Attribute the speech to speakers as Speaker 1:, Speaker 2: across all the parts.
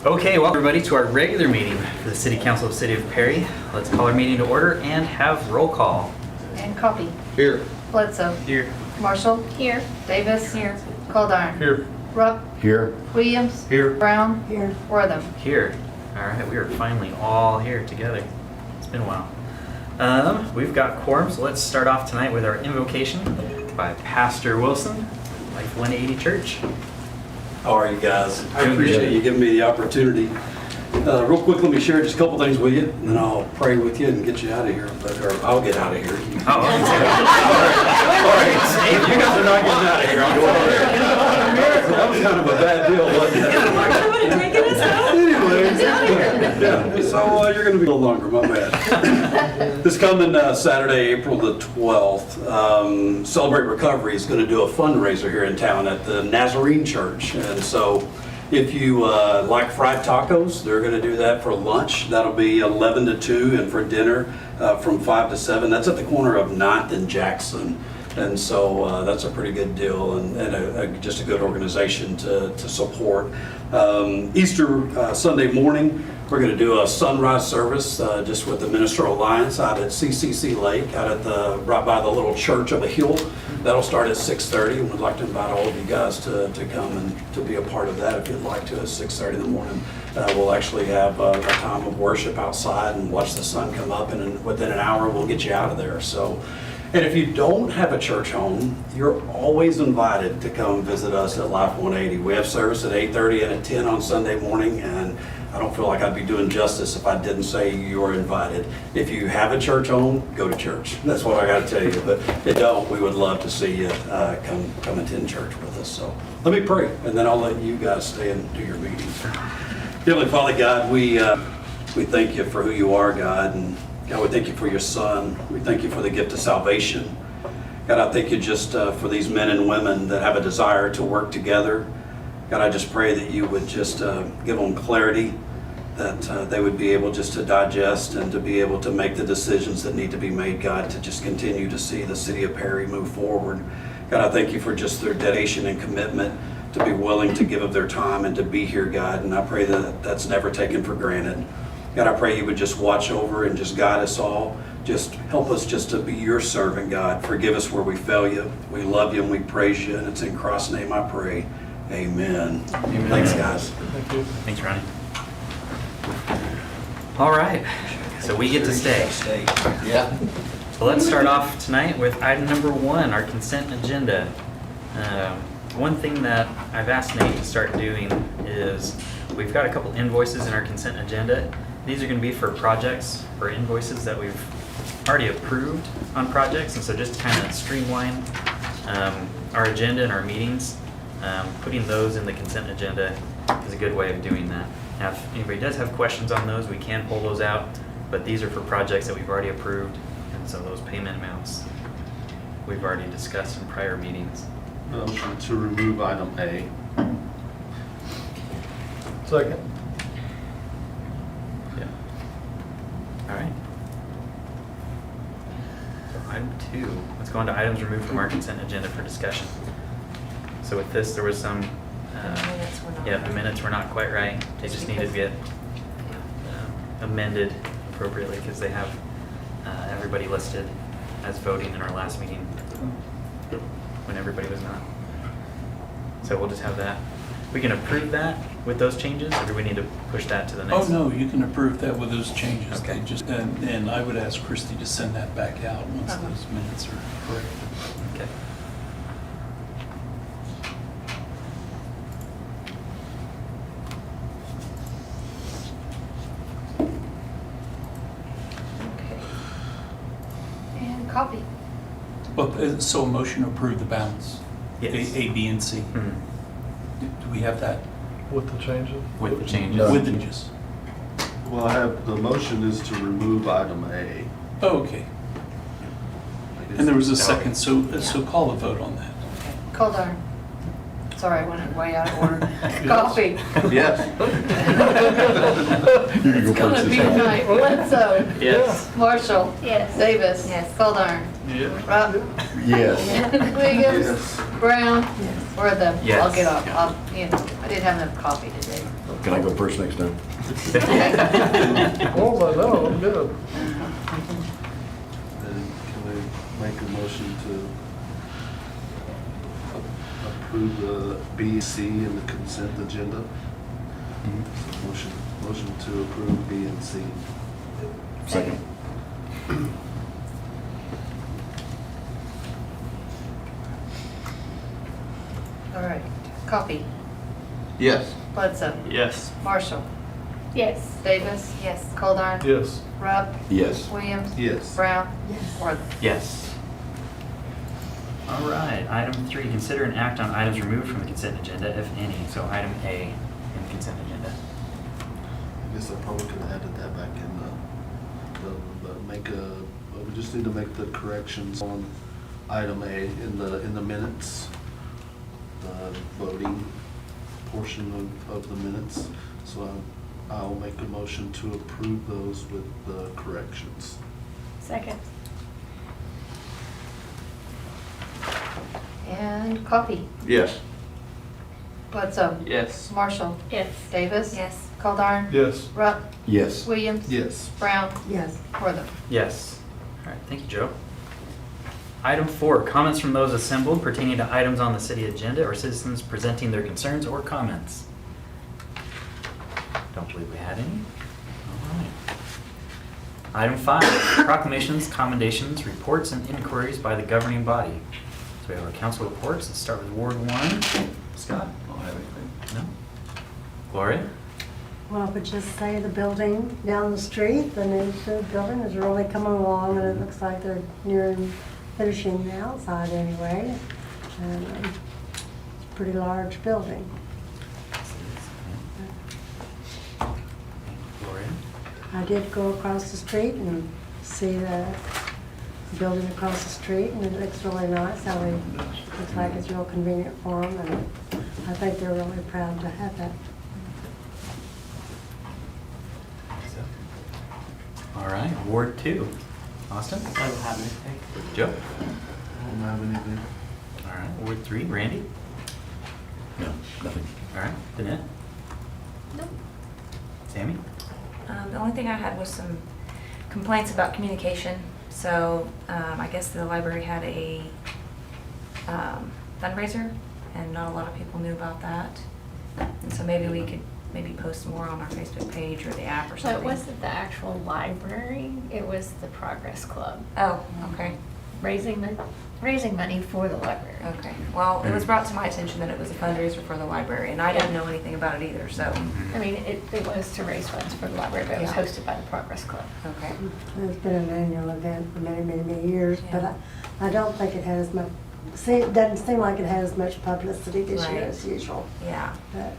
Speaker 1: Okay, welcome everybody to our regular meeting for the City Council of the City of Perry. Let's call our meeting to order and have roll call.
Speaker 2: And Coffee.
Speaker 3: Here.
Speaker 2: Bledsoe.
Speaker 1: Here.
Speaker 2: Marshall. Here. Davis. Here. Calderon.
Speaker 3: Here.
Speaker 2: Rupp.
Speaker 3: Here.
Speaker 2: Williams.
Speaker 3: Here.
Speaker 2: Brown. Here. Wortham.
Speaker 1: Here. All right, we are finally all here together. It's been a while. We've got quorum, so let's start off tonight with our invocation by Pastor Wilson, Life 180 Church.
Speaker 4: How are you guys? I appreciate you giving me the opportunity. Real quick, let me share just a couple things with you, and then I'll pray with you and get you out of here. Or I'll get out of here.
Speaker 1: Oh,
Speaker 4: All right, Steve, you guys are not getting out of here. I'm sorry. That was kind of a bad deal, wasn't it? Yeah, so you're going to be a little longer, my bad. This coming Saturday, April the 12th, Celebrate Recovery is going to do a fundraiser here in town at the Nazarene Church. And so if you like fried tacos, they're going to do that for lunch. That'll be 11 to 2, and for dinner from 5 to 7. That's at the corner of 9th and Jackson. And so that's a pretty good deal and just a good organization to support. Easter Sunday morning, we're going to do a sunrise service just with the Ministerial Alliance out at CCC Lake, out at right by the little church of the hill. That'll start at 6:30, and we'd like to invite all of you guys to come and to be a part of that if you'd like to at 6:30 in the morning. We'll actually have a time of worship outside and watch the sun come up, and within an hour we'll get you out of there. So. And if you don't have a church home, you're always invited to come visit us at Life 180. We have service at 8:30 and at 10 on Sunday morning, and I don't feel like I'd be doing justice if I didn't say you're invited. If you have a church home, go to church. That's what I got to tell you. But if you don't, we would love to see you come attend church with us. So let me pray, and then I'll let you guys stay and do your meetings. Heavenly Father God, we thank you for who you are, God, and God, we thank you for your son. We thank you for the gift of salvation. God, I thank you just for these men and women that have a desire to work together. God, I just pray that you would just give them clarity, that they would be able just to digest and to be able to make the decisions that need to be made, God, to just continue to see the city of Perry move forward. God, I thank you for just their dedication and commitment to be willing to give of their time and to be here, God, and I pray that that's never taken for granted. God, I pray you would just watch over and just guide us all. Just help us just to be your servant, God. Forgive us where we fail you. We love you and we praise you, and it's in Christ's name I pray. Amen.
Speaker 1: Amen.
Speaker 4: Thanks, guys.
Speaker 3: Thank you.
Speaker 1: Thanks, Ronnie. All right, so we get to stay.
Speaker 3: Yeah.
Speaker 1: So let's start off tonight with item number 1, our consent agenda. One thing that I've asked Nate to start doing is we've got a couple invoices in our consent agenda. These are going to be for projects or invoices that we've already approved on projects, and so just to kind of streamline our agenda and our meetings, putting those in the consent agenda is a good way of doing that. Now, if anybody does have questions on those, we can pull those out, but these are for projects that we've already approved, and so those payment amounts we've already discussed in prior meetings.
Speaker 5: Motion to remove item A.
Speaker 3: Second.
Speaker 1: Yeah. All right. So item 2, let's go on to items removed from our consent agenda for discussion. So with this, there was some, the minutes were not quite right. They just needed to get amended appropriately because they have everybody listed as voting in our last meeting when everybody was not. So we'll just have that. We can approve that with those changes, or do we need to push that to the next?
Speaker 6: Oh, no, you can approve that with those changes.
Speaker 1: Okay.
Speaker 6: And I would ask Christie to send that back out once those minutes are correct.
Speaker 1: Okay.
Speaker 2: And Coffee.
Speaker 6: Well, so a motion to approve the balance?
Speaker 1: Yes.
Speaker 6: A, B, and C.
Speaker 1: Mhm.
Speaker 6: Do we have that?
Speaker 3: With the changes?
Speaker 1: With the changes.
Speaker 3: No.
Speaker 6: With the changes?
Speaker 5: Well, I have, the motion is to remove item A.
Speaker 6: Oh, okay. And there was a second, so call a vote on that.
Speaker 2: Calderon. Sorry, I went way out of order. Coffee.
Speaker 5: Yes.
Speaker 2: It's gonna be tonight. Bledsoe.
Speaker 1: Yes.
Speaker 2: Marshall.
Speaker 7: Yes.
Speaker 2: Davis.
Speaker 7: Yes.
Speaker 2: Calderon.
Speaker 1: Yeah.
Speaker 2: Rupp.
Speaker 3: Yes.
Speaker 2: Williams.
Speaker 5: Yes.
Speaker 2: Brown. Wortham.
Speaker 1: Yes.
Speaker 2: I'll get off. I didn't have enough coffee today.
Speaker 7: Can I go first next time?
Speaker 3: Oh, I know, I'm good.
Speaker 5: Then can I make a motion to approve the B and C in the consent agenda? So motion to approve B and C.
Speaker 7: Second.
Speaker 2: All right. Coffee.
Speaker 3: Yes.
Speaker 2: Bledsoe.
Speaker 6: Yes.
Speaker 2: Marshall.
Speaker 8: Yes.
Speaker 2: Davis. Yes. Goldar.
Speaker 3: Yes.
Speaker 2: Rupp.
Speaker 7: Yes.
Speaker 2: Williams.
Speaker 5: Yes.
Speaker 2: Brown. Yes. Worthing.
Speaker 1: Yes. All right, item 3, consider and act on items removed from the consent agenda, if any. So item A in the consent agenda.
Speaker 5: I guess I probably could have added that back in we just need to make the corrections on item A in the minutes, the voting portion of the minutes. So I'll make a motion to approve those with the corrections.
Speaker 8: Second.
Speaker 2: And Coffee.
Speaker 7: Yes.
Speaker 2: Bledsoe.
Speaker 6: Yes.
Speaker 2: Marshall.
Speaker 8: Yes.
Speaker 2: Davis.
Speaker 8: Yes.
Speaker 2: Goldar.
Speaker 3: Yes.
Speaker 2: Rupp.
Speaker 7: Yes.
Speaker 2: Williams.
Speaker 5: Yes.
Speaker 2: Brown. Yes. Worthing.
Speaker 1: Yes. All right, thank you, Joe. Item 4, comments from those assembled pertaining to items on the city agenda or citizens presenting their concerns or comments. Don't believe we had any. All right. Item 5, proclamations, commendations, reports, and inquiries by the governing body. So we have our council reports. Let's start with Ward 1. Scott?
Speaker 5: I don't have anything.
Speaker 1: No? Gloria?
Speaker 9: Well, I would just say the building down the street, the new food building is really coming along, and it looks like they're nearing finishing the outside anyway. And it's a pretty large building.
Speaker 1: Gloria?
Speaker 9: I did go across the street and see the building across the street, and it looks really nice. Looks like it's real convenient for them, and I think they're really proud to have that.
Speaker 1: All right, Ward 2. Austin?
Speaker 6: I don't have anything.
Speaker 1: Joe?
Speaker 5: I don't have anything.
Speaker 1: All right, Ward 3. Randy?
Speaker 7: No, nothing.
Speaker 1: All right, Danette?
Speaker 8: Nope.
Speaker 1: Sammy?
Speaker 10: The only thing I had was some complaints about communication. So I guess the library had a fundraiser, and not a lot of people knew about that. And so maybe we could post more on our Facebook page or the app or
Speaker 8: So
Speaker 10: something.
Speaker 8: it wasn't the actual library, it was the Progress Club,
Speaker 10: Oh, okay.
Speaker 8: raising money for the library.
Speaker 10: Okay. Well, it was brought to my attention that it was a fundraiser for the library, and I didn't know anything about it either, so.
Speaker 8: I mean, it was to raise funds for the library, but it was
Speaker 10: Yeah.
Speaker 8: hosted by the Progress Club.
Speaker 10: Okay.
Speaker 9: It's been an annual event for many, many, many years, but
Speaker 10: Yeah.
Speaker 9: I don't think it has much, it doesn't seem like it has much publicity this year
Speaker 10: Right.
Speaker 9: as usual.
Speaker 10: Yeah.
Speaker 9: But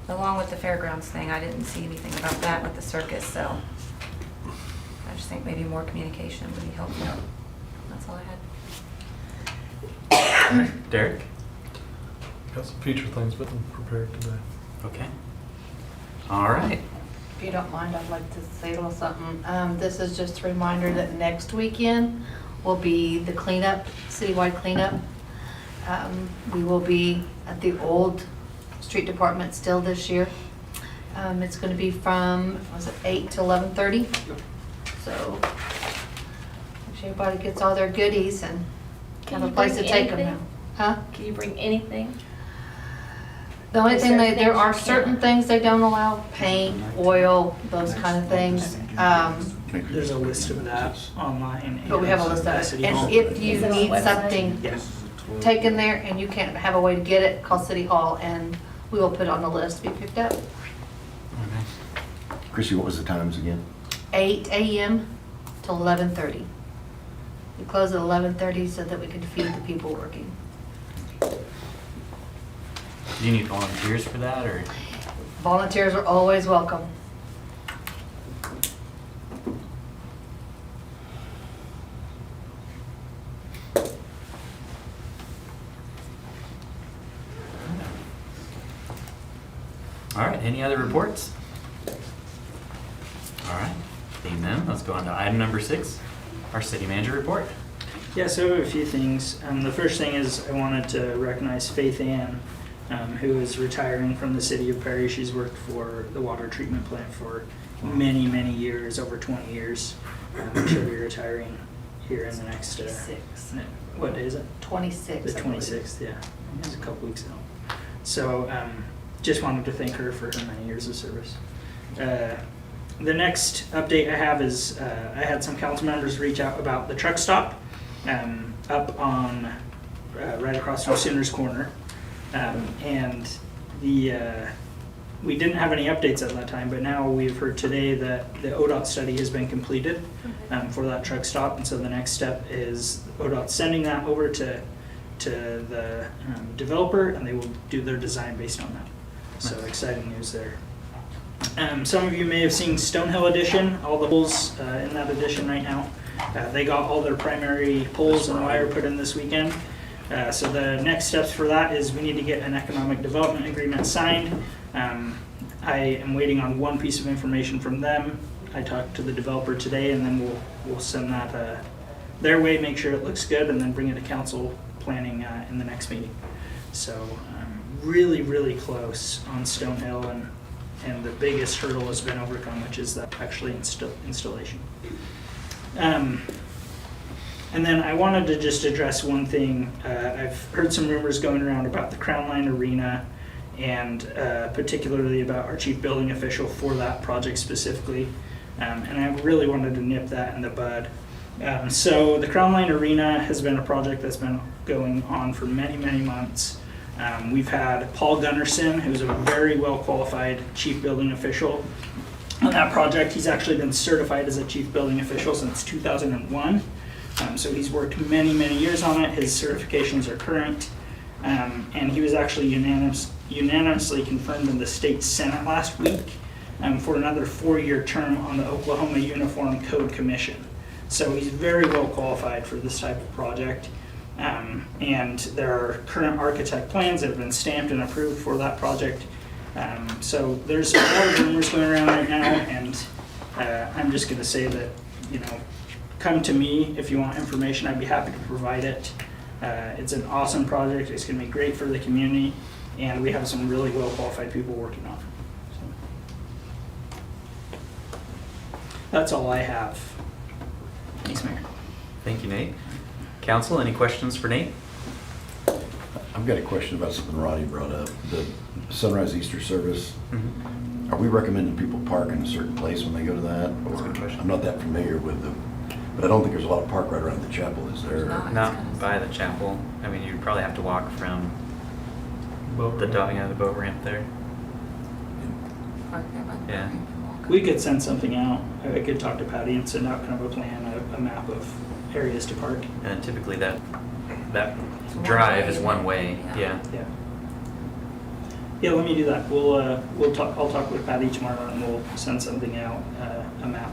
Speaker 10: Along with the fairgrounds thing, I didn't see anything about that with the circus, so I just think maybe more communication would be helpful. That's all I had.
Speaker 1: Derek?
Speaker 3: Got some future things been prepared today.
Speaker 1: Okay. All right.
Speaker 2: If you don't mind, I'd like to say a little something. This is just a reminder that next weekend will be the cleanup, citywide cleanup. We will be at the old street department still this year. It's going to be from, was it 8 to 11:30? So make sure everybody gets all their goodies and
Speaker 8: Can
Speaker 2: have a
Speaker 8: you
Speaker 2: place to
Speaker 8: bring
Speaker 2: take them now.
Speaker 8: anything?
Speaker 2: Huh?
Speaker 8: Can you bring anything?
Speaker 2: The only
Speaker 8: Is
Speaker 2: thing,
Speaker 8: there
Speaker 2: there
Speaker 8: things
Speaker 2: are
Speaker 8: you
Speaker 2: certain
Speaker 8: cannot?
Speaker 2: things they don't allow, paint, oil, those kind of things.
Speaker 6: There's a list of that online.
Speaker 2: But we have a list of
Speaker 6: at
Speaker 2: it.
Speaker 6: City
Speaker 2: And
Speaker 6: Hall.
Speaker 2: if you
Speaker 8: Is it on the
Speaker 2: need
Speaker 8: website?
Speaker 2: something
Speaker 6: Yes.
Speaker 2: taken there and you can't have a way to get it, call City Hall and we will put it on the list to be picked up.
Speaker 7: Chrissy, what was the times again?
Speaker 2: 8 a.m. till 11:30. We close at 11:30 so that we can feed the people working.
Speaker 1: Do you need volunteers for that, or?
Speaker 2: Volunteers are always welcome.
Speaker 1: All right, any other reports? All right, seeing none, let's go on to item number 6, our city manager report.
Speaker 11: Yeah, so I have a few things. The first thing is I wanted to recognize Faith Ann. who is retiring from the city of Perry. She's worked for the water treatment plant for many, many years, over 20 years. She'll be retiring here in the next,
Speaker 2: 26.
Speaker 11: what day is it?
Speaker 2: 26.
Speaker 11: The
Speaker 2: I believe.
Speaker 11: 26th, yeah. It's a couple weeks now. So just wanted to thank her for her many years of service. The next update I have is I had some council members reach out about the truck stop up on right across from Sooners Corner. And we didn't have any updates at that time, but now we've heard today that the ODOT study has been completed for that truck stop. And so the next step is ODOT sending that over to the developer, and they will do their design based on that. So exciting news there. Some of you may have seen Stonehill Edition, all the poles in that edition right now. They got all their primary poles and wire put in this weekend. So the next steps for that is we need to get an economic development agreement signed. I am waiting on one piece of information from them. I talked to the developer today, and then we'll send that their way, make sure it looks good, and then bring it to council planning in the next meeting. So really, really close on Stonehill, and the biggest hurdle has been overcome, which is that actually installation. And then I wanted to just address one thing. I've heard some rumors going around about the Crown Line Arena, and particularly about our chief building official for that project specifically. And I really wanted to nip that in the bud. So the Crown Line Arena has been a project that's been going on for many, many months. We've had Paul Gunnarsson, who's a very well qualified chief building official on that project. He's actually been certified as a chief building official since 2001. So he's worked many, many years on it. His certifications are current. And he was actually unanimously confirmed in the state Senate last week for another 4-year term on the Oklahoma Uniform Code Commission. So he's very well qualified for this type of project. And there are current architect plans that have been stamped and approved for that project. So there's a lot of rumors going around right now, and I'm just going to say that, come to me if you want information. I'd be happy to provide it. It's an awesome project. It's going to be great for the community, and we have some really well qualified people working on it. So that's all I have. Thanks, Mayor.
Speaker 1: Thank you, Nate. Council, any questions for Nate?
Speaker 7: I've got a question about something Ronnie brought up, the Sunrise Easter service.
Speaker 1: Mm-hmm.
Speaker 7: Are we recommending people park in a certain place when they go to that?
Speaker 1: That's a good question.
Speaker 7: I'm not that familiar with them, but I don't think there's a lot of park right around the chapel, is there?
Speaker 10: There's
Speaker 1: Not by the chapel. I mean, you'd probably have to walk from the boat ramp there.
Speaker 10: Park there by the
Speaker 1: Yeah.
Speaker 10: building and walk up.
Speaker 11: We could send something out. I could talk to Patty and send out kind of a plan, a map of areas to park.
Speaker 1: And typically that
Speaker 10: It's one
Speaker 1: drive
Speaker 10: way,
Speaker 1: is one way,
Speaker 10: yeah.
Speaker 1: yeah.
Speaker 11: Yeah, let me do that. We'll talk. I'll talk with Patty tomorrow, and we'll send something out, a map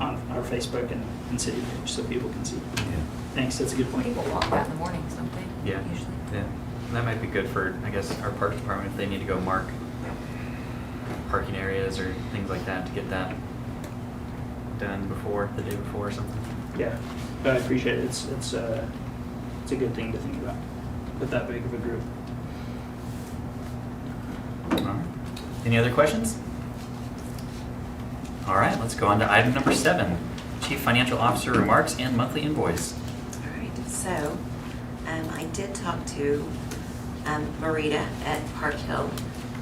Speaker 11: on our Facebook and city page so people can see.
Speaker 7: Yeah.
Speaker 11: Thanks. That's a good point.
Speaker 10: People walk that in the mornings, don't they?
Speaker 1: Yeah.
Speaker 10: Usually.
Speaker 1: Yeah. And that might be good for, I guess, our park department if they need to go mark parking areas or things like that to get that done the day before or something.
Speaker 11: Yeah, but I appreciate it. It's a good thing to think about with that big of a group.
Speaker 1: All right. Any other questions? All right, let's go on to item number 7, Chief Financial Officer remarks and monthly invoice.
Speaker 12: All right, so I did talk to Marita at Park Hill,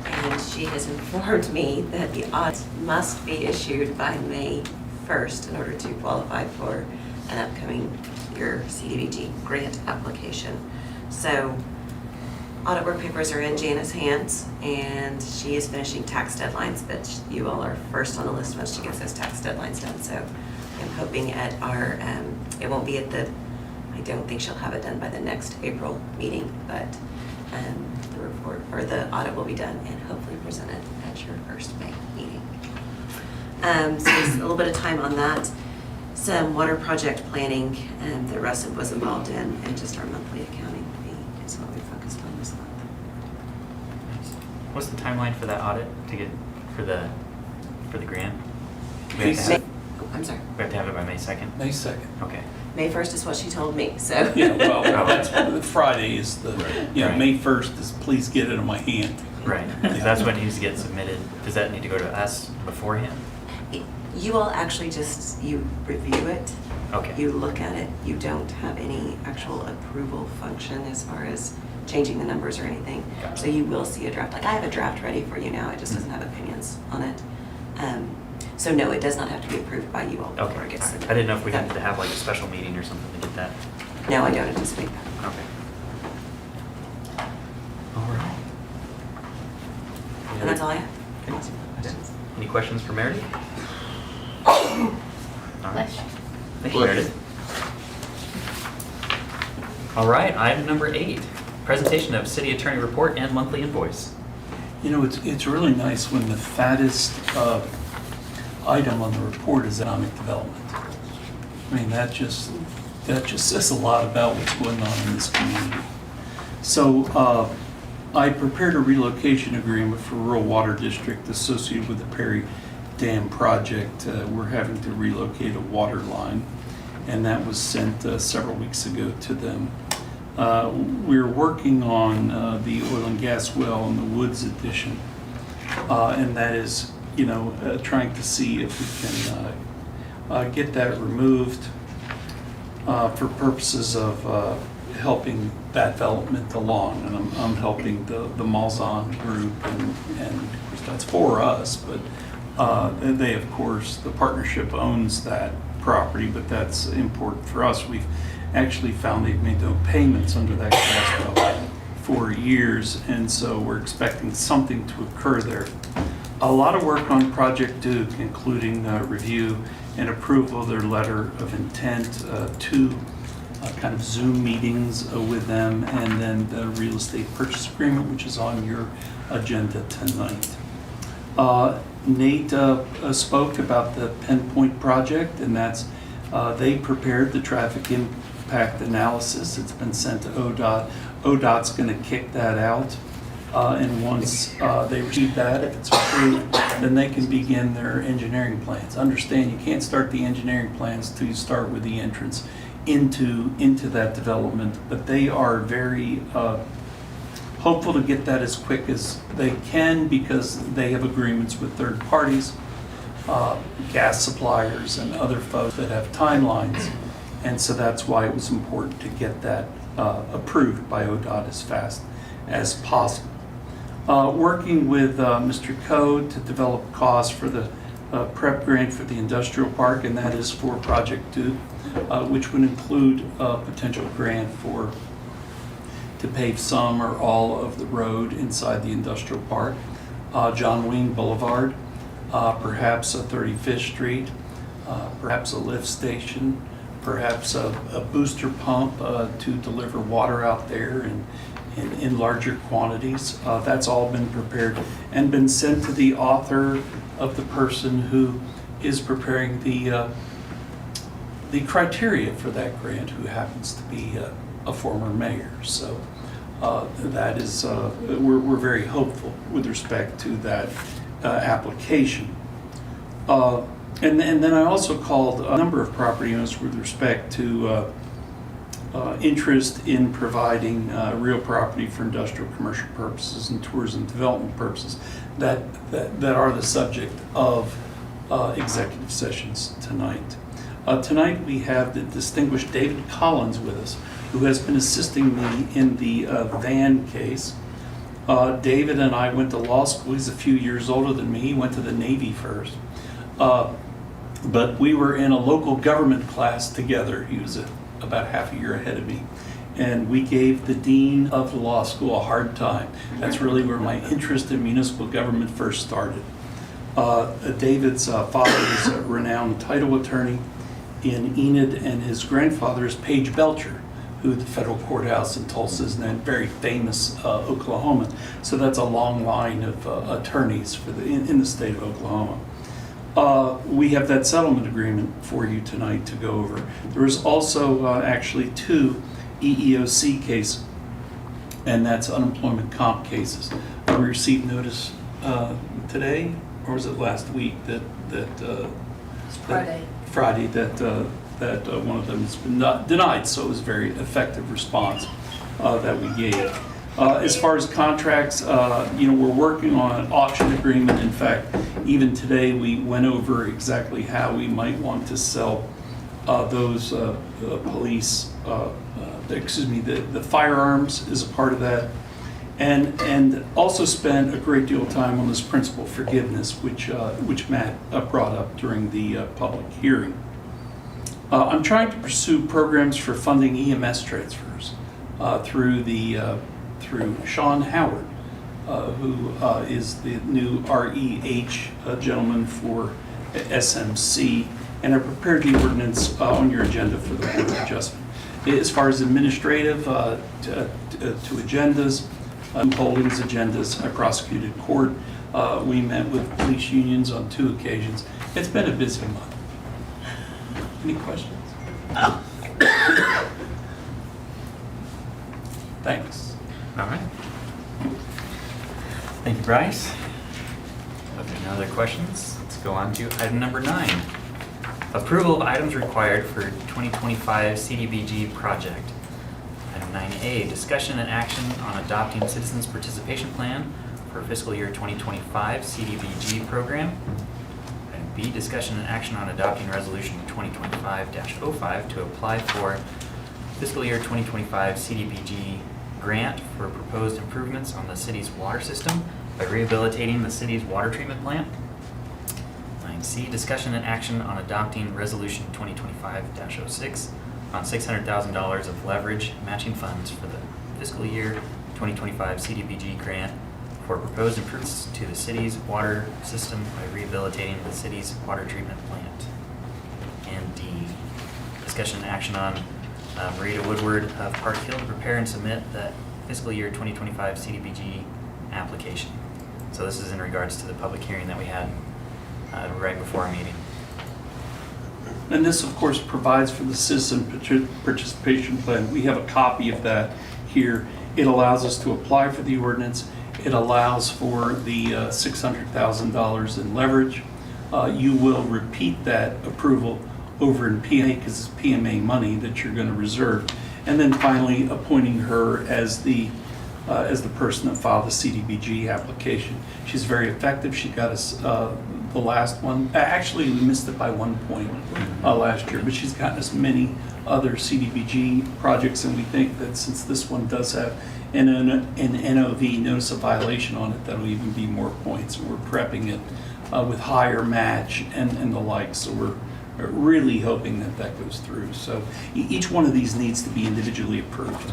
Speaker 12: and she has informed me that the audit must be issued by May 1st in order to qualify for an upcoming year CDBG grant application. So audit work papers are in Jana's hands, and she is finishing tax deadlines, but you all are first on the list once she gets those tax deadlines done. So I'm hoping at our, it won't be at I don't think she'll have it done by the next April meeting, but the report or the audit will be done and hopefully presented at your first May meeting. So just a little bit of time on that. Some water project planning that Russ was involved in, and just our monthly accounting fee is what we focused on this month.
Speaker 1: What's the timeline for that audit to get for the grant? We have to have,
Speaker 12: I'm sorry.
Speaker 1: we have to have it by May 2nd?
Speaker 6: May 2nd.
Speaker 1: Okay.
Speaker 12: May 1st is what she told me, so.
Speaker 6: Yeah, well, that's Friday is the,
Speaker 1: Right.
Speaker 6: May 1st is please get it in my hand.
Speaker 1: Right, that's when it needs to get submitted. Does that need to go to us beforehand?
Speaker 12: You all actually just, you review it.
Speaker 1: Okay.
Speaker 12: You look at it. You don't have any actual approval function as far as changing the numbers or anything.
Speaker 1: Gotcha.
Speaker 12: So you will see a draft. Like I have a draft ready for you now. It just doesn't have opinions on it. So no, it does not have to be approved by you all before
Speaker 1: Okay.
Speaker 12: it gets submitted.
Speaker 1: I didn't know if we had to have like a special meeting or something to get that.
Speaker 12: No, I don't anticipate that.
Speaker 1: Okay. All right.
Speaker 12: And that's all I have.
Speaker 1: Okay. Any questions for Meredith? All right.
Speaker 8: Bless you.
Speaker 1: Thank you, Meredith. All right, item number 8, presentation of city attorney report and monthly invoice.
Speaker 6: It's really nice when the fattest item on the report is economic development. I mean, that just says a lot about what's going on in this community. So I prepared a relocation agreement for rural water district associated with the Perry Dam project. We're having to relocate a water line, and that was sent several weeks ago to them. We're working on the oil and gas well in the Woods addition, and that is, trying to see if we can get that removed for purposes of helping that development along. And I'm helping the Malzahn group, and of course that's for us, but they, of course, the partnership owns that property, but that's important for us. We've actually found they've made no payments under that gas well for years, and so we're expecting something to occur there. A lot of work on Project Duke, including review and approval of their letter of intent, 2 kind of Zoom meetings with them, and then the real estate purchase agreement, which is on your agenda tonight. Nate spoke about the Penn Point project, and that's they prepared the traffic impact analysis. It's been sent to ODOT. ODOT's going to kick that out, and once they receive that, if it's approved, then they can begin their engineering plans. Understand, you can't start the engineering plans till you start with the entrance into that development, but they are very hopeful to get that as quick as they can because they have agreements with third parties, gas suppliers and other folks that have timelines. And so that's why it was important to get that approved by ODOT as fast as possible. Working with Mr. Code to develop costs for the prep grant for the industrial park, and that is for Project Duke, which would include a potential grant to pave some or all of the road inside the industrial park, John Wayne Boulevard, perhaps a 35th Street, perhaps a lift station, perhaps a booster pump to deliver water out there in larger quantities. That's all been prepared and been sent to the author of the person who is preparing the criteria for that grant, who happens to be a former mayor. So that is, we're very hopeful with respect to that application. And then I also called a number of property owners with respect to interest in providing real property for industrial commercial purposes and tourism development purposes that are the subject of executive sessions tonight. Tonight we have the distinguished David Collins with us, who has been assisting me in the van case. David and I went to law school. He's a few years older than me. He went to the Navy first. But we were in a local government class together. He was about half a year ahead of me. And we gave the dean of the law school a hard time. That's really where my interest in municipal government first started. David's father is a renowned title attorney in Enid, and his grandfather is Paige Belcher, who the federal courthouse in Tulsa is now very famous Oklahoma. So that's a long line of attorneys for in the state of Oklahoma. We have that settlement agreement for you tonight to go over. There is also actually 2 EEOC cases, and that's unemployment comp cases. We received notice today, or was it last week, that Friday that one of them has been denied, so it was a very effective response. that we gave. As far as contracts, we're working on an auction agreement. In fact, even today, we went over exactly how we might want to sell those the firearms is a part of that. And also spent a great deal of time on this principal forgiveness, which Matt brought up during the public hearing. I'm trying to pursue programs for funding EMS transfers through Sean Howard, who is the new REH gentleman for SMC, and I prepared the ordinance on your agenda for the Board of Adjustment. As far as administrative to agendas, holdings agendas, I prosecuted court. We met with police unions on 2 occasions. It's been a busy month. Any questions? Thanks.
Speaker 1: All right. Thank you, Bryce. If there are no other questions, let's go on to item number 9. Approval of items required for 2025 CDBG project. Item 9A, discussion and action on adopting citizens participation plan for fiscal year 2025 CDBG program. Item B, discussion and action on adopting resolution 2025-05 to apply for fiscal year 2025 CDBG grant for proposed improvements on the city's water system by rehabilitating the city's water treatment plant. 9C, discussion and action on adopting resolution 2025-06 on $600,000 of leverage matching funds for the fiscal year 2025 CDBG grant for proposed improvements to the city's water system by rehabilitating the city's water treatment plant. And D, discussion and action on Marita Woodward of Park Hill to prepare and submit the fiscal year 2025 CDBG application. So this is in regards to the public hearing that we had right before our meeting.
Speaker 6: And this, of course, provides for the citizen participation plan. We have a copy of that here. It allows us to apply for the ordinance. It allows for the $600,000 in leverage. You will repeat that approval over in PMA because it's PMA money that you're going to reserve. And then finally appointing her as the person that filed the CDBG application. She's very effective. She got us the last one. Actually, we missed it by 1 point last year, but she's gotten us many other CDBG projects, and we think that since this one does have an NOV, notice of violation, on it, that'll even be more points. And we're prepping it with higher match and the like. So we're really hoping that that goes through. So each one of these needs to be individually approved.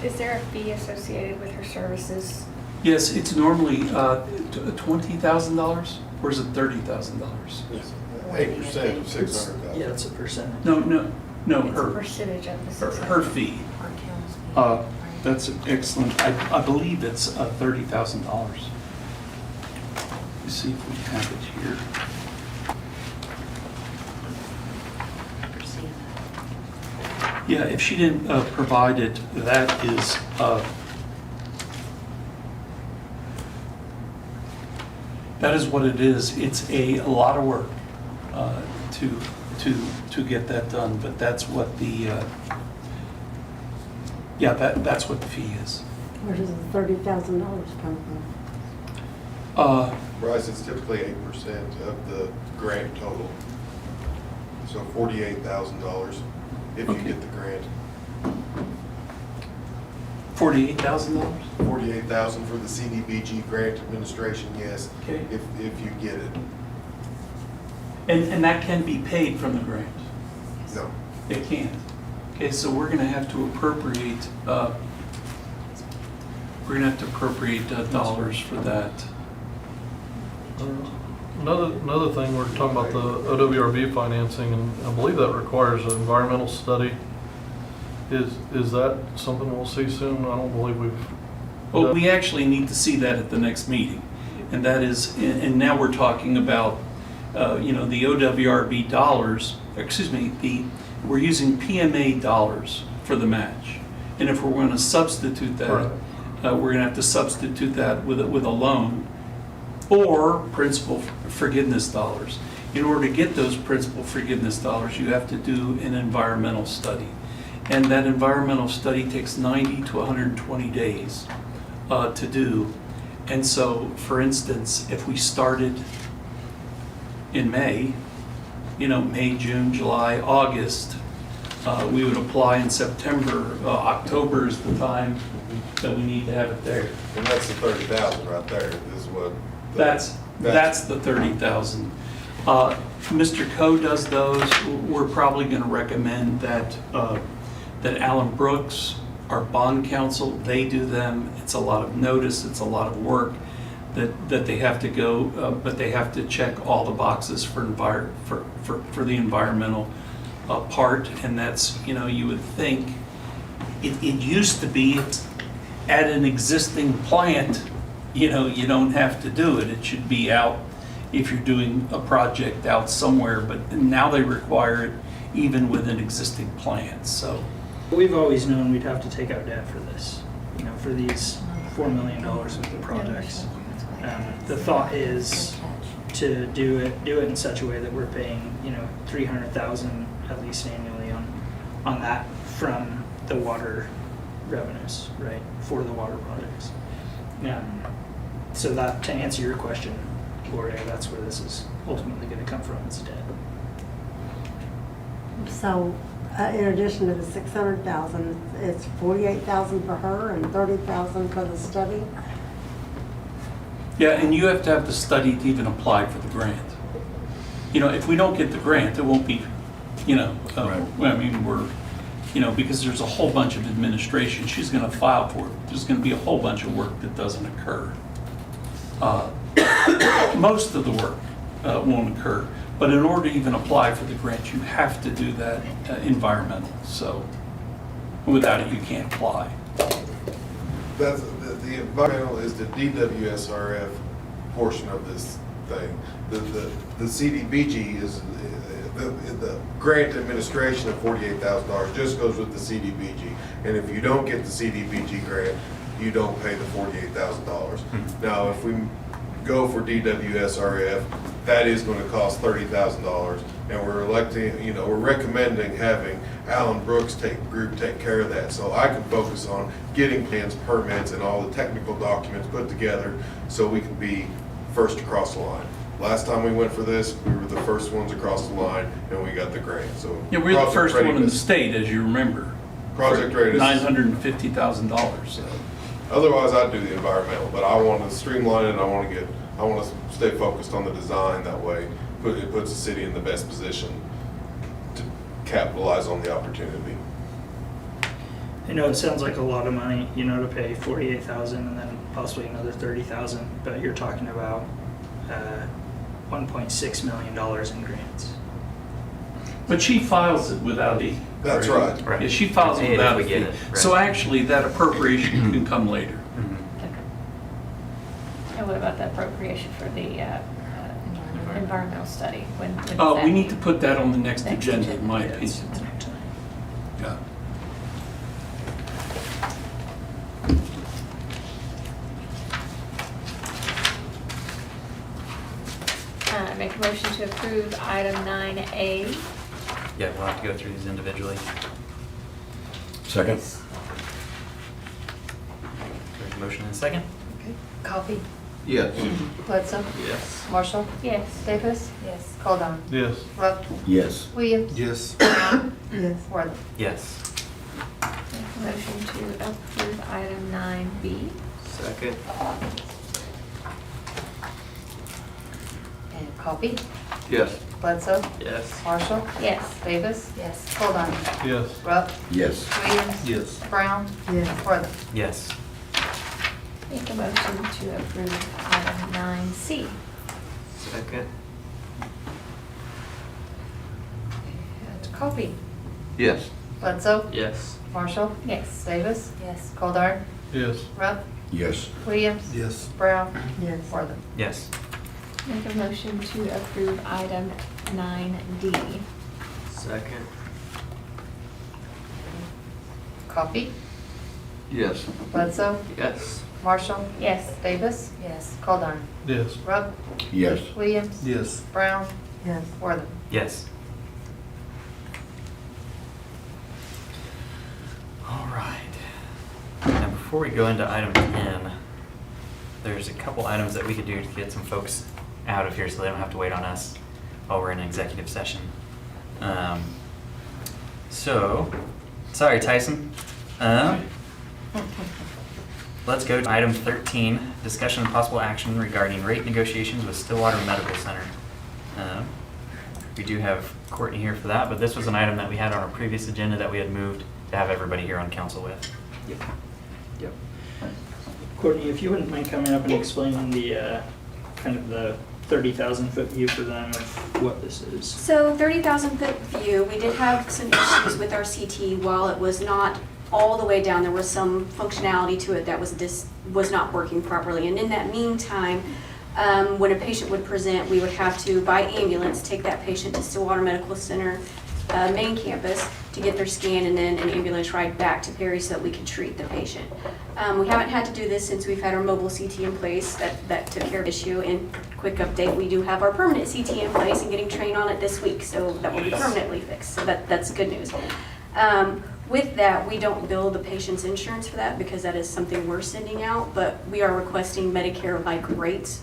Speaker 8: Is there a fee associated with her services?
Speaker 6: Yes, it's normally $20,000, or is it $30,000?
Speaker 3: 8% of 600,000.
Speaker 11: Yeah, it's a percentage.
Speaker 6: No,
Speaker 8: It's a
Speaker 6: her
Speaker 8: percentage of the 600.
Speaker 6: her fee. That's excellent. I believe it's $30,000. Let's see if we have it here. Yeah, if she didn't provide it, that is what it is. It's a lot of work to get that done, but that's what the that's what the fee is.
Speaker 9: Where does the $30,000 come from?
Speaker 13: Bryce, it's typically 8% of the grant total. So $48,000 if you get the grant.
Speaker 6: $48,000?
Speaker 13: $48,000 for the CDBG grant administration, yes,
Speaker 6: Okay.
Speaker 13: if you get it.
Speaker 6: And that can be paid from the grant?
Speaker 13: No.
Speaker 6: It can't. Okay, so we're going to have to appropriate dollars for that.
Speaker 3: Another thing, we're talking about the OWRB financing, and I believe that requires an environmental study. Is that something we'll see soon? I don't believe we've.
Speaker 6: Well, we actually need to see that at the next meeting. And that is, and now we're talking about, the OWRB dollars, we're using PMA dollars for the match. And if we're going to substitute that,
Speaker 3: Right.
Speaker 6: we're going to have to substitute that with a loan or principal forgiveness dollars. In order to get those principal forgiveness dollars, you have to do an environmental study. And that environmental study takes 90 to 120 days to do. And so, for instance, if we started in May, May, June, July, August, we would apply in September. October is the time that we need to have it there.
Speaker 13: And that's the 30,000 right there, is what.
Speaker 6: That's the 30,000. Mr. Coe does those. We're probably going to recommend that Alan Brooks, our bond counsel, they do them. It's a lot of notice, it's a lot of work that they have to go, but they have to check all the boxes for the environmental part, and that's, you would think, it used to be at an existing plant, you don't have to do it. It should be out if you're doing a project out somewhere, but now they require it even with an existing plant, so.
Speaker 11: We've always known we'd have to take out debt for this, for these $4 million worth of projects. The thought is to do it in such a way that we're paying, $300,000 at least annually on that from the water revenues, right, for the water projects. So that, to answer your question, Gloria, that's where this is ultimately going to come from, is debt.
Speaker 9: So, in addition to the 600,000, it's 48,000 for her and 30,000 for the study?
Speaker 6: Yeah, and you have to have the study to even apply for the grant. If we don't get the grant, it won't be, because there's a whole bunch of administration. She's going to file for it. There's going to be a whole bunch of work that doesn't occur. Most of the work won't occur, but in order to even apply for the grant, you have to do that environmental. So without it, you can't apply.
Speaker 13: That's, the environmental is the DWSRF portion of this thing. The CDBG is, the grant administration of $48,000 just goes with the CDBG. And if you don't get the CDBG grant, you don't pay the $48,000. Now, if we go for DWSRF, that is going to cost $30,000, and we're recommending having Alan Brooks group take care of that, so I can focus on getting plans, permits, and all the technical documents put together, so we can be first across the line. Last time we went for this, we were the first ones across the line, and we got the grant. So
Speaker 6: Yeah, we're the first one in the state, as you remember.
Speaker 13: Project readiness.
Speaker 6: $950,000. So.
Speaker 13: Otherwise, I'd do the environmental, but I want to streamline it. I want to stay focused on the design. That way, it puts the city in the best position to capitalize on the opportunity.
Speaker 11: I know it sounds like a lot of money, to pay $48,000 and then possibly another $30,000, but you're talking about $1.6 million in grants.
Speaker 6: But she files it without a.
Speaker 13: That's right.
Speaker 1: Right.
Speaker 6: Yeah, she files it without a
Speaker 1: If we get
Speaker 6: fee.
Speaker 1: it, right.
Speaker 6: So actually, that appropriation can come later.
Speaker 8: And what about the appropriation for the environmental study? When does
Speaker 6: Oh,
Speaker 8: that
Speaker 6: we need
Speaker 8: meet?
Speaker 6: to put that on the next
Speaker 8: Next
Speaker 6: agenda, in
Speaker 8: agenda.
Speaker 6: my
Speaker 11: Yeah, it's
Speaker 6: opinion.
Speaker 11: not tonight.
Speaker 6: Yeah.
Speaker 8: Make a motion to approve item 9A.
Speaker 1: Yeah, we'll have to go through these individually.
Speaker 7: Second?
Speaker 1: There's a motion and a second.
Speaker 2: Coffee,
Speaker 5: Yes.
Speaker 2: Bledsoe,
Speaker 1: Yes.
Speaker 2: Marshall,
Speaker 8: Yes.
Speaker 2: Davis,
Speaker 10: Yes.
Speaker 2: Goldar,
Speaker 3: Yes.
Speaker 2: Rupp,
Speaker 7: Yes.
Speaker 2: Williams,
Speaker 5: Yes.
Speaker 2: Brown,
Speaker 9: Yes.
Speaker 2: Worthing.
Speaker 1: Yes.
Speaker 8: Make a motion to approve item 9B.
Speaker 1: Second.
Speaker 2: And Coffee,
Speaker 5: Yes.
Speaker 2: Bledsoe,
Speaker 1: Yes.
Speaker 2: Marshall,
Speaker 8: Yes.
Speaker 2: Davis,
Speaker 10: Yes.
Speaker 2: Goldar,
Speaker 3: Yes.
Speaker 2: Rupp,
Speaker 7: Yes.
Speaker 2: Williams,
Speaker 5: Yes.
Speaker 2: Brown,
Speaker 9: Yes.
Speaker 2: Worthing.
Speaker 1: Yes.
Speaker 8: Make a motion to approve item 9C.
Speaker 1: Second.
Speaker 2: And Coffee,
Speaker 5: Yes.
Speaker 2: Bledsoe,
Speaker 1: Yes.
Speaker 2: Marshall,
Speaker 8: Yes.
Speaker 2: Davis,
Speaker 10: Yes.
Speaker 2: Goldar,
Speaker 3: Yes.
Speaker 2: Rupp,
Speaker 7: Yes.
Speaker 2: Williams,
Speaker 5: Yes.
Speaker 2: Brown,
Speaker 9: Yes.
Speaker 2: Worthing.
Speaker 1: Yes.
Speaker 8: Make a motion to approve item 9D.
Speaker 1: Second.
Speaker 2: Coffee,
Speaker 5: Yes.
Speaker 2: Bledsoe,
Speaker 1: Yes.
Speaker 2: Marshall,
Speaker 8: Yes.
Speaker 2: Davis,
Speaker 10: Yes.
Speaker 2: Goldar,
Speaker 3: Yes.
Speaker 2: Rupp,
Speaker 7: Yes.
Speaker 2: Williams,
Speaker 5: Yes.
Speaker 2: Brown,
Speaker 9: Yes.
Speaker 2: Worthing.
Speaker 1: Yes. before we go into item 10, there's a couple items that we could do to get some folks out of here so they don't have to wait on us while we're in executive session. Sorry, Tyson. Let's go to item 13, discussion and possible action regarding rate negotiations with Stillwater Medical Center. We do have Courtney here for that, but this was an item that we had on our previous agenda that we had moved to have everybody here on council with.
Speaker 11: Yep. Courtney, if you wouldn't mind coming up and explaining the kind of the 30,000 foot view for them of what this is.
Speaker 14: So 30,000 foot view, we did have some issues with our CT. While it was not all the way down, there was some functionality to it that was not working properly. And in that meantime, when a patient would present, we would have to, by ambulance, take that patient to Stillwater Medical Center main campus to get their scan, and then an ambulance ride back to Perry so that we could treat the patient. We haven't had to do this since we've had our mobile CT in place. That took care of the issue. And quick update, we do have our permanent CT in place and getting trained on it this week, so that will be permanently fixed. So that's good news. With that, we don't bill the patient's insurance for that because that is something we're sending out, but we are requesting Medicare-like rates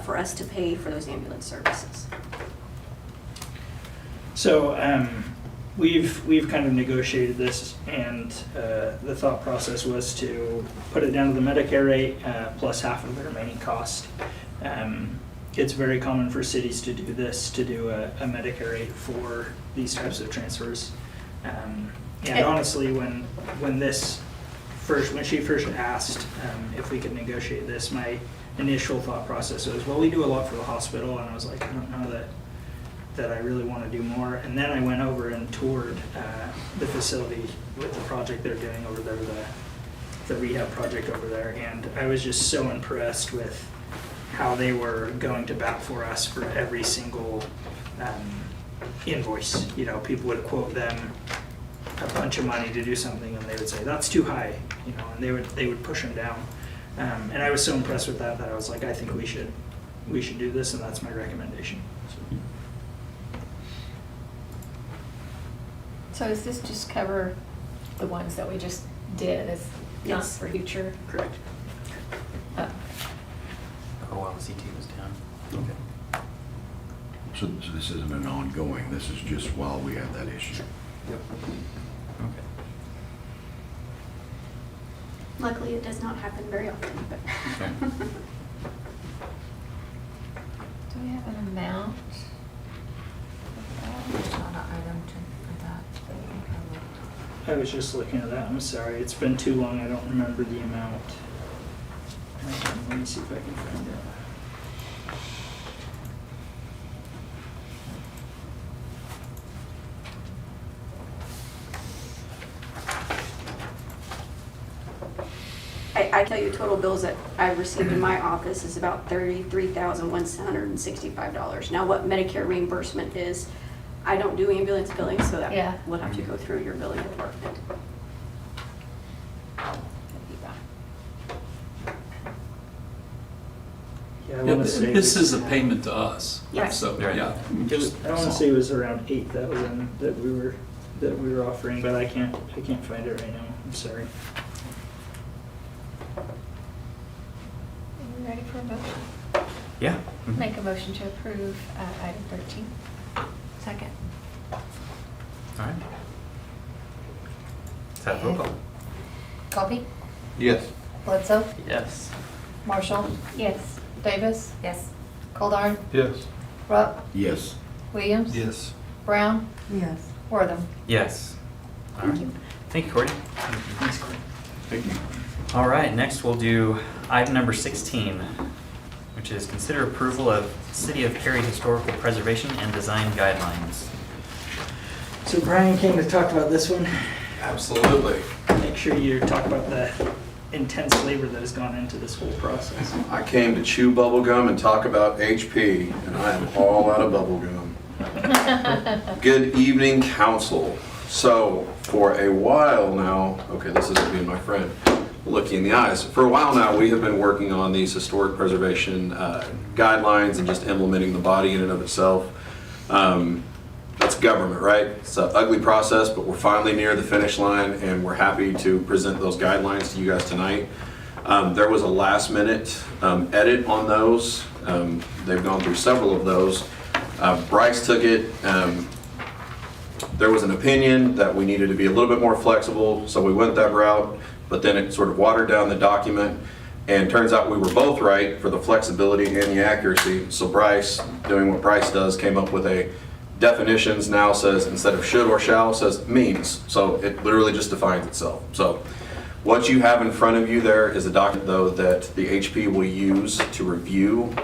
Speaker 14: for us to pay for those ambulance services.
Speaker 11: So we've kind of negotiated this, and the thought process was to put it down to the Medicare rate plus half of the remaining cost. It's very common for cities to do this, to do a Medicare rate for these types of transfers. And honestly, when she first asked if we could negotiate this, my initial thought process was, well, we do a lot for the hospital, and I was like, I don't know that I really want to do more. And then I went over and toured the facility with the project they're doing over there, the rehab project over there, and I was just so impressed with how they were going to bat for us for every single invoice. You know, people would quote them a bunch of money to do something, and they would say that's too high, you know, and they would push them down. And I was so impressed with that I was like, I think we should do this, and that's my recommendation.
Speaker 8: So does this just cover the ones that we just did? It's not
Speaker 14: Yes.
Speaker 8: for future?
Speaker 11: Correct.
Speaker 1: Oh, while the CT was down. Okay.
Speaker 7: So this isn't an ongoing, this is just while we have that issue?
Speaker 11: Yep.
Speaker 1: Okay.
Speaker 14: Luckily, it does not happen very often, but.
Speaker 1: Okay.
Speaker 8: Do we have an amount?
Speaker 10: There's not an item for that.
Speaker 11: I was just looking at that. I'm sorry. It's been too long. I don't remember the amount. Let me see if I can find it.
Speaker 14: I tell you, total bills that I received in my office is about $33,165. Now, what Medicare reimbursement is, I don't do ambulance billing, so that
Speaker 8: Yeah.
Speaker 14: will have to go through your billing department.
Speaker 11: Yeah, I
Speaker 6: Yeah,
Speaker 11: want to say
Speaker 6: this is a payment to us.
Speaker 14: Yes.
Speaker 6: So,
Speaker 1: Right.
Speaker 6: yeah.
Speaker 11: I want to say it was around 8,000 that we were offering, but I can't find it right now. I'm sorry.
Speaker 8: Are we ready for a motion?
Speaker 1: Yeah. Mhm.
Speaker 8: Make a motion to approve item 13.
Speaker 10: Second.
Speaker 1: All right. Is that roll call?
Speaker 8: Colby?
Speaker 5: Yes.
Speaker 8: Bledsoe?
Speaker 1: Yes.
Speaker 8: Marshall? Yes. Davis?
Speaker 10: Yes.
Speaker 8: Goldar?
Speaker 3: Yes.
Speaker 8: Rupp?
Speaker 7: Yes.
Speaker 8: Williams?
Speaker 5: Yes.
Speaker 8: Brown?
Speaker 9: Yes.
Speaker 8: Wortham?
Speaker 1: Yes. All right. Thank you, Courtney.
Speaker 11: Thanks, Corey.
Speaker 7: Thank you.
Speaker 1: All right, next we'll do item number 16, which is consider approval of City of Perry Historical Preservation and Design Guidelines.
Speaker 11: So Brian came to talk about this one.
Speaker 15: Absolutely.
Speaker 11: Make sure you talk about the intense labor that has gone into this whole process.
Speaker 15: I came to chew bubble gum and talk about HP, and I am all out of bubble gum. Good evening, council. So, for a while now, okay, this isn't being my friend, looking in the eyes. For a while now, we have been working on these historic preservation guidelines and just implementing the body in and of itself. that's government, right? It's an ugly process, but we're finally near the finish line, and we're happy to present those guidelines to you guys tonight. There was a last minute edit on those. They've gone through several of those. Bryce took it. There was an opinion that we needed to be a little bit more flexible, so we went that route, but then it sort of watered down the document, and turns out we were both right for the flexibility and the accuracy. So Bryce, doing what Bryce does, came up with a definitions now says, instead of should or shall, says means. So it literally just defines itself. So what you have in front of you there is a document, though, that the HP will use to review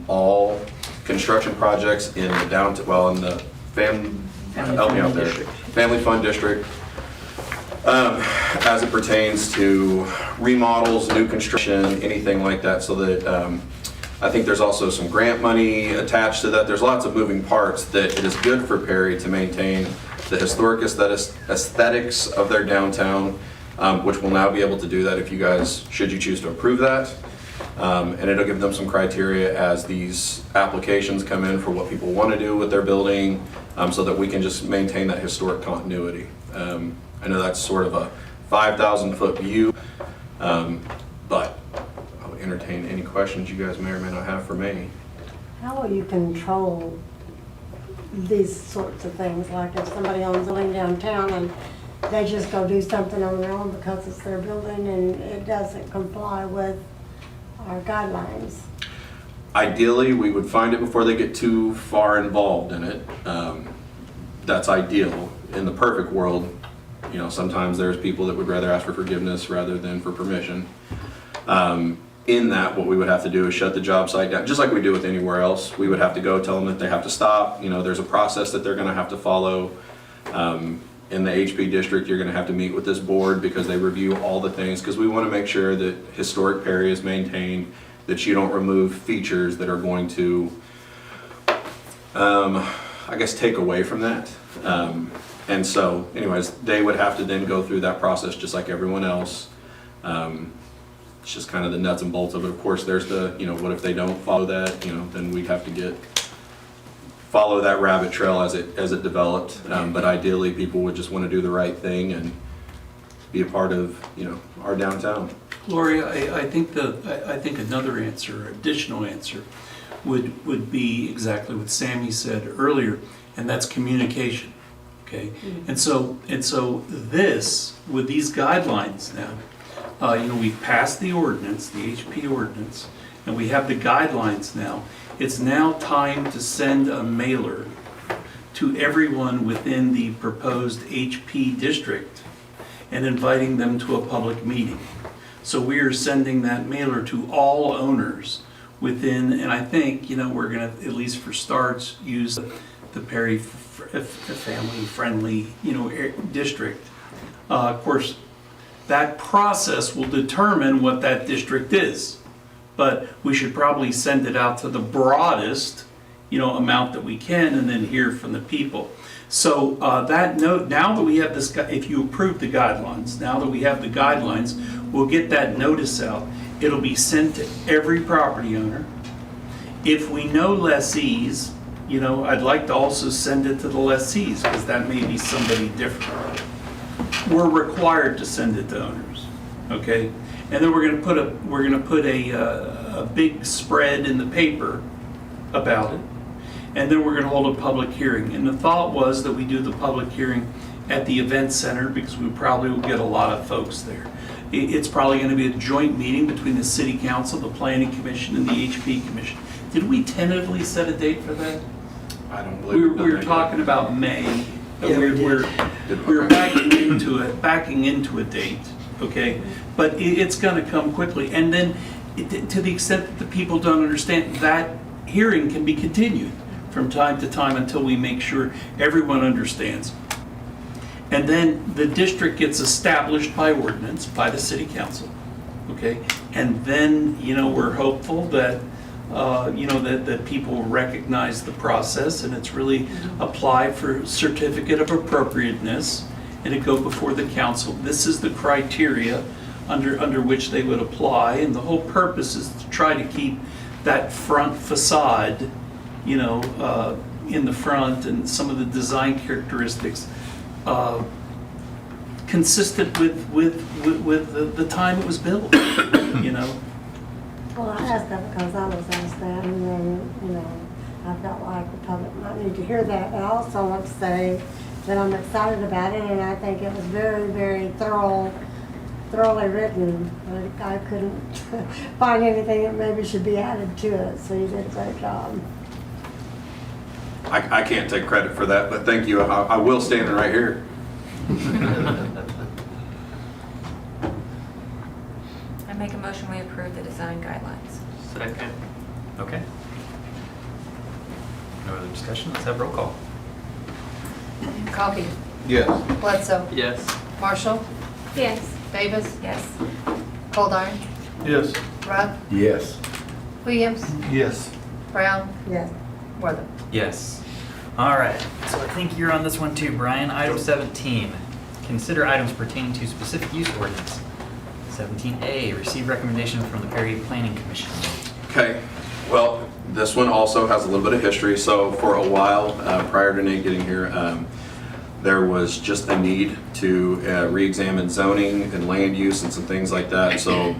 Speaker 15: all construction projects in the downtown, well, in the help me out there, Family Fund District, as it pertains to remodels, new construction, anything like that, so that I think there's also some grant money attached to that. There's lots of moving parts that it is good for Perry to maintain the historic aesthetics of their downtown, which will now be able to do that if you guys, should you choose to approve that. And it'll give them some criteria as these applications come in for what people want to do with their building, so that we can just maintain that historic continuity. I know that's sort of a 5,000-foot view, but I'll entertain any questions you guys may or may not have for me.
Speaker 9: How will you control these sorts of things? Like if somebody owns a building downtown and they just go do something on their own because it's their building and it doesn't comply with our guidelines?
Speaker 15: Ideally, we would find it before they get too far involved in it. That's ideal. In the perfect world, you know, sometimes there's people that would rather ask for forgiveness rather than for permission. In that, what we would have to do is shut the job site down, just like we do with anywhere else. We would have to go tell them that they have to stop. You know, there's a process that they're going to have to follow. In the HP district, you're going to have to meet with this board because they review all the things, because we want to make sure that historic Perry is maintained, that you don't remove features that are going to, I guess, take away from that. And so, anyways, they would have to then go through that process just like everyone else. It's just kind of the nuts and bolts of it. Of course, there's the, you know, what if they don't follow that? You know, then we'd have to follow that rabbit trail as it developed. But ideally, people would just want to do the right thing and be a part of, you know, our downtown.
Speaker 6: Gloria, I think another answer, additional answer, would be exactly what Sammy said earlier, and that's communication. Okay, and so this, with these guidelines now, you know, we've passed the ordinance, the HP ordinance, and we have the guidelines now. It's now time to send a mailer to everyone within the proposed HP district and inviting them to a public meeting. So we are sending that mailer to all owners within, and I think, you know, we're gonna, at least for starts, use the Perry family-friendly, you know, district. Of course, that process will determine what that district is, but we should probably send it out to the broadest, you know, amount that we can, and then hear from the people. So that note, now that we have this, if you approve the guidelines, now that we have the guidelines, we'll get that notice out. It'll be sent to every property owner. If we know lessees, you know, I'd like to also send it to the lessees, because that may be somebody different. We're required to send it to owners, okay? And then we're gonna put a big spread in the paper about it, and then we're gonna hold a public hearing. And the thought was that we do the public hearing at the event center, because we probably will get a lot of folks there. It's probably gonna be a joint meeting between the City Council, the Planning Commission, and the HP Commission. Did we tentatively set a date for that?
Speaker 15: I don't believe
Speaker 6: We were talking about May.
Speaker 11: Yeah,
Speaker 6: We're backing into a date, okay? But it's gonna come quickly, and then to the extent that the people don't understand, that hearing can be continued from time to time until we make sure everyone understands. And then the district gets established by ordinance by the City Council, okay? And then, you know, we're hopeful that you know, that people recognize the process, and it's really apply for certificate of appropriateness, and it go before the council. This is the criteria under which they would apply, and the whole purpose is to try to keep that front facade, you know, in the front and some of the design characteristics consistent with the time it was built, you know?
Speaker 9: Well, I asked that because I was asked that, and then, you know, I felt like the public might need to hear that. But I also want to say that I'm excited about it, and I think it was very, very thoroughly written. I couldn't find anything that maybe should be added to it, so you did a great job.
Speaker 15: I can't take credit for that, but thank you. I will stand right here.
Speaker 10: I make a motion, we approve the design guidelines.
Speaker 1: Second. Okay. No other discussion? Let's have roll call.
Speaker 2: Coffee.
Speaker 5: Yes.
Speaker 2: Bledsoe.
Speaker 1: Yes.
Speaker 2: Marshall.
Speaker 8: Yes.
Speaker 2: Davis.
Speaker 10: Yes.
Speaker 2: Goldar.
Speaker 3: Yes.
Speaker 2: Rupp.
Speaker 7: Yes.
Speaker 2: Williams.
Speaker 3: Yes.
Speaker 2: Brown.
Speaker 9: Yes.
Speaker 2: Worthing.
Speaker 1: Yes. All right. So I think you're on this one too, Brian. Item 17. Consider items pertaining to specific use ordinance. 17A. Receive recommendation from the Perry Planning Commission.
Speaker 15: Okay, well, this one also has a little bit of history. So for a while, prior to Nate getting here, there was just a need to re-examine zoning and land use and some things like that. So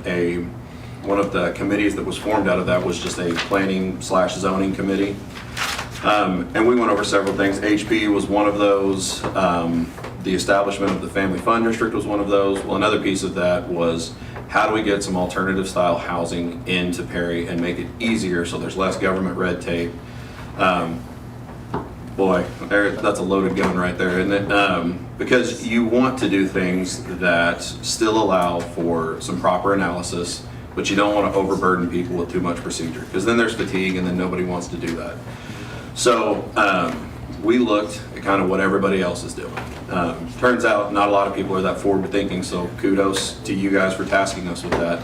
Speaker 15: one of the committees that was formed out of that was just a planning/zoning committee. And we went over several things. HB was one of those. The establishment of the Family Fund District was one of those. Well, another piece of that was how do we get some alternative style housing into Perry and make it easier so there's less government red tape. Boy, that's a loaded gun right there, isn't it? Because you want to do things that still allow for some proper analysis, but you don't want to overburden people with too much procedure, because then there's fatigue and then nobody wants to do that. So we looked at kind of what everybody else is doing. Turns out not a lot of people are that forward thinking, so kudos to you guys for tasking us with that.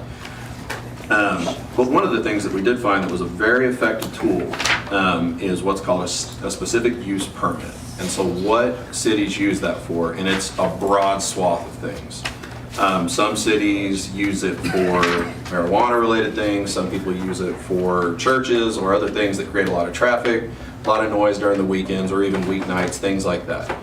Speaker 15: But one of the things that we did find that was a very effective tool is what's called a specific use permit. And so what cities use that for, and it's a broad swath of things. Some cities use it for marijuana related things, some people use it for churches or other things that create a lot of traffic, a lot of noise during the weekends or even weeknights, things like that.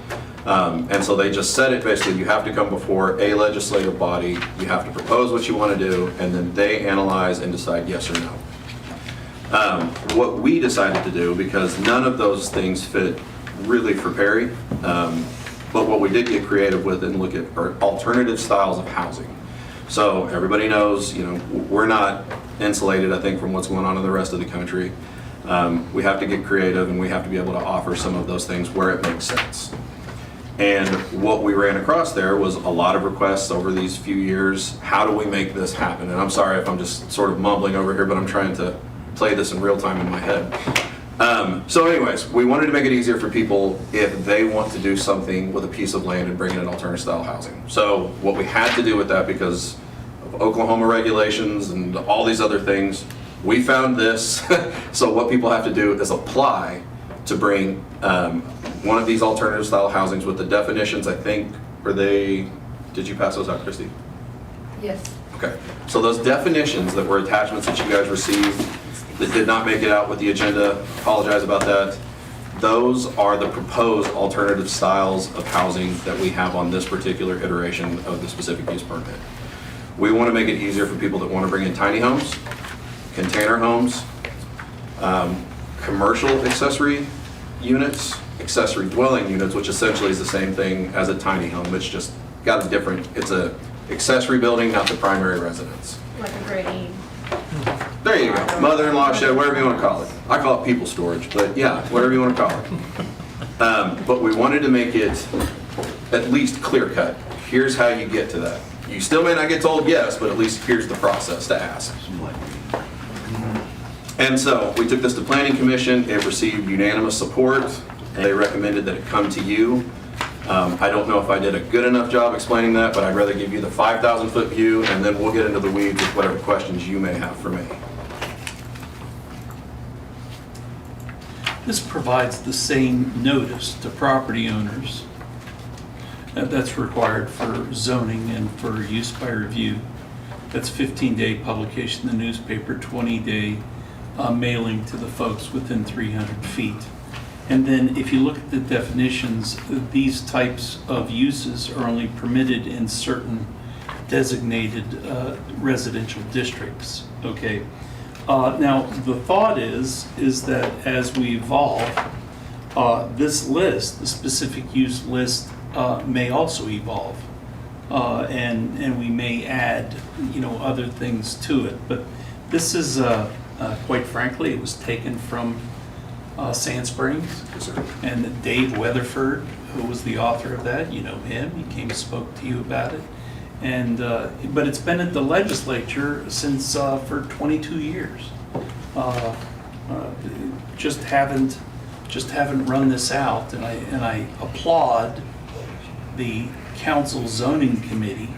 Speaker 15: And so they just said it basically, you have to come before a legislative body, you have to propose what you want to do, and then they analyze and decide yes or no. What we decided to do, because none of those things fit really for Perry, but what we did get creative with and look at are alternative styles of housing. So everybody knows, you know, we're not insulated, I think, from what's going on in the rest of the country. We have to get creative and we have to be able to offer some of those things where it makes sense. And what we ran across there was a lot of requests over these few years. How do we make this happen? And I'm sorry if I'm just sort of mumbling over here, but I'm trying to play this in real time in my head. So anyways, we wanted to make it easier for people if they want to do something with a piece of land and bring in an alternative style housing. So what we had to do with that, because of Oklahoma regulations and all these other things, we found this. So what people have to do is apply to bring one of these alternative style housings with the definitions, I think, did you pass those out, Christy?
Speaker 2: Yes.
Speaker 15: Okay, so those definitions that were attachments that you guys received that did not make it out with the agenda, apologize about that. Those are the proposed alternative styles of housing that we have on this particular iteration of the specific use permit. We want to make it easier for people that want to bring in tiny homes, container homes, commercial accessory units, accessory dwelling units, which essentially is the same thing as a tiny home. It's just got a different, it's a accessory building, not the primary residence.
Speaker 8: Like a grade.
Speaker 15: There you go. Mother-in-law shed, whatever you want to call it. I call it people storage, but yeah, whatever you want to call it. But we wanted to make it at least clear cut. Here's how you get to that. You still may not get told yes, but at least here's the process to ask. And so we took this to Planning Commission. It received unanimous support. They recommended that it come to you. I don't know if I did a good enough job explaining that, but I'd rather give you the 5,000-foot view, and then we'll get into the weeds with whatever questions you may have for me.
Speaker 6: This provides the same notice to property owners that's required for zoning and for use by review. That's 15-day publication in the newspaper, 20-day mailing to the folks within 300 feet. And then if you look at the definitions, these types of uses are only permitted in certain designated residential districts, okay? Now, the thought is that as we evolve, this list, the specific use list, may also evolve. And we may add, other things to it. But this is, quite frankly, it was taken from Sand Springs.
Speaker 15: Yes, sir.
Speaker 6: And Dave Weatherford, who was the author of that, you know him, he came and spoke to you about it. And, but it's been at the legislature since, for 22 years. Just haven't run this out, and I applaud the council zoning committee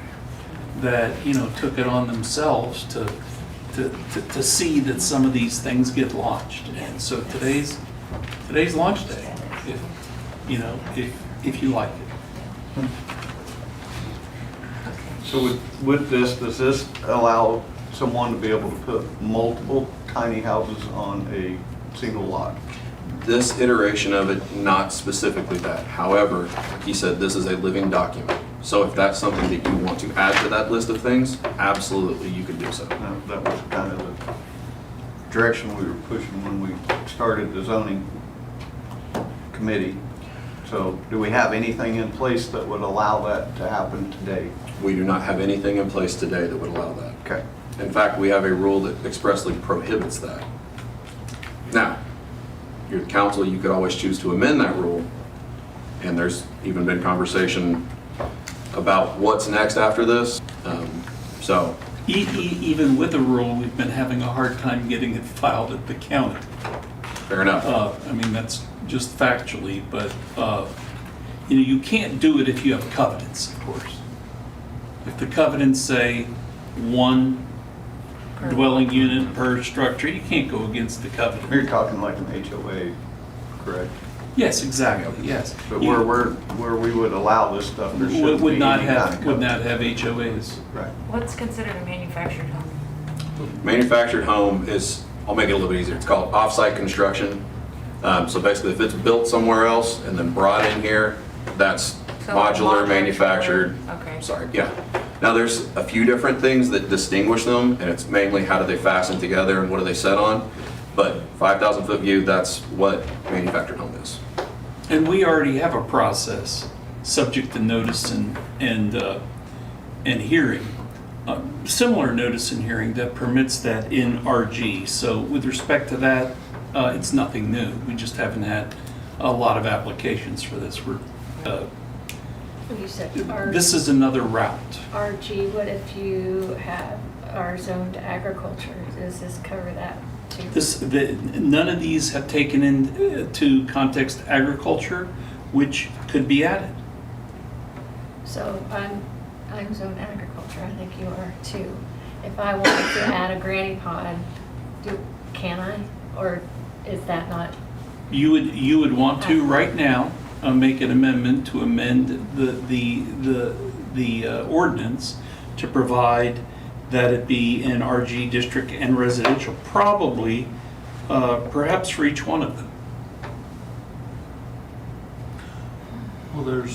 Speaker 6: that, took it on themselves to see that some of these things get launched. And so today's launch day, if you like it.
Speaker 16: So with this, does this allow someone to be able to put multiple tiny houses on a single lot?
Speaker 15: This iteration of it, not specifically that. However, like he said, this is a living document. So if that's something that you want to add to that list of things, absolutely you can do so.
Speaker 16: Now, that was kind of the direction we were pushing when we started the zoning committee. So do we have anything in place that would allow that to happen today?
Speaker 15: We do not have anything in place today that would allow that.
Speaker 16: Okay.
Speaker 15: In fact, we have a rule that expressly prohibits that. Now, you're the council, you could always choose to amend that rule, and there's even been conversation about what's next after this. So
Speaker 6: Even with the rule, we've been having a hard time getting it filed at the county.
Speaker 15: fair enough.
Speaker 6: I mean, that's just factually, but, you can't do it if you have covenants, of course. If the covenants say one dwelling unit per structure, you can't go against the covenant.
Speaker 16: You're talking like an HOA, correct?
Speaker 6: Yes, exactly, yes.
Speaker 16: But where we would allow this stuff, there shouldn't be
Speaker 6: Would not
Speaker 16: any kind of
Speaker 6: have, would not
Speaker 16: covenant.
Speaker 6: have HOAs.
Speaker 16: Right.
Speaker 10: What's considered a manufactured home?
Speaker 15: Manufactured home is, I'll make it a little bit easier, it's called off-site construction. So basically, if it's built somewhere else and then brought in here, that's
Speaker 10: So
Speaker 15: modular, manufactured.
Speaker 10: Okay.
Speaker 15: Sorry, yeah. Now, there's a few different things that distinguish them, and it's mainly how do they fasten together and what do they set on. But 5,000 foot view, that's what manufactured home is.
Speaker 6: And we already have a process, subject to notice and hearing, similar notice and hearing that permits that in RG. So with respect to that, it's nothing new. We just haven't had a lot of applications for this.
Speaker 8: You said
Speaker 6: This is another route.
Speaker 8: RG, what if you are zoned agriculture? Does this cover that too?
Speaker 6: None of these have taken into context agriculture, which could be added.
Speaker 8: So I'm zoned agriculture, I think you are too. If I wanted to add a granny pod, can I? Or is that not?
Speaker 6: You would want to right now make an amendment to amend the ordinance to provide that it be an RG district and residential, probably, perhaps for each one of them.
Speaker 5: Well,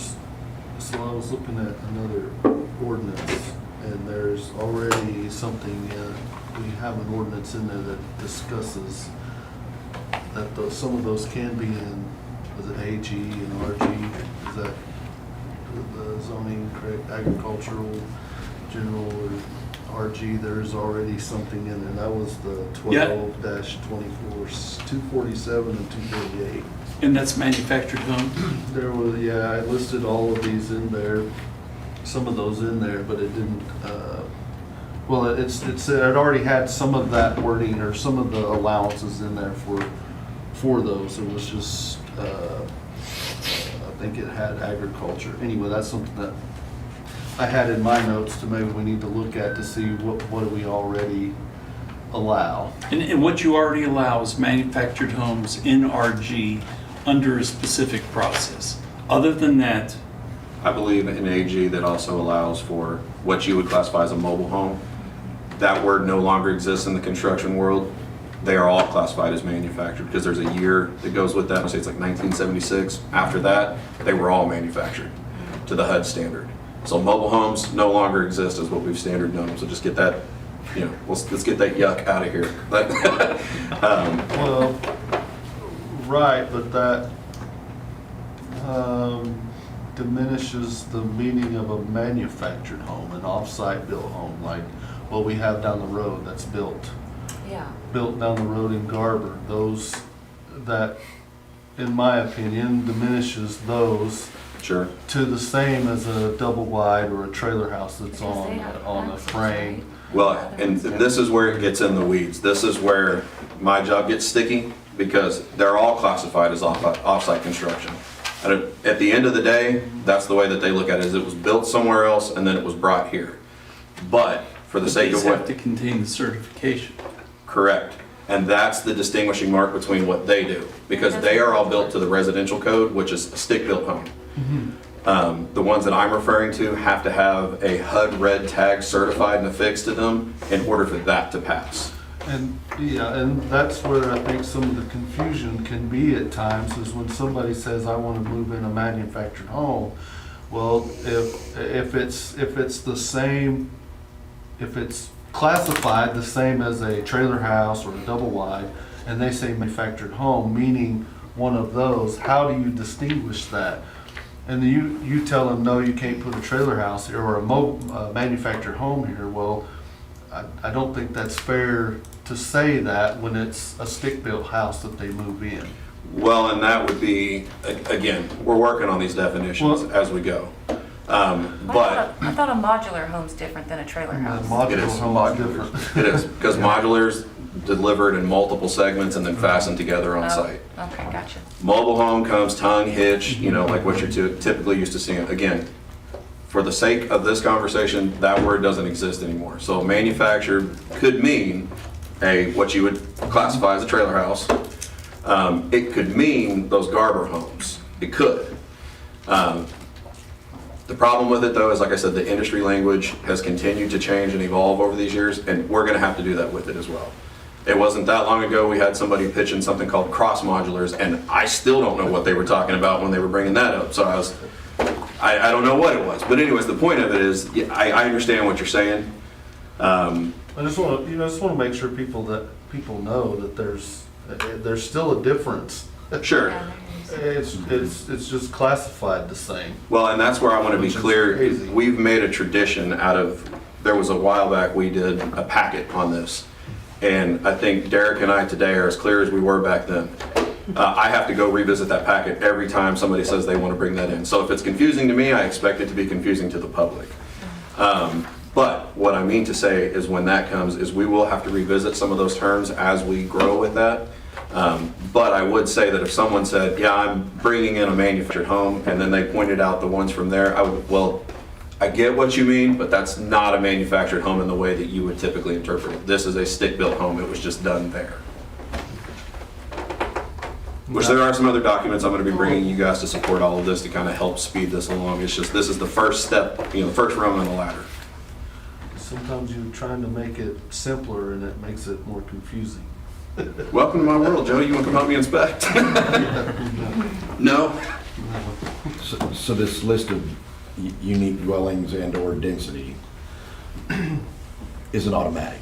Speaker 5: so I was looking at another ordinance, and there's already something, we have an ordinance in there that discusses that some of those can be in, is it AG and RG? Is that the zoning, correct, agricultural, general, or RG? There's already something in there. That was the 12-24, 247 and 238.
Speaker 6: And that's manufactured home?
Speaker 5: There was, yeah, I listed all of these in there, some of those in there, but it didn't, well, it already had some of that wording or some of the allowances in there for those. It was just, I think it had agriculture. Anyway, that's something that I had in my notes to maybe we need to look at to see what do we already allow.
Speaker 6: And what you already allow is manufactured homes in RG under a specific process. Other than that,
Speaker 15: I believe in AG that also allows for what you would classify as a mobile home. That word no longer exists in the construction world. they are all classified as manufactured because there's a year that goes with that. I say it's like 1976. After that, they were all manufactured to the HUD standard. So mobile homes no longer exist as what we've standard known. So just get that, you know, let's get that yuck out of here.
Speaker 3: Well, right, but that diminishes the meaning of a manufactured home, an off-site built home, like what we have down the road that's built down the road in Garber. Those, that, in my opinion, diminishes those
Speaker 15: Sure.
Speaker 3: to the same as a double wide or a trailer house that's on a frame.
Speaker 15: Well, and this is where it gets in the weeds. This is where my job gets sticky because they're all classified as off-site construction. And at the end of the day, that's the way that they look at it, is it was built somewhere else and then it was brought here. But for the sake of
Speaker 6: These have
Speaker 15: what,
Speaker 6: to contain the certification.
Speaker 15: correct. And that's the distinguishing mark between what they do, because they are all built to the residential code, which is a stick-built home. The ones that I'm referring to have to have a HUD red tag certified and affixed to them in order for that to pass.
Speaker 3: And, yeah, and that's where I think some of the confusion can be at times, is when somebody says, I want to move in a manufactured home. Well, if it's the same, if it's classified the same as a trailer house or a double wide, and they say manufactured home, meaning one of those, how do you distinguish that? And you tell them, no, you can't put a trailer house here or a manufactured home here. Well, I don't think that's fair to say that when it's a stick-built house that they move in.
Speaker 15: Well, and that would be, again, we're working on these definitions as we go. But
Speaker 10: I thought a modular home's different than a trailer house.
Speaker 3: Modular
Speaker 15: It is.
Speaker 3: home is different.
Speaker 15: it is, because modulars delivered in multiple segments and then fastened together on site.
Speaker 10: Okay, gotcha.
Speaker 15: Mobile home comes tongue, hitch, you know, like what you're typically used to seeing. Again, for the sake of this conversation, that word doesn't exist anymore. So manufactured could mean what you would classify as a trailer house. It could mean those Garber homes. It could. The problem with it, though, is, like I said, the industry language has continued to change and evolve over these years, and we're going to have to do that with it as well. It wasn't that long ago we had somebody pitching something called cross modulars, and I still don't know what they were talking about when they were bringing that up. So I don't know what it was. But anyways, the point of it is, I understand what you're saying.
Speaker 3: I just want to make sure people know that there's still a difference.
Speaker 15: Sure.
Speaker 3: It's just classified the same.
Speaker 15: Well, and that's where I want to be
Speaker 3: Which is
Speaker 15: clear.
Speaker 3: crazy.
Speaker 15: We've made a tradition out of, there was a while back we did a packet on this. And I think Derek and I today are as clear as we were back then. I have to go revisit that packet every time somebody says they want to bring that in. So if it's confusing to me, I expect it to be confusing to the public. But what I mean to say is when that comes is we will have to revisit some of those terms as we grow with that. But I would say that if someone said, yeah, I'm bringing in a manufactured home, and then they pointed out the ones from there, I get what you mean, but that's not a manufactured home in the way that you would typically interpret it. This is a stick-built home. It was just done there. Which there are some other documents I'm going to be bringing you guys to support all of this to kind of help speed this along. It's just, this is the first step, the first rung on the ladder.
Speaker 3: Sometimes you're trying to make it simpler and it makes it more confusing.
Speaker 15: Welcome to my world, Joe. You want to come help me inspect? No?
Speaker 7: So this list of unique dwellings and/or density isn't automatic.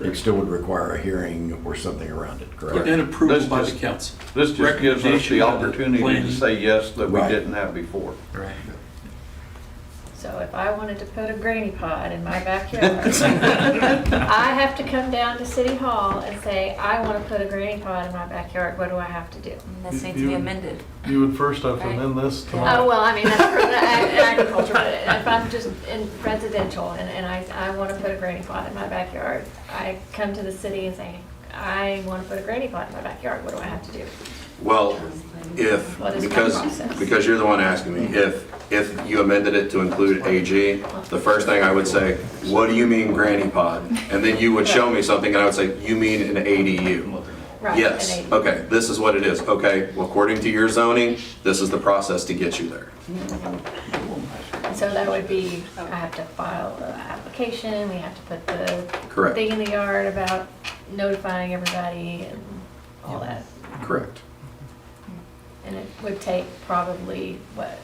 Speaker 7: It still would require a hearing or something around it, correct?
Speaker 6: And approval by the council.
Speaker 16: This just gives us the
Speaker 6: Recommendation by the
Speaker 16: opportunity to
Speaker 6: planning.
Speaker 16: say yes that we
Speaker 7: Right.
Speaker 16: didn't have before.
Speaker 1: Right.
Speaker 8: So if I wanted to put a granny pod in my backyard, I have to come down to City Hall and say, I want to put a granny pod in my backyard. What do I have to do?
Speaker 10: This needs to be amended.
Speaker 3: You would first have to amend this tonight.
Speaker 8: Oh, well, I mean, that's for the agriculture, but if I'm just in residential and I want to put a granny pod in my backyard, I come to the city and say, I want to put a granny pod in my backyard. What do I have to do?
Speaker 15: Well,
Speaker 8: What is my process?
Speaker 15: because you're the one asking me, if you amended it to include AG, the first thing I would say, what do you mean granny pod? And then you would show me something and I would say, you mean an ADU?
Speaker 8: Right,
Speaker 15: Yes,
Speaker 8: an ADU.
Speaker 15: okay, this is what it is. Okay, well, according to your zoning, this is the process to get you there.
Speaker 8: And so that would be, I have to file an application, we have to put the
Speaker 15: Correct.
Speaker 8: thing in the yard about notifying everybody and all that.
Speaker 15: Correct.
Speaker 8: And it would take probably, what,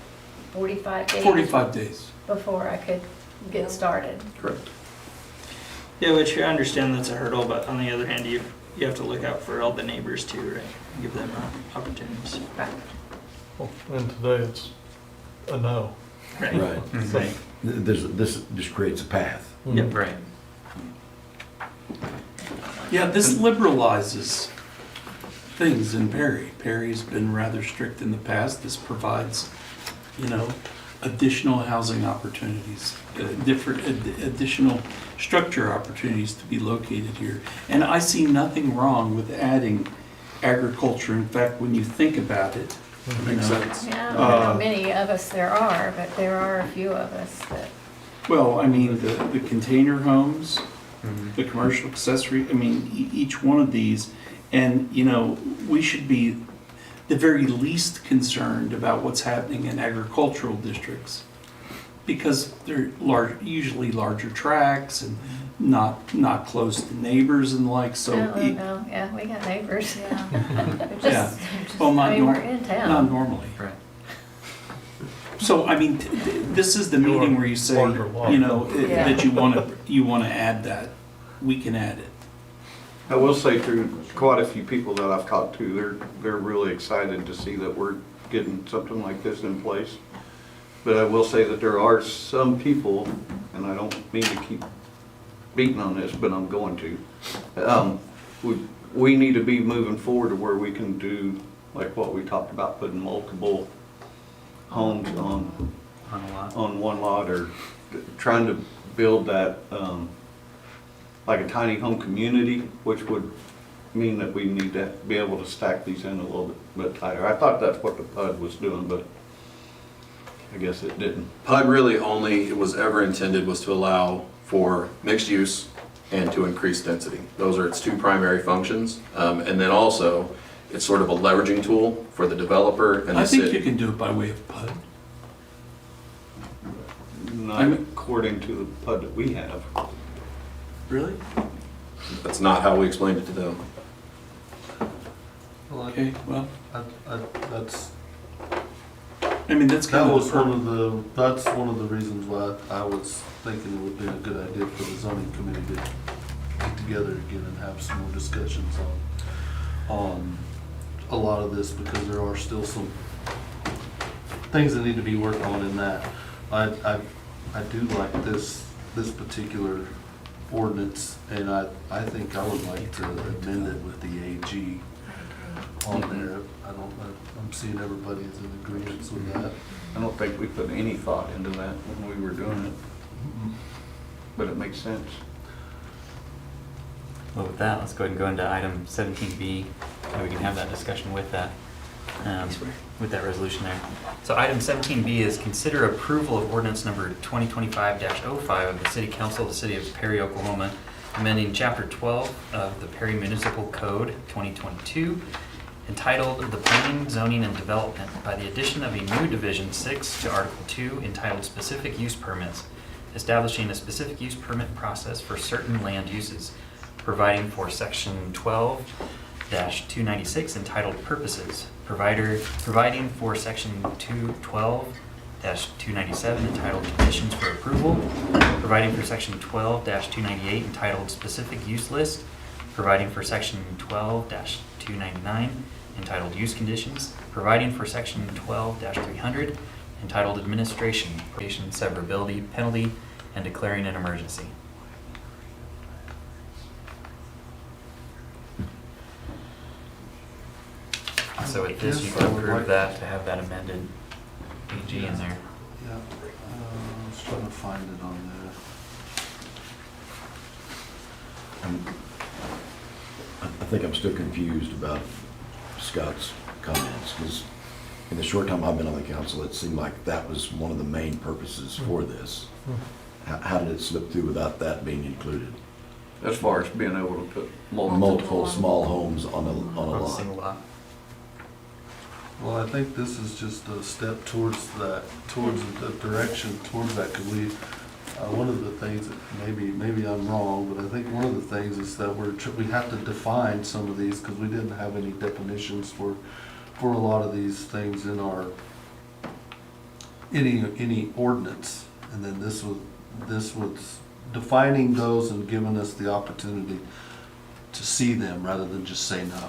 Speaker 8: 45 days?
Speaker 6: 45 days.
Speaker 8: Before I could get started.
Speaker 15: Correct.
Speaker 11: Yeah, which I understand that's a hurdle, but on the other hand, you have to look out for all the neighbors too, right? Give them opportunities.
Speaker 8: Right.
Speaker 17: Well, and today it's a no.
Speaker 11: Right.
Speaker 7: Right.
Speaker 1: Right.
Speaker 7: This just creates a path.
Speaker 1: Yep, right.
Speaker 6: Yeah, this liberalizes things in Perry. Perry's been rather strict in the past. This provides, additional housing opportunities, additional structure opportunities to be located here. And I see nothing wrong with adding agriculture. In fact, when you think about it,
Speaker 15: Makes sense.
Speaker 8: Yeah, I don't know how many of us there are, but there are a few of us that.
Speaker 6: well, I mean, the container homes, the commercial accessory, I mean, each one of these, and, we should be the very least concerned about what's happening in agricultural districts, because they're usually larger tracts and not close to neighbors and like, so.
Speaker 8: No, yeah, we got neighbors.
Speaker 10: Yeah.
Speaker 8: They're
Speaker 6: Yeah.
Speaker 8: just,
Speaker 6: Well, not
Speaker 8: I mean, we're
Speaker 6: nor-
Speaker 8: in town.
Speaker 6: Not normally.
Speaker 1: Right.
Speaker 6: So, I mean, this is the meeting where you say,
Speaker 17: Larger lot.
Speaker 8: Yeah.
Speaker 6: that you want to add that. We can add it.
Speaker 16: I will say through quite a few people that I've talked to, they're really excited to see that we're getting something like this in place. But I will say that there are some people, and I don't mean to keep beating on this, but I'm going to. We need to be moving forward to where we can do like what we talked about, putting multiple homes
Speaker 1: On a lot.
Speaker 16: on one lot, or trying to build that, like a tiny home community, which would mean that we need to be able to stack these in a little bit tighter. I thought that's what the PUD was doing, but I guess it didn't.
Speaker 15: PUD really only was ever intended was to allow for mixed use and to increase density. Those are its two primary functions. And then also, it's sort of a leveraging tool for the developer and the
Speaker 6: I think you
Speaker 15: city.
Speaker 6: can do it by way of PUD.
Speaker 16: Not according to the PUD that we have.
Speaker 6: Really?
Speaker 15: That's not how we explained it to them.
Speaker 3: Well,
Speaker 6: Okay, well,
Speaker 3: that's,
Speaker 6: I mean, that's kind
Speaker 3: that
Speaker 6: of
Speaker 3: was that's one of the reasons why I was thinking it would be a good idea for the zoning committee to get together again and have some more discussions on a lot of this, because there are still some things that need to be worked on in that. I do like this particular ordinance, and I think I would like to amend it with the AG on there. I'm seeing everybody is in agreement with that.
Speaker 16: I don't think we put any thought into that when we were doing it, but it makes sense.
Speaker 1: Well, with that, let's go ahead and go into item 17B, and we can have that discussion with that, with that resolution there. So item 17B is consider approval of ordinance number 2025-05 of the City Council of the City of Perry, Oklahoma, amending Chapter 12 of the Perry Municipal Code 2022, entitled The Planning, Zoning, and Development, by the addition of a new Division 6 to Article 2 entitled Specific Use Permits, establishing a specific use permit process for certain land uses, providing for Section 12-296 entitled Purposes, providing for Section 212-297 entitled Conditions for Approval, providing for Section 12-298 entitled Specific Use List, providing for Section 12-299 entitled Use Conditions, providing for Section 12-300 entitled Administration, Probation, Severability, Penalty, and declaring an emergency. So with this, you can approve that, to have that amended AG in there.
Speaker 3: Yeah, I was trying to find it on
Speaker 7: I think I'm still confused about Scott's comments, because in the short time I've been on the council, it seemed like that was one of the main purposes for this. How did it slip through without that being included?
Speaker 16: As far as being able to put
Speaker 7: Multiple small homes on a
Speaker 1: On a
Speaker 7: lot.
Speaker 1: single lot.
Speaker 3: Well, I think this is just a step towards that, towards the direction, towards that, because One of the things that maybe I'm wrong, but I think one of the things is that we have to define some of these because we didn't have any definitions for a lot of these things in our any ordinance. And then this was defining those and giving us the opportunity to see them rather than just say no.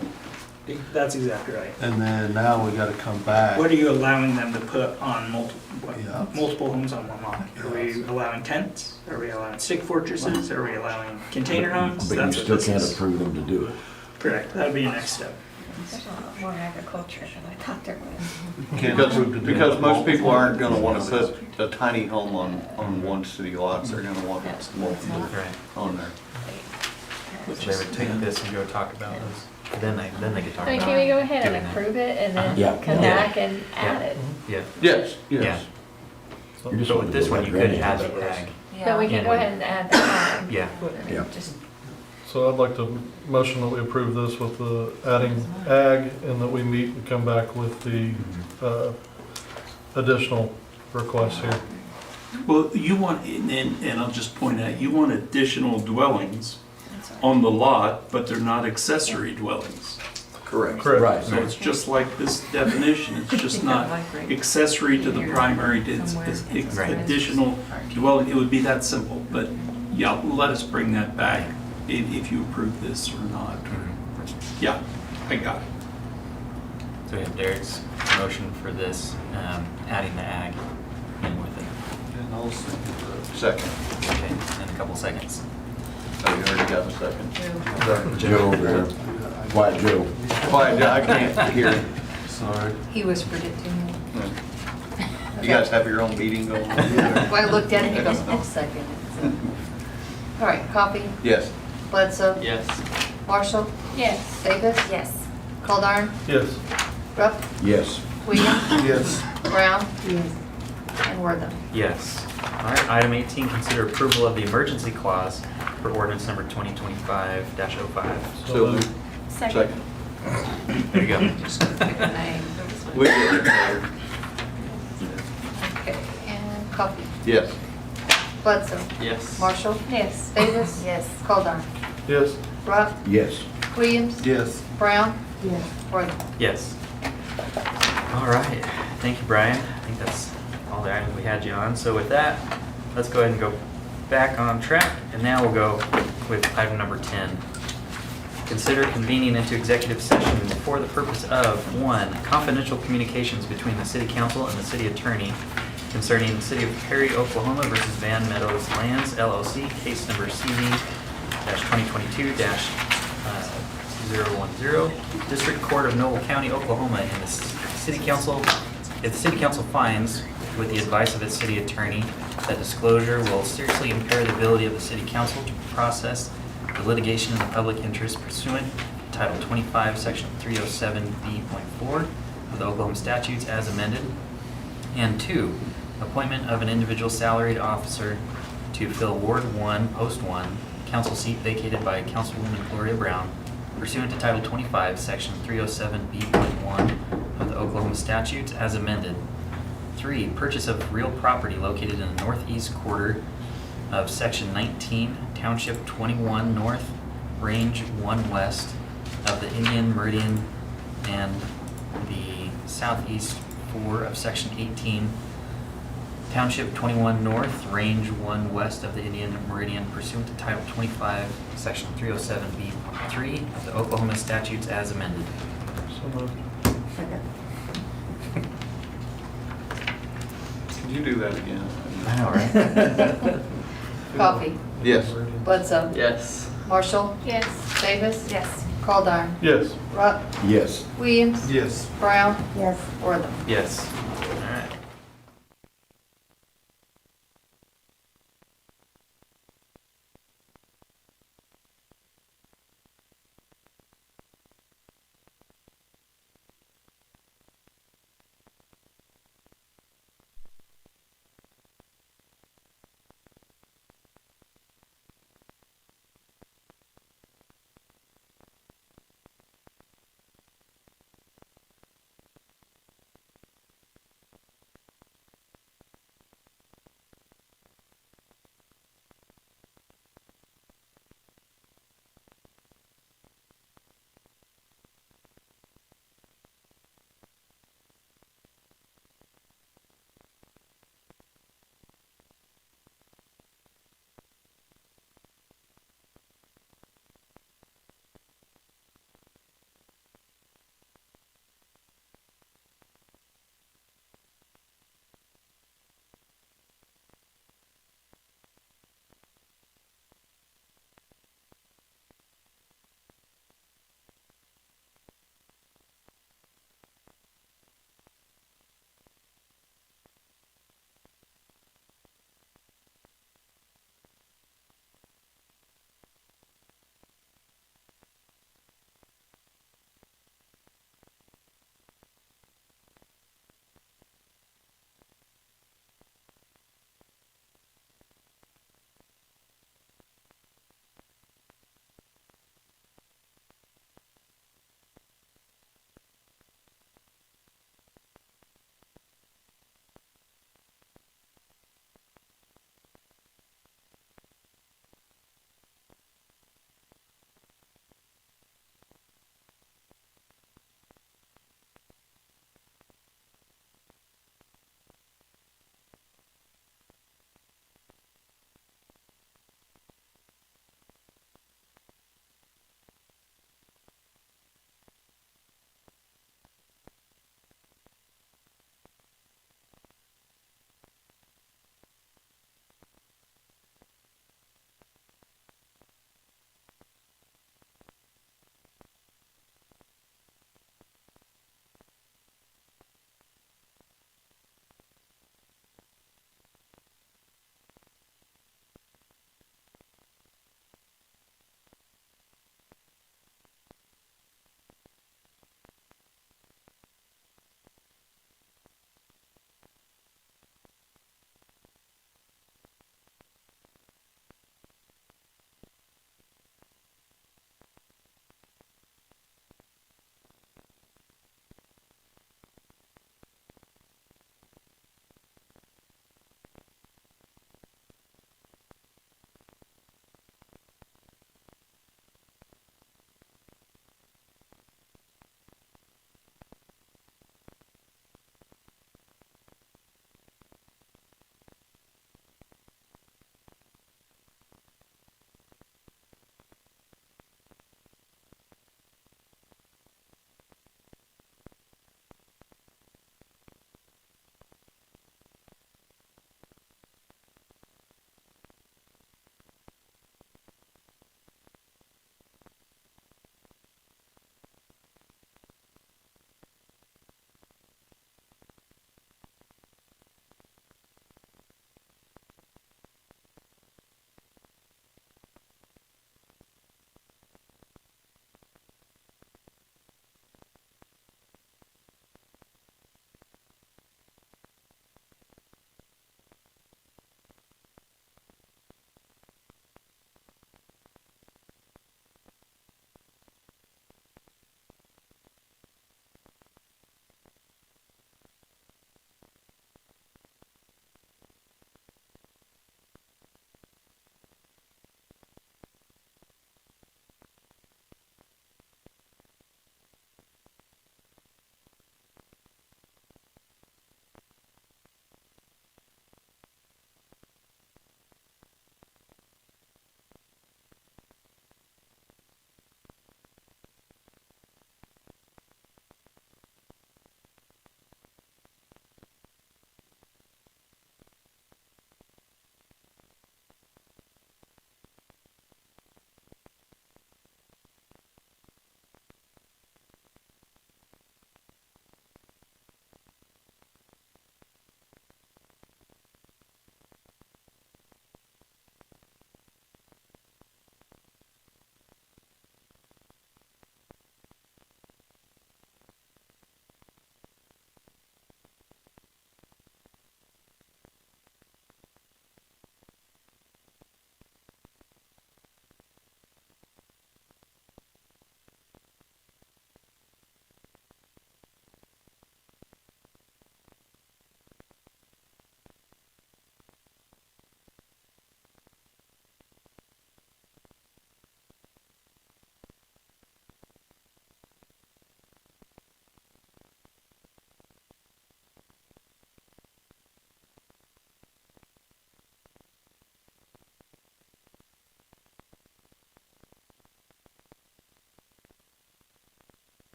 Speaker 11: That's exactly right.
Speaker 3: And then now we gotta come back.
Speaker 11: What are you allowing them to put on
Speaker 3: Yeah.
Speaker 11: multiple homes on one lot? Are we allowing tents? Are we allowing stick fortresses? Are we allowing container homes?
Speaker 7: But you
Speaker 11: That's what
Speaker 7: still
Speaker 11: this
Speaker 7: can't
Speaker 11: is.
Speaker 7: approve them to do it.
Speaker 11: Correct, that'd be a next step.
Speaker 8: There's a lot more agriculture than I thought there was.
Speaker 3: Can't
Speaker 16: Because,
Speaker 3: approve to do
Speaker 16: because
Speaker 3: it.
Speaker 16: most people aren't gonna wanna put a tiny home on one city lot, they're gonna want multiple
Speaker 1: Right.
Speaker 16: on there.
Speaker 1: So they would take this and go talk about this. Then they could talk
Speaker 8: I mean,
Speaker 1: about.
Speaker 8: can we go ahead
Speaker 1: doing
Speaker 8: and
Speaker 1: that.
Speaker 8: approve it and
Speaker 7: Yeah.
Speaker 8: then come
Speaker 1: Yeah.
Speaker 8: back and add it?
Speaker 1: Yeah.
Speaker 16: Yes,
Speaker 1: Yeah.
Speaker 16: yes.
Speaker 7: You're just
Speaker 1: So
Speaker 7: wanting
Speaker 1: with
Speaker 7: to
Speaker 1: this
Speaker 7: go
Speaker 1: one,
Speaker 7: like
Speaker 1: you could
Speaker 7: granny.
Speaker 1: add the ag.
Speaker 8: But we can go
Speaker 1: And-
Speaker 8: ahead and add the ag.
Speaker 1: Yeah.
Speaker 7: Yeah.
Speaker 8: Just
Speaker 17: So I'd like to motion that we approve this with the adding ag and that we meet and come back with the additional requests here.
Speaker 6: Well, you want, and I'll just point out, you want additional dwellings on the lot, but they're not accessory dwellings.
Speaker 16: Correct.
Speaker 17: Correct.
Speaker 7: Right.
Speaker 6: So it's just like this definition, it's just not accessory to the primary, it's
Speaker 1: Right.
Speaker 6: additional dwelling, it would be that simple, but yeah, let us bring that back if you approve this or not. Yeah, I got it.
Speaker 1: So we have Derek's motion for this, adding the ag in with it.
Speaker 3: And I'll second
Speaker 16: Second.
Speaker 1: Okay, in a couple seconds.
Speaker 16: Oh, you already got a second?
Speaker 7: Joe over there. Quiet Joe.
Speaker 16: Quiet, I can't hear.
Speaker 3: that. Sorry.
Speaker 2: He whispered it to me.
Speaker 16: You guys have your own meeting going on?
Speaker 2: When I looked at it, he goes, I'll second it. So. All right, Coffee,
Speaker 16: Yes.
Speaker 2: Bledsoe,
Speaker 1: Yes.
Speaker 2: Marshall,
Speaker 8: yes.
Speaker 2: Davis,
Speaker 10: Yes.
Speaker 2: Caldarn,
Speaker 17: Yes.
Speaker 2: Rupp,
Speaker 7: Yes.
Speaker 2: Williams,
Speaker 3: Yes.
Speaker 2: Brown,
Speaker 9: Yes.
Speaker 2: and Wortham.
Speaker 1: Yes. All right, item 18, consider approval of the emergency clause for ordinance number 2025-05.
Speaker 16: So moved.
Speaker 8: Second.
Speaker 1: There you go.
Speaker 16: We get it there.
Speaker 2: Okay, and Coffee,
Speaker 16: Yes.
Speaker 2: Bledsoe,
Speaker 1: Yes.
Speaker 2: Marshall,
Speaker 8: Yes.
Speaker 2: Davis,
Speaker 10: Yes.
Speaker 2: Caldarn,
Speaker 17: Yes.
Speaker 2: Rupp,
Speaker 7: Yes.
Speaker 2: Williams,
Speaker 3: Yes.
Speaker 2: Brown,
Speaker 9: Yes.
Speaker 2: Wortham.
Speaker 1: Yes. All right. Thank you, Brian. I think that's all the items we had you on. So with that, let's go ahead and go back on track. And now we'll go with item number 10. Consider convening into executive session for the purpose of, 1, confidential communications between the city council and the city attorney concerning the city of Perry, Oklahoma versus Van Meadows Lands LLC, case number CV-2022-010, District Court of Noble County, Oklahoma, and the city council, if the city council finds, with the advice of its city attorney, that disclosure will seriously impair the ability of the city council to process the litigation in the public interest pursuant to Title 25, Section 307B.4 of the Oklahoma statutes as amended. And 2, appointment of an individual salaried officer to fill Ward 1, Post 1, council seat vacated by Councilwoman Gloria Brown pursuant to Title 25, Section 307B.1 of the Oklahoma statutes as amended. 3, purchase of real property located in the northeast quarter of Section 19, Township 21 North, Range 1 West of the Indian Meridian and the southeast 4 of Section 18, Township 21 North, Range 1 West of the Indian Meridian pursuant to Title 25, Section 307B3 of the Oklahoma statutes as amended.
Speaker 17: So moved.
Speaker 9: Second.
Speaker 16: Can you do that again?
Speaker 1: I know, right?
Speaker 2: Coffee,
Speaker 16: Yes.
Speaker 2: Bledsoe,
Speaker 1: Yes.
Speaker 2: Marshall,
Speaker 8: Yes.
Speaker 2: Davis,
Speaker 10: Yes.
Speaker 2: Caldarn,
Speaker 17: Yes.
Speaker 2: Rupp,
Speaker 7: Yes.
Speaker 2: Williams,
Speaker 3: Yes.
Speaker 2: Brown,
Speaker 9: Yes.
Speaker 2: Wortham.
Speaker 1: Yes.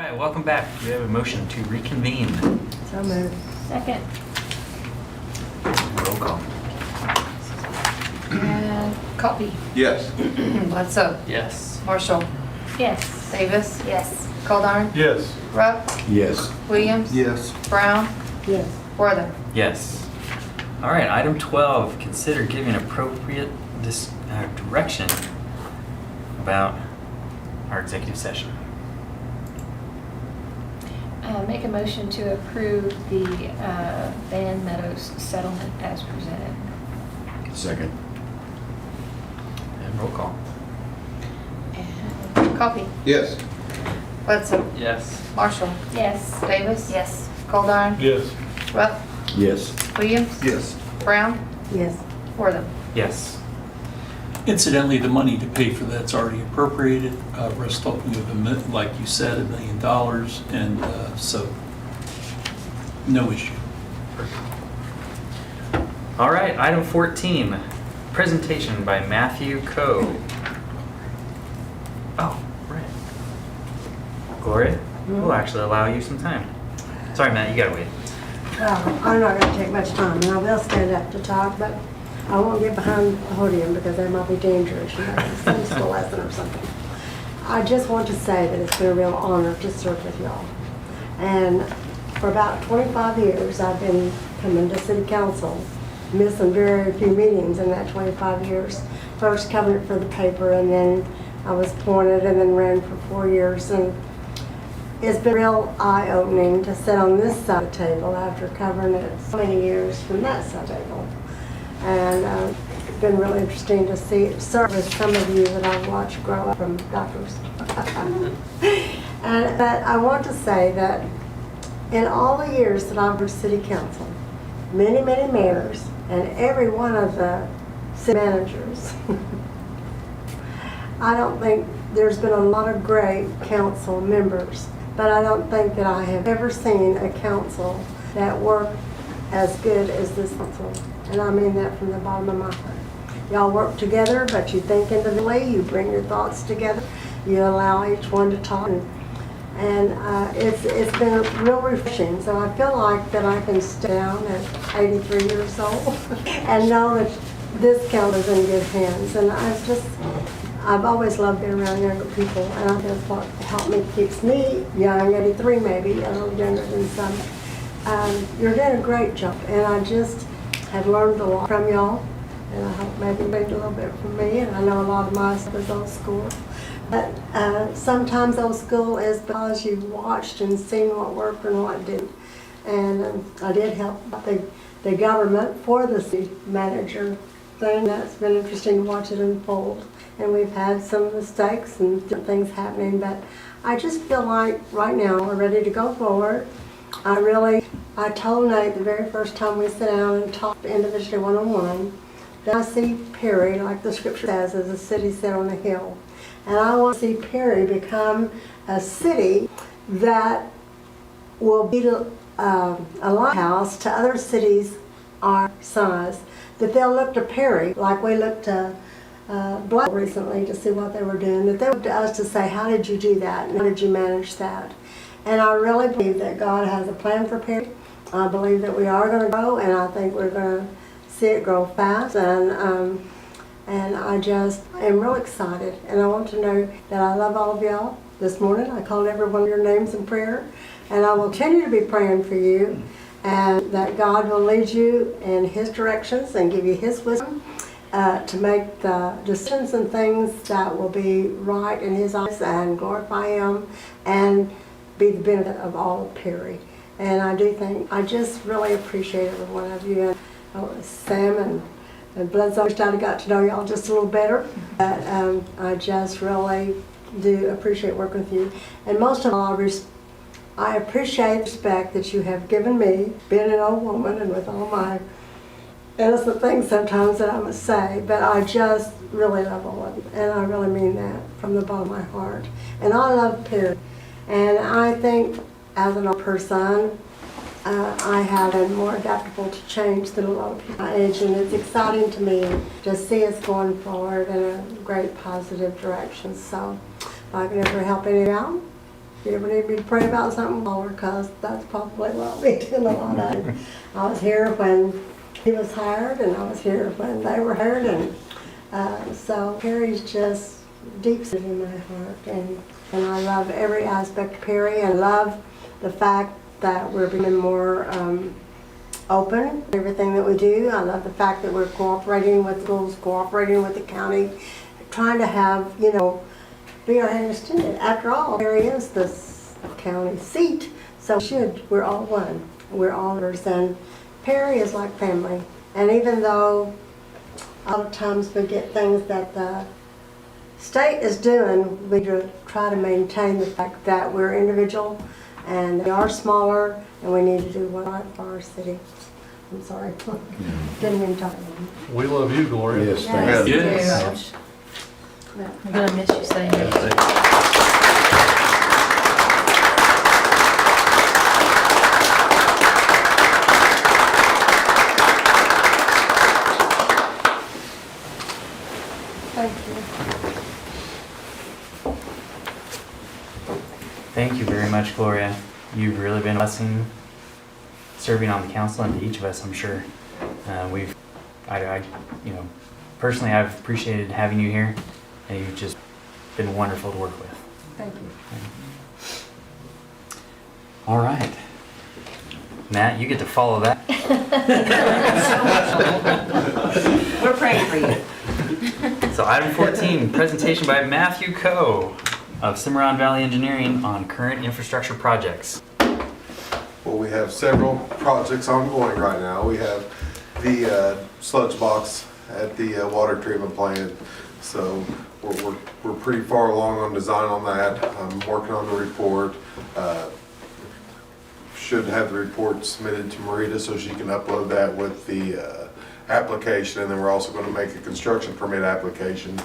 Speaker 1: right, welcome back. We have a motion to reconvene.
Speaker 9: So moved.
Speaker 8: Second.
Speaker 1: Roll call.
Speaker 2: Copy.
Speaker 15: Yes.
Speaker 2: Bledsoe.
Speaker 1: Yes.
Speaker 2: Marshall.
Speaker 8: Yes.
Speaker 2: Davis.
Speaker 10: Yes.
Speaker 2: Goldar.
Speaker 17: Yes.
Speaker 2: Rupp.
Speaker 7: Yes.
Speaker 2: Williams.
Speaker 3: Yes.
Speaker 2: Brown.
Speaker 9: Yes.
Speaker 2: Worthing.
Speaker 1: Yes. All right, item 12, consider giving appropriate direction about our executive session.
Speaker 8: Make a motion to approve the Van Meadows settlement as presented.
Speaker 7: Second.
Speaker 1: And roll call.
Speaker 2: And Copy.
Speaker 15: Yes.
Speaker 2: Bledsoe.
Speaker 1: Yes.
Speaker 2: Marshall.
Speaker 8: Yes.
Speaker 2: Davis.
Speaker 10: Yes.
Speaker 2: Goldar.
Speaker 17: Yes.
Speaker 2: Rupp.
Speaker 7: Yes.
Speaker 2: Williams.
Speaker 3: Yes.
Speaker 2: Brown.
Speaker 9: Yes.
Speaker 2: Worthing.
Speaker 1: Yes.
Speaker 6: Incidentally, the money to pay for that's already appropriated. We're talking of, like you said, $1 million, and so no issue.
Speaker 1: All right, item 14, presentation by Matthew Coe. Oh, right. Gloria, we'll actually allow you some time. Sorry, Matt, you gotta wait.
Speaker 9: Well, I'm not gonna take much time, and I will stand up to talk, but I won't get behind the podium because that might be dangerous, you know, some school lesson or something. I just want to say that it's been a real honor to serve with y'all. And for about 25 years, I've been coming to city council, missing very few meetings in that 25 years. First coming for the paper, and then I was appointed and then ran for 4 years. And it's been real eye-opening to sit on this side of the table after covering it so many years from that side of the table. And it's been really interesting to serve with some of you that I've watched grow up from doctors. But I want to say that in all the years that I've been city council, many, many mayors, and every one of the city managers, I don't think there's been a lot of great council members, but I don't think that I have ever seen a council that worked as good as this council. And I mean that from the bottom of my heart. Y'all work together, but you think individually, you bring your thoughts together, you allow each one to talk, and it's been real refreshing. So I feel like that I can stay down at 83 years old and know that this council is in good hands. And I've always loved being around younger people, and I think that's what helped me, keeps me young, 83 maybe, a little younger than some. You're doing a great job, and I just have learned a lot from y'all, and I hope maybe learned a little bit from me, and I know a lot of my stuff is old school. But sometimes old school is because you've watched and seen what worked and what didn't. And I did help the government for the city manager thing. That's been interesting to watch it unfold. And we've had some mistakes and different things happening, but I just feel like right now we're ready to go forward. I told Nate the very first time we sat down and talked individually one-on-one that I see Perry, like the scripture says, as a city set on a hill. And I want to see Perry become a city that will be a lighthouse to other cities our size. That they'll look to Perry like we looked to Black recently to see what they were doing. That they look to us to say, how did you do that? And how did you manage that? And I really believe that God has a plan for Perry. I believe that we are going to grow, and I think we're going to see it grow fast. And I just am real excited. And I want to know that I love all of y'all. This morning I called every one of your names in prayer, and I will continue to be praying for you, and that God will lead you in His directions and give you His wisdom to make the decisions and things that will be right in His eyes and glorify Him and be the benefit of all of Perry. And I just really appreciate every one of you. And Sam and Bledsoe, I wish I'd have got to know y'all just a little better. But I just really do appreciate working with you. And most of all, I appreciate the respect that you have given me, being an old woman and with all my innocent things sometimes that I must say. But I just really love all of you. And I really mean that from the bottom of my heart. And I love Perry. And I think as an old person, I have been more adaptable to change than a lot of people my age, and it's exciting to me to see us going forward in a great positive direction. So if I can ever help any of you out, If you ever need me to pray about something, holler, cause that's probably what I'll be doing a lot of. I was here when he was hired, and I was here when they were hired, and so Perry's just deep seated in my heart, and I love every aspect of Perry, and love the fact that we're being more open, everything that we do. I love the fact that we're cooperating with schools, cooperating with the county, trying to have, you know, be our hand extended. After all, Perry is the county seat, so we're all one. We're all others, and Perry is like family. And even though a lot of times we get things that the state is doing, we try to maintain the fact that we're individual and we are smaller, and we need to do what's right for our city. I'm sorry. Didn't mean to talk about it.
Speaker 17: We love you, Gloria.
Speaker 7: Yes, thank you.
Speaker 6: Yes.
Speaker 2: I'm gonna miss you saying that.
Speaker 9: Thank you.
Speaker 1: Thank you very much, Gloria. You've really been a blessing serving on the council, and to each of us, I'm sure. Personally, I've appreciated having you here, and you've just been wonderful to work with.
Speaker 9: Thank you.
Speaker 1: All right. Matt, you get to follow that.
Speaker 12: We're praying for you.
Speaker 1: So item 14, presentation by Matthew Coe of Cimarron Valley Engineering on current infrastructure projects.
Speaker 13: Well, we have several projects ongoing right now. We have the sludge box at the water treatment plant. So we're pretty far along on design on that. I'm working on the report. Should have the report submitted to Marita so she can upload that with the application. And then we're also going to make a construction permit application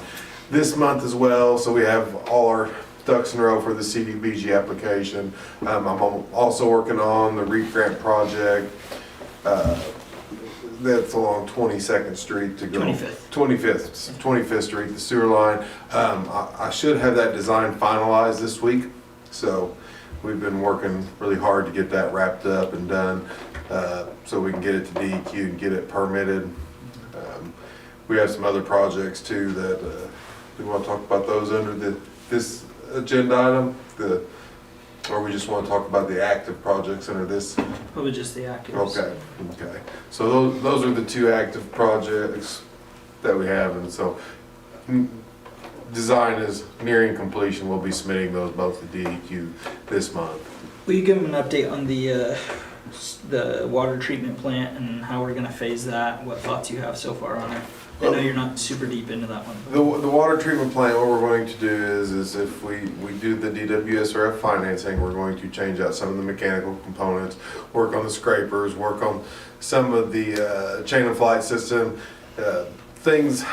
Speaker 13: this month as well. So we have all our ducks in a row for the CDBG application. I'm also working on the REAP grant project. That's along 22nd Street to go. 25th Street, the sewer line. I should have that design finalized this week. So we've been working really hard to get that wrapped up and done so we can get it to DEQ and get it permitted. We have some other projects too that we want to talk about those under this agenda item, or we just want to talk about the active projects under this?
Speaker 11: Probably just the actors.
Speaker 13: Okay. So those are the two active projects that we have, and so design is nearing completion. We'll be submitting those both to DEQ this month.
Speaker 11: Will you give them an update on the water treatment plant and how we're gonna phase that? What thoughts you have so far on it? I know you're not super deep into that one.
Speaker 13: The water treatment plant, what we're going to do is if we do the DWSRF financing, we're going to change out some of the mechanical components, work on the scrapers, work on some of the chain of flight system, things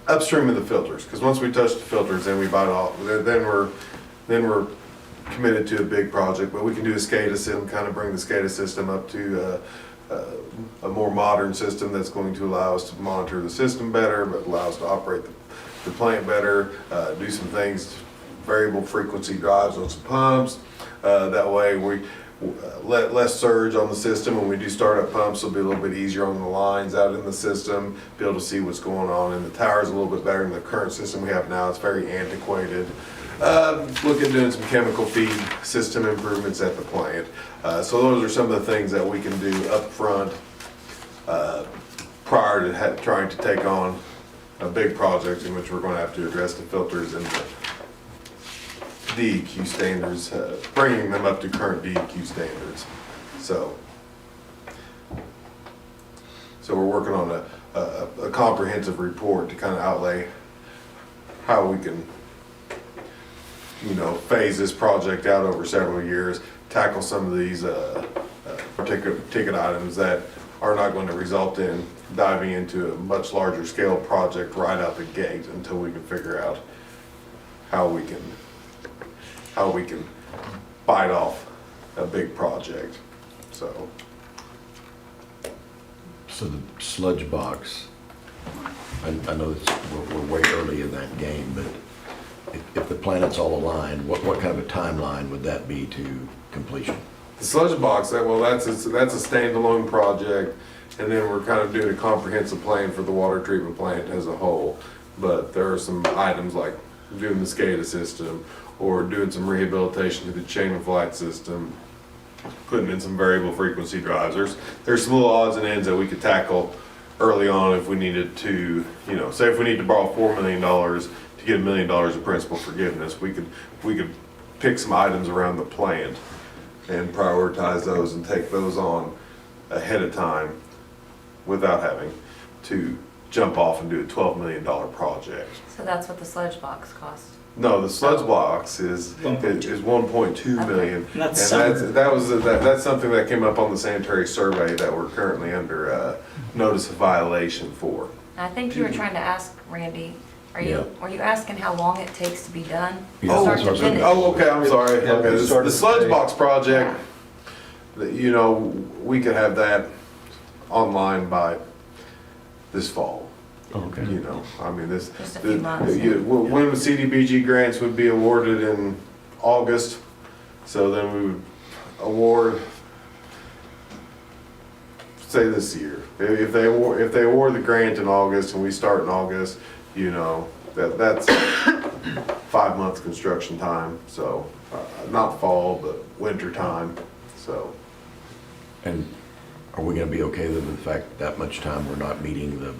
Speaker 13: upstream of the filters. Because once we touch the filters, then we bite off. Then we're committed to a big project. But we can do a SCADA system, kind of bring the SCADA system up to a more modern system that's going to allow us to monitor the system better, but allow us to operate the plant better, do some things, variable frequency drives on some pumps. That way we let less surge on the system. When we do start up pumps, it'll be a little bit easier on the lines out in the system, be able to see what's going on. And the tower's a little bit better than the current system we have now. It's very antiquated. Look at doing some chemical feed system improvements at the plant. So those are some of the things that we can do up front prior to trying to take on a big project in which we're going to have to address the filters and the DEQ standards, bringing them up to current DEQ standards. So we're working on a comprehensive report to kind of outlay how we can phase this project out over several years, tackle some of these ticket items that are not going to result in diving into a much larger scale project right out the gate until we can figure out how we can bite off a big project. So
Speaker 7: the sludge box, I know we're way early in that game, but if the planets all align, what kind of a timeline would that be to completion?
Speaker 13: The sludge box, that's a standalone project, and then we're kind of doing a comprehensive plan for the water treatment plant as a whole. But there are some items like doing the SCADA system, or doing some rehabilitation to the chain of flight system, putting in some variable frequency drives. There's some little odds and ends that we could tackle early on if we needed to, say if we need to borrow $4 million to get $1 million of principal forgiveness, we could pick some items around the plant and prioritize those and take those on ahead of time without having to jump off and do a $12 million project.
Speaker 10: So that's what the sludge box cost.
Speaker 13: No, the sludge box is 1.2 million.
Speaker 11: And that's
Speaker 13: that's something that came up on the sanitary survey that we're currently under notice of violation for.
Speaker 10: I think you were trying to ask, Randy, were you asking how long it takes to be done?
Speaker 7: Yeah,
Speaker 10: Start to finish?
Speaker 13: Okay, I'm sorry.
Speaker 3: Yeah,
Speaker 13: Okay,
Speaker 3: we started
Speaker 13: the sludge
Speaker 3: today.
Speaker 13: box project, we could have that online by this fall.
Speaker 7: Okay.
Speaker 13: I mean,
Speaker 10: Just a few months.
Speaker 13: when the CDBG grants would be awarded in August, so then we would award, say this year, if they award the grant in August and we start in August, that's 5 months construction time, so not fall, but winter time, so.
Speaker 7: And are we gonna be okay with the fact that much time we're not meeting the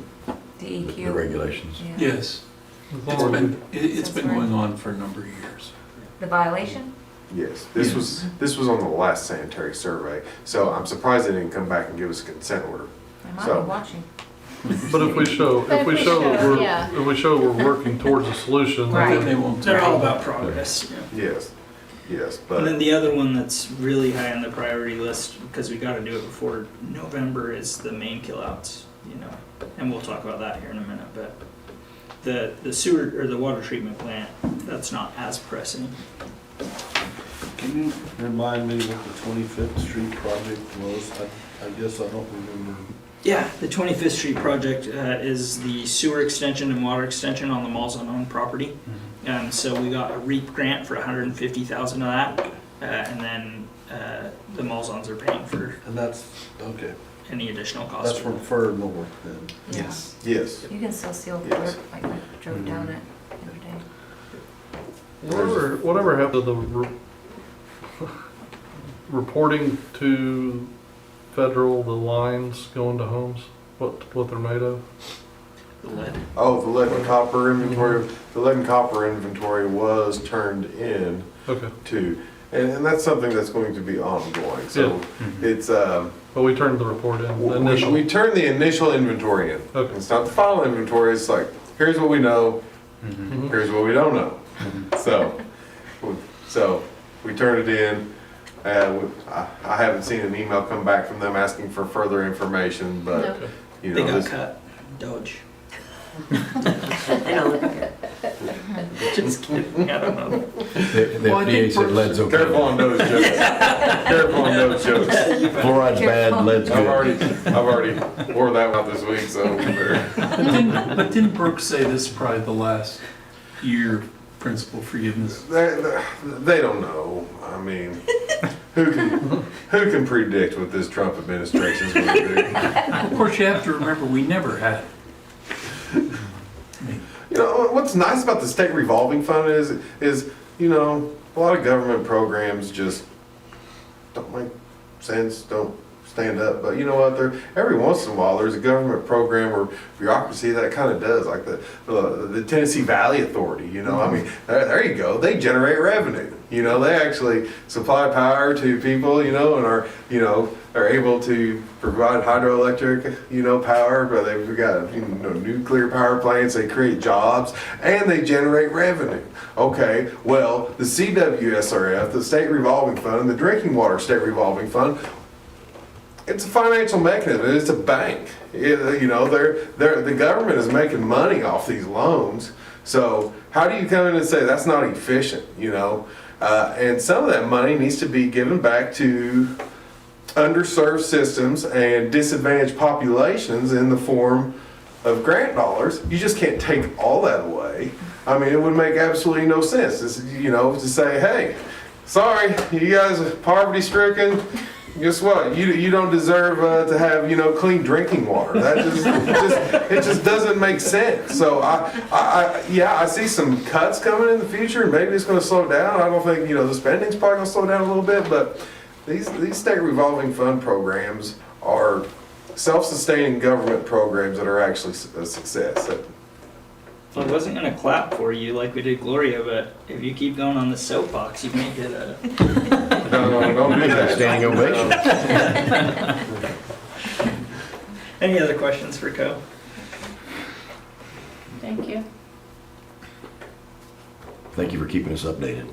Speaker 10: DEQ.
Speaker 7: regulations?
Speaker 10: Yeah.
Speaker 6: Yes. It's been going on for a number of years.
Speaker 10: The violation?
Speaker 13: Yes, this was on the last sanitary survey, so I'm surprised they didn't come back and give us a consent order.
Speaker 10: They might
Speaker 13: So-
Speaker 10: be watching.
Speaker 17: But if we show that we're working towards a solution,
Speaker 10: Right.
Speaker 17: then
Speaker 6: They won't.
Speaker 11: They're all about progress.
Speaker 13: Yes,
Speaker 11: And then
Speaker 13: but
Speaker 11: the other one that's really high on the priority list, because we gotta do it before November, is the main kill outs, and we'll talk about that here in a minute, but the sewer, or the water treatment plant, that's not as pressing.
Speaker 3: Can you remind me what the 25th Street project was? I guess I don't remember.
Speaker 11: Yeah, the 25th Street project is the sewer extension and water extension on the Malzahn owned property. So we got a REAP grant for $150,000 of that, and then the Malzahns are paying for
Speaker 3: And that's, okay,
Speaker 11: any additional costs.
Speaker 3: that's from Fur North then.
Speaker 13: yes.
Speaker 10: You can still seal the
Speaker 13: Yes.
Speaker 10: dirt, like I drove down it the other day.
Speaker 17: whatever happened to the reporting to federal, the lines going to homes, what they're made of?
Speaker 11: The lead.
Speaker 13: Oh, the lead and copper inventory, the lead and copper inventory was turned in
Speaker 17: Okay,
Speaker 13: to, and that's something that's going to be ongoing, so it's,
Speaker 17: but we turned the report in, the
Speaker 13: we
Speaker 17: initial.
Speaker 13: turned the initial inventory in.
Speaker 17: Okay.
Speaker 13: It's not the final inventory, it's like, here's what we know,
Speaker 17: Mhm.
Speaker 13: here's what we don't know. So we turned it in. I haven't seen an email come back from them asking for further information, but,
Speaker 2: No.
Speaker 11: They got
Speaker 13: this,
Speaker 11: cut. Dodge.
Speaker 12: They don't look good.
Speaker 11: Just kidding. I don't know.
Speaker 7: The
Speaker 6: Well, I
Speaker 7: FDA
Speaker 6: think
Speaker 7: said lead's okay.
Speaker 13: careful on those jokes. Careful on those jokes.
Speaker 7: Fluoride's bad, lead's
Speaker 13: I've
Speaker 7: good.
Speaker 13: already wore that out this week, so we better.
Speaker 6: But didn't Brooks say this is probably the last year of principal forgiveness?
Speaker 13: They don't know. I mean, who can predict what this Trump administration is going to do?
Speaker 6: Of course, you have to remember, we never had.
Speaker 13: What's nice about the state revolving fund is a lot of government programs just don't make sense, don't stand up. But you know what? Every once in a while, there's a government program or bureaucracy that kind of does, like the Tennessee Valley Authority. I mean, there you go. They generate revenue. They actually supply power to people. And are able to provide hydroelectric, power. But they've got nuclear power plants. They create jobs and they generate revenue. Okay, well, the CWSRF, the State Revolving Fund, and the Drinking Water State Revolving Fund. It's a financial mechanism. It's a bank. The government is making money off these loans. So how do you come in and say that's not efficient? And some of that money needs to be given back to underserved systems and disadvantaged populations in the form of grant dollars. You just can't take all that away. I mean, it would make absolutely no sense, to say, hey, sorry, you guys are poverty stricken. Guess what? You don't deserve to have clean drinking water. That it just doesn't make sense. So I see some cuts coming in the future, and maybe it's going to slow down. I don't think the spending's probably going to slow down a little bit, but these state revolving fund programs are self-sustaining government programs that are actually a success.
Speaker 11: Well, I wasn't gonna clap for you like we did Gloria, but if you keep going on the soapbox, you may get a.
Speaker 13: No, don't do that.
Speaker 7: Standing ovation.
Speaker 11: Any other questions for Co?
Speaker 2: Thank you.
Speaker 7: Thank you for keeping us updated.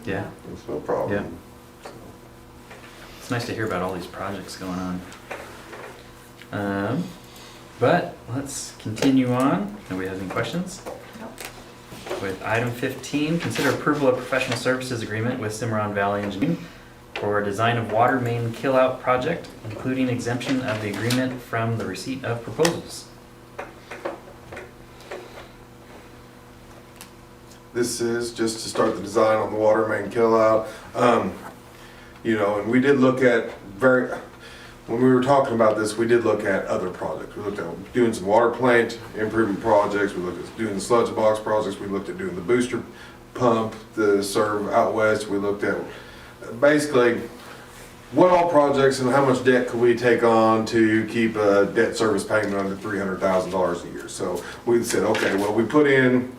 Speaker 1: Yeah,
Speaker 13: It's no problem.
Speaker 1: yeah. It's nice to hear about all these projects going on. But let's continue on. Nobody has any questions? With item 15, consider approval of professional services agreement with Cimarron Valley Engineering for design of water main kill-out project, including exemption of the agreement from the receipt of proposals.
Speaker 13: This is just to start the design on the water main kill out. And we did look at when we were talking about this, we did look at other projects. We looked at doing some water plant improvement projects. We looked at doing the sludge box projects. We looked at doing the booster pump to serve out west. We looked at basically what all projects and how much debt could we take on to keep a debt service payment under $300,000 a year. So we said, okay, well, we put in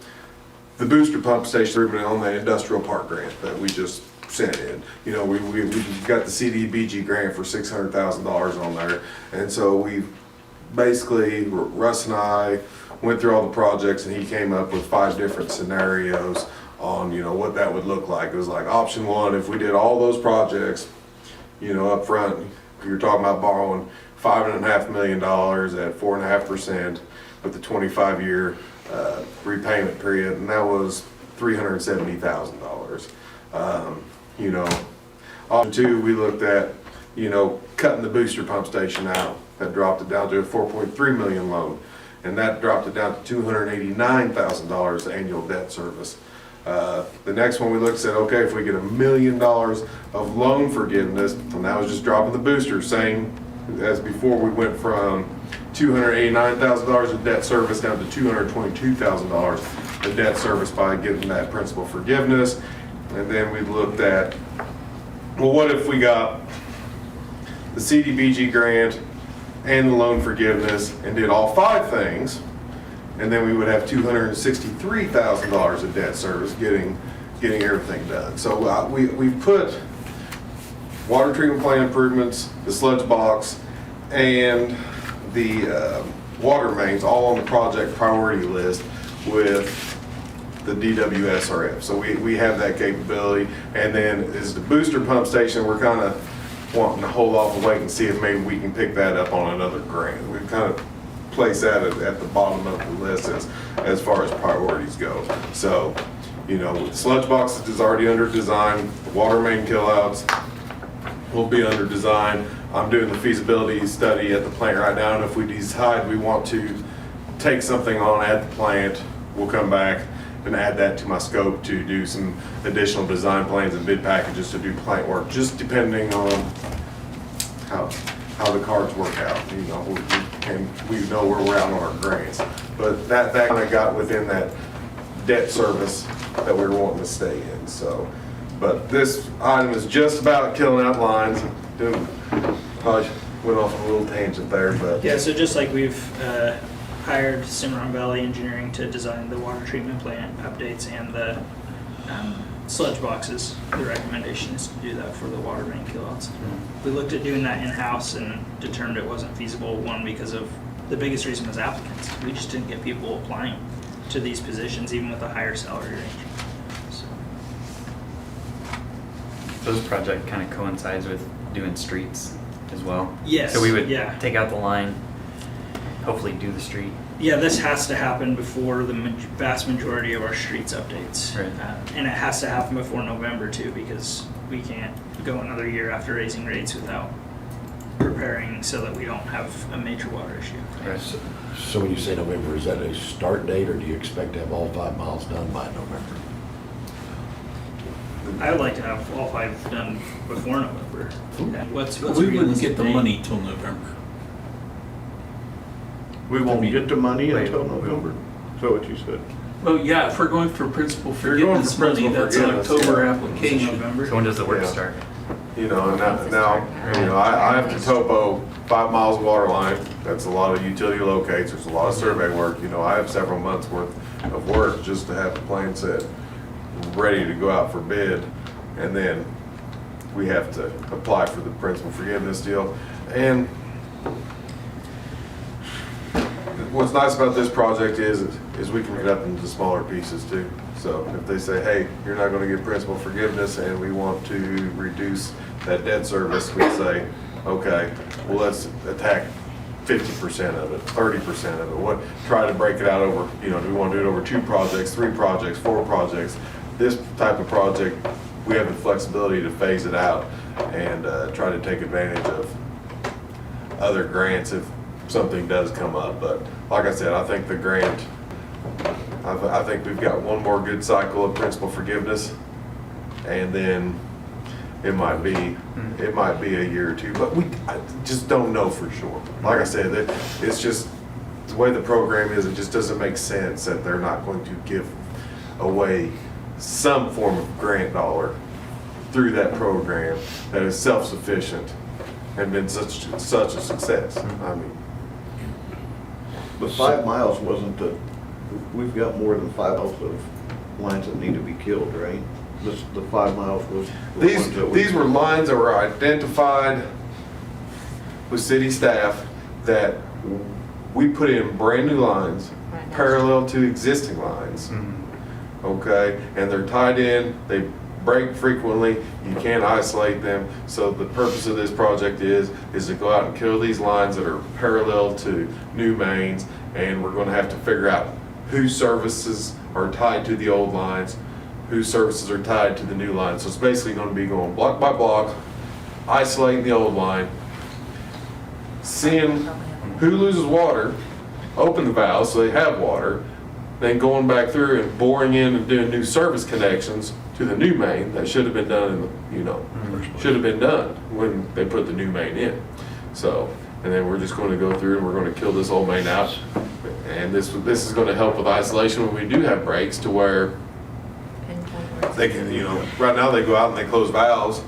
Speaker 13: the booster pump station on the industrial park grant that we just sent in. We got the CDBG grant for $600,000 on there. And so we basically, Russ and I went through all the projects, and he came up with 5 different scenarios on, what that would look like. It was like option 1, if we did all those projects, up front, you're talking about borrowing $5.5 million at 4.5% with the 25-year repayment period, and that was $370,000. Option 2, we looked at, cutting the booster pump station out. That dropped it down to a $4.3 million loan, and that dropped it down to $289,000 annual debt service. The next one we looked at, okay, if we get $1 million of loan forgiveness, and that was just dropping the booster, same as before, we went from $289,000 of debt service down to $222,000 of debt service by getting that principal forgiveness. And then we looked at, well, what if we got the CDBG grant and the loan forgiveness and did all 5 things, and then we would have $263,000 of debt service getting everything done. So we put water treatment plant improvements, the sludge box, and the water mains all on the project priority list with the DWSRF. So we have that capability. And then is the booster pump station, we're kind of wanting to hold off and wait and see if maybe we can pick that up on another grant. We've kind of placed that at the bottom of the list as far as priorities go. So, sludge box is already under design. The water main killouts will be under design. I'm doing the feasibility study at the plant right now, and if we decide we want to take something on at the plant, we'll come back and add that to my scope to do some additional design plans and bid packages to do plant work, just depending on how the cards work out. We know where we're at on our grants. But that kind of got within that debt service that we were wanting to stay in. So, but this item is just about killing out lines. Probably went off on a little tangent there, but
Speaker 11: Yeah, so just like we've hired Cimarron Valley Engineering to design the water treatment plant updates and the sludge boxes, the recommendation is to do that for the water main killouts. We looked at doing that in-house and determined it wasn't feasible, one, because of the biggest reason was applicants. We just didn't get people applying to these positions, even with a higher salary range.
Speaker 1: So this project kind of coincides with doing streets as well?
Speaker 11: Yes,
Speaker 1: So we would
Speaker 11: yeah.
Speaker 1: take out the line, hopefully do the street.
Speaker 11: Yeah, this has to happen before the vast majority of our streets updates.
Speaker 1: Right.
Speaker 11: And it has to happen before November too, because we can't go another year after raising rates without preparing so that we don't have a major water issue.
Speaker 7: So when you say November, is that a start date, or do you expect to have all 5 miles done by November?
Speaker 11: I would like to have all 5 done before November. Yeah. What's
Speaker 6: We wouldn't
Speaker 11: realistic
Speaker 6: get the
Speaker 11: date?
Speaker 6: money till November.
Speaker 16: We won't get the money until November, is that what you said?
Speaker 6: Well, yeah, if we're going for principal
Speaker 13: You're going
Speaker 6: forgiveness
Speaker 13: for
Speaker 6: money,
Speaker 13: principal
Speaker 6: that's an
Speaker 13: forgiveness,
Speaker 6: October
Speaker 13: yeah.
Speaker 6: application.
Speaker 11: November.
Speaker 1: So when does the work
Speaker 13: Yeah.
Speaker 1: start?
Speaker 13: You know, and now, I have to topo 5 miles of water line. That's a lot of utility locates. There's a lot of survey work. You know, I have several months worth of work just to have the plan set, ready to go out for bid. And then we have to apply for the principal forgiveness deal. And what's nice about this project is we can get up into smaller pieces too. So if they say, hey, you're not gonna get principal forgiveness and we want to reduce that debt service, we say, okay, well, let's attack 50% of it, 30% of it. Try to break it out over, you know, do we wanna do it over 2 projects, 3 projects, 4 projects? This type of project, we have the flexibility to phase it out and try to take advantage of other grants if something does come up. But like I said, I think the grant, I think we've got one more good cycle of principal forgiveness, and then it might be a year or 2, but I just don't know for sure. Like I said, it's just the way the program is. It just doesn't make sense that they're not going to give away some form of grant dollar through that program that is self-sufficient and been such a success. I mean,
Speaker 16: But 5 miles wasn't we've got more than 5 miles of lines that need to be killed, right? The 5 miles was.
Speaker 13: these were lines that were identified with city staff that we put in brand new lines parallel to existing lines. Okay, and they're tied in, they break frequently, you can't isolate them. So the purpose of this project is to go out and kill these lines that are parallel to new mains, and we're gonna have to figure out whose services are tied to the old lines, whose services are tied to the new lines. So it's basically gonna be going block by block, isolating the old line, seeing who loses water, open the valves so they have water, then going back through and boring in and doing new service connections to the new main that should have been done in the, you know, should have been done when they put the new main in. So, and then we're just going to go through and we're going to kill this old main out. And this is going to help with isolation when we do have breaks, to where they can, you know, right now they go out and they close valves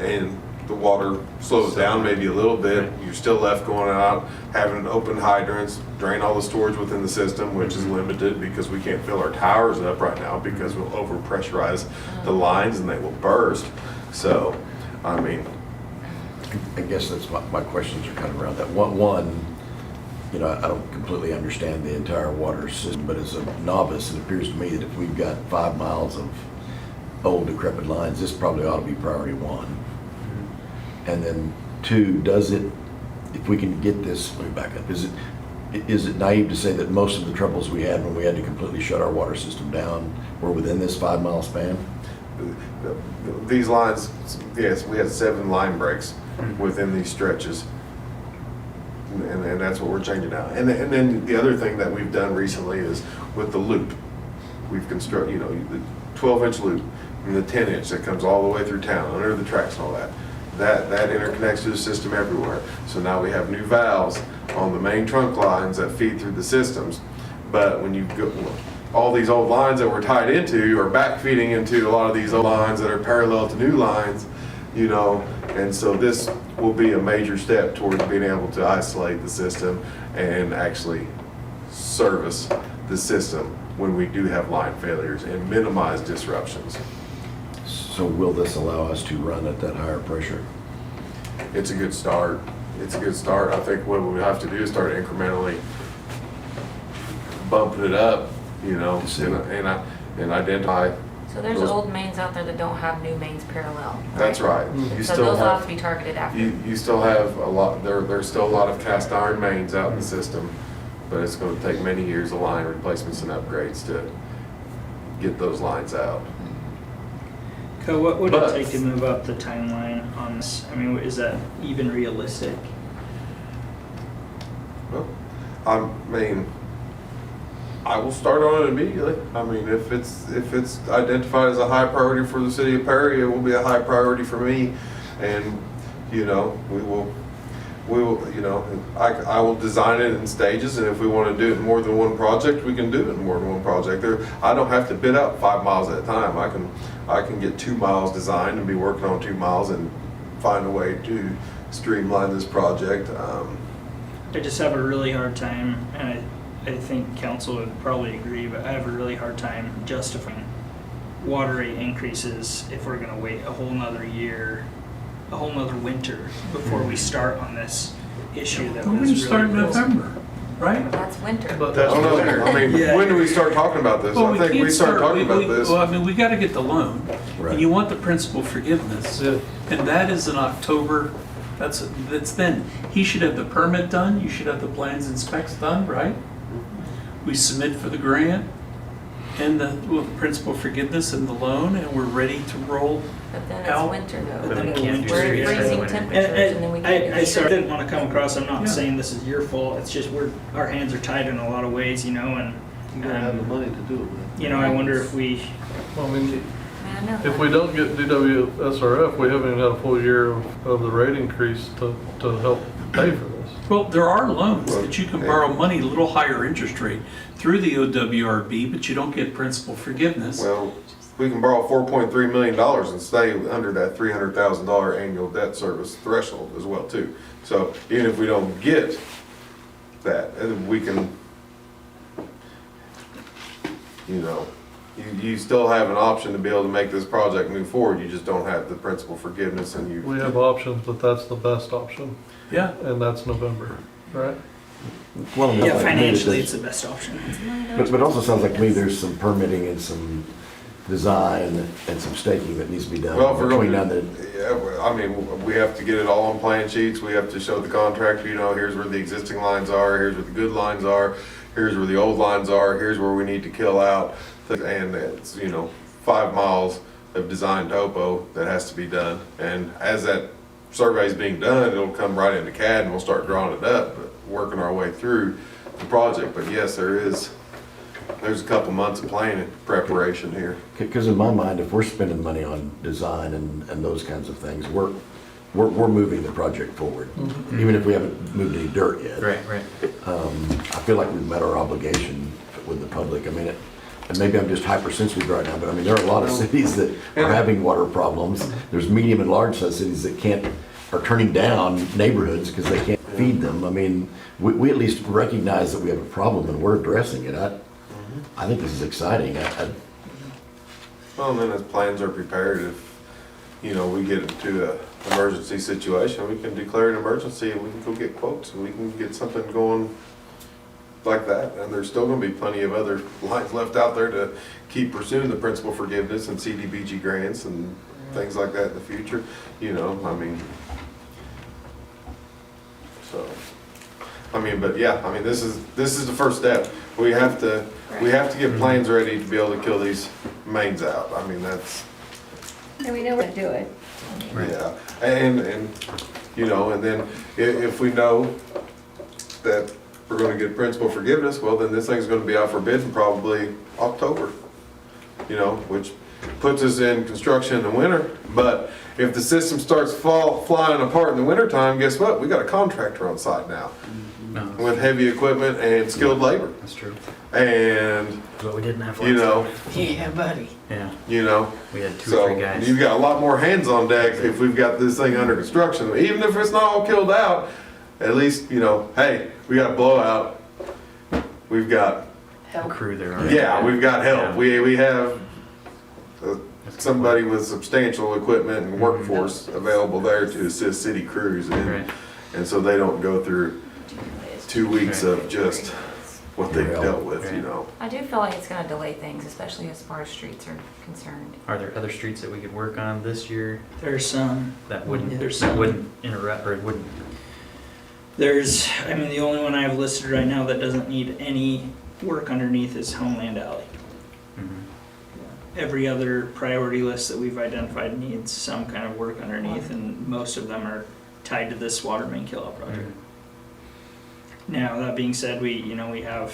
Speaker 13: and the water slows down maybe a little bit. You're still left going out, having open hydrants, drain all the storage within the system, which is limited because we can't fill our towers up right now because we'll overpressurize the lines and they will burst. So, I mean,
Speaker 7: I guess that's my questions are kind of around that. One, you know, I don't completely understand the entire water system, but as a novice, it appears to me that if we've got 5 miles of old decrepit lines, this probably ought to be priority 1. And then 2, does it, if we can get this, let me back up, is it naive to say that most of the troubles we had when we had to completely shut our water system down were within this 5 mile span?
Speaker 13: these lines, yes, we had 7 line breaks within these stretches. And that's what we're changing now. And then the other thing that we've done recently is with the loop. We've constructed, you know, the 12-inch loop and the 10-inch that comes all the way through town, under the tracks and all that. That interconnects to the system everywhere. So now we have new valves on the main trunk lines that feed through the systems. But when you go, all these old lines that we're tied into are back feeding into a lot of these old lines that are parallel to new lines, you know, and so this will be a major step towards being able to isolate the system and actually service the system when we do have line failures and minimize disruptions.
Speaker 7: So will this allow us to run at that higher pressure?
Speaker 13: It's a good start. It's a good start. I think what we have to do is start incrementally bumping it up, you know, and identify.
Speaker 10: So there's old mains out there that don't have new mains parallel, right?
Speaker 13: That's right. You
Speaker 10: So
Speaker 13: still
Speaker 10: those
Speaker 13: have,
Speaker 10: have to be targeted after.
Speaker 13: you still have a lot, there's still a lot of cast iron mains out in the system, but it's going to take many years of line replacements and upgrades to get those lines out.
Speaker 11: Co, what would it
Speaker 15: But-
Speaker 11: take to move up the timeline on this? I mean, is that even realistic?
Speaker 13: Well, I mean, I will start on it immediately. I mean, if it's identified as a high priority for the city of Perry, it will be a high priority for me. And, you know, we will, you know, I will design it in stages, and if we want to do it in more than one project, we can do it in more than one project. I don't have to bid out 5 miles at a time. I can get 2 miles designed and be working on 2 miles and find a way to streamline this project.
Speaker 11: I just have a really hard time, and I think council would probably agree, but I have a really hard time justifying water rate increases if we're gonna wait a whole nother year, a whole nother winter before we start on this issue that
Speaker 6: We're
Speaker 11: was
Speaker 6: gonna
Speaker 11: really
Speaker 6: start in
Speaker 11: real.
Speaker 6: November, right?
Speaker 10: That's winter.
Speaker 13: That's winter. I mean,
Speaker 11: Yeah.
Speaker 13: when do we start talking about this?
Speaker 6: Well,
Speaker 13: I think
Speaker 6: can't
Speaker 13: we start talking about this.
Speaker 6: Well, I mean, we gotta get the loan,
Speaker 7: Right.
Speaker 6: and you want the principal forgiveness,
Speaker 17: Yeah.
Speaker 6: and that is in October. That's then. He should have the permit done, you should have the plans and specs done, right? We submit for the grant, and the principal forgiveness and the loan, and we're ready to roll.
Speaker 10: But then it's
Speaker 6: Out.
Speaker 10: winter
Speaker 11: But
Speaker 10: though.
Speaker 11: then
Speaker 10: I
Speaker 11: we
Speaker 10: mean,
Speaker 11: can't do
Speaker 10: we're
Speaker 11: streets
Speaker 10: at
Speaker 11: during
Speaker 10: freezing
Speaker 11: winter.
Speaker 10: temperatures and then we can't.
Speaker 11: I sorry, didn't want to come across, I'm not
Speaker 6: Yeah.
Speaker 11: saying this is your fault, it's just our hands are tied in a lot of ways, you know, and,
Speaker 3: You gotta have the money to do it with.
Speaker 11: you know, I wonder if we,
Speaker 17: Well, I mean,
Speaker 10: I know
Speaker 17: if
Speaker 10: that.
Speaker 17: we don't get DWSRF, we haven't even had a full year of the rate increase to help pay for this.
Speaker 6: Well, there are loans that you can borrow money, a little higher interest rate through the OWRB, but you don't get principal forgiveness.
Speaker 13: Well, we can borrow $4.3 million and stay under that $300,000 annual debt service threshold as well too. So even if we don't get that, we can, you know, you still have an option to be able to make this project move forward. You just don't have the principal forgiveness, and
Speaker 17: We have options, but that's the best option,
Speaker 6: Yeah,
Speaker 17: and that's November, right?
Speaker 7: Well,
Speaker 11: yeah,
Speaker 7: like,
Speaker 11: financially,
Speaker 7: maybe
Speaker 11: it's the best option.
Speaker 7: But it also sounds like to me there's some permitting and some design and some staking that needs to be done.
Speaker 13: well, if we're
Speaker 7: between
Speaker 13: going
Speaker 7: now
Speaker 13: to,
Speaker 7: and then.
Speaker 13: yeah, I mean, we have to get it all on plan sheets. We have to show the contractor, you know, here's where the existing lines are, here's where the good lines are, here's where the old lines are, here's where we need to kill out. And it's, you know, 5 miles of design topo that has to be done. And as that survey is being done, it'll come right into CAD and we'll start drawing it up, but working our way through the project. But yes, there's a couple months of planning preparation here.
Speaker 7: Because in my mind, if we're spending money on design and those kinds of things, we're moving the project forward, even if we haven't moved any dirt yet.
Speaker 1: Right.
Speaker 7: I feel like we've met our obligation with the public. I mean, and maybe I'm just hypersensitive right now, but I mean, there are a lot of cities that are having water problems. There's medium and large sized cities that are turning down neighborhoods because they can't feed them. I mean, we at least recognize that we have a problem and we're addressing it. I think this is exciting.
Speaker 13: Well, and then as plans are prepared, if, you know, we get into an emergency situation, we can declare an emergency and we can go get quotes and we can get something going like that. And there's still gonna be plenty of other lines left out there to keep pursuing the principal forgiveness and CDBG grants and things like that in the future, you know, I mean. So, I mean, but yeah, I mean, this is the first step. We have to get plans ready to be able to kill these mains out. I mean, that's,
Speaker 8: And we know where to do it.
Speaker 13: yeah, and, you know, and then if we know that we're gonna get principal forgiveness, well, then this thing's gonna be out for bid in probably October, you know, which puts us in construction in the winter. But if the system starts flying apart in the wintertime, guess what? We got a contractor on site now with heavy equipment and skilled labor.
Speaker 1: That's true.
Speaker 13: And,
Speaker 1: What we didn't have last
Speaker 13: you know,
Speaker 2: Yeah, buddy.
Speaker 1: Yeah,
Speaker 13: you know,
Speaker 1: we had two
Speaker 13: so
Speaker 1: or three guys.
Speaker 13: you've got a lot more hands on deck if we've got this thing under construction. Even if it's not all killed out, at least, you know, hey, we got a blowout. We've got,
Speaker 2: Help.
Speaker 1: crew there already.
Speaker 13: yeah, we've got help.
Speaker 1: Yeah.
Speaker 13: We have somebody with substantial equipment and workforce available there to assist city crews.
Speaker 1: Right.
Speaker 13: And so they don't go through 2 weeks of just what they've dealt with, you
Speaker 1: Right.
Speaker 13: know.
Speaker 10: I do feel like it's gonna delay things, especially as far as streets are concerned.
Speaker 1: Are there other streets that we could work on this year
Speaker 11: There's some,
Speaker 1: that wouldn't,
Speaker 11: There's
Speaker 1: that
Speaker 11: some.
Speaker 1: wouldn't interrupt, or wouldn't?
Speaker 11: I mean, the only one I have listed right now that doesn't need any work underneath is Homeland Alley. every other priority list that we've identified needs some kind of work underneath, and most of them are tied to this water main kill-out project. Now, that being said, we have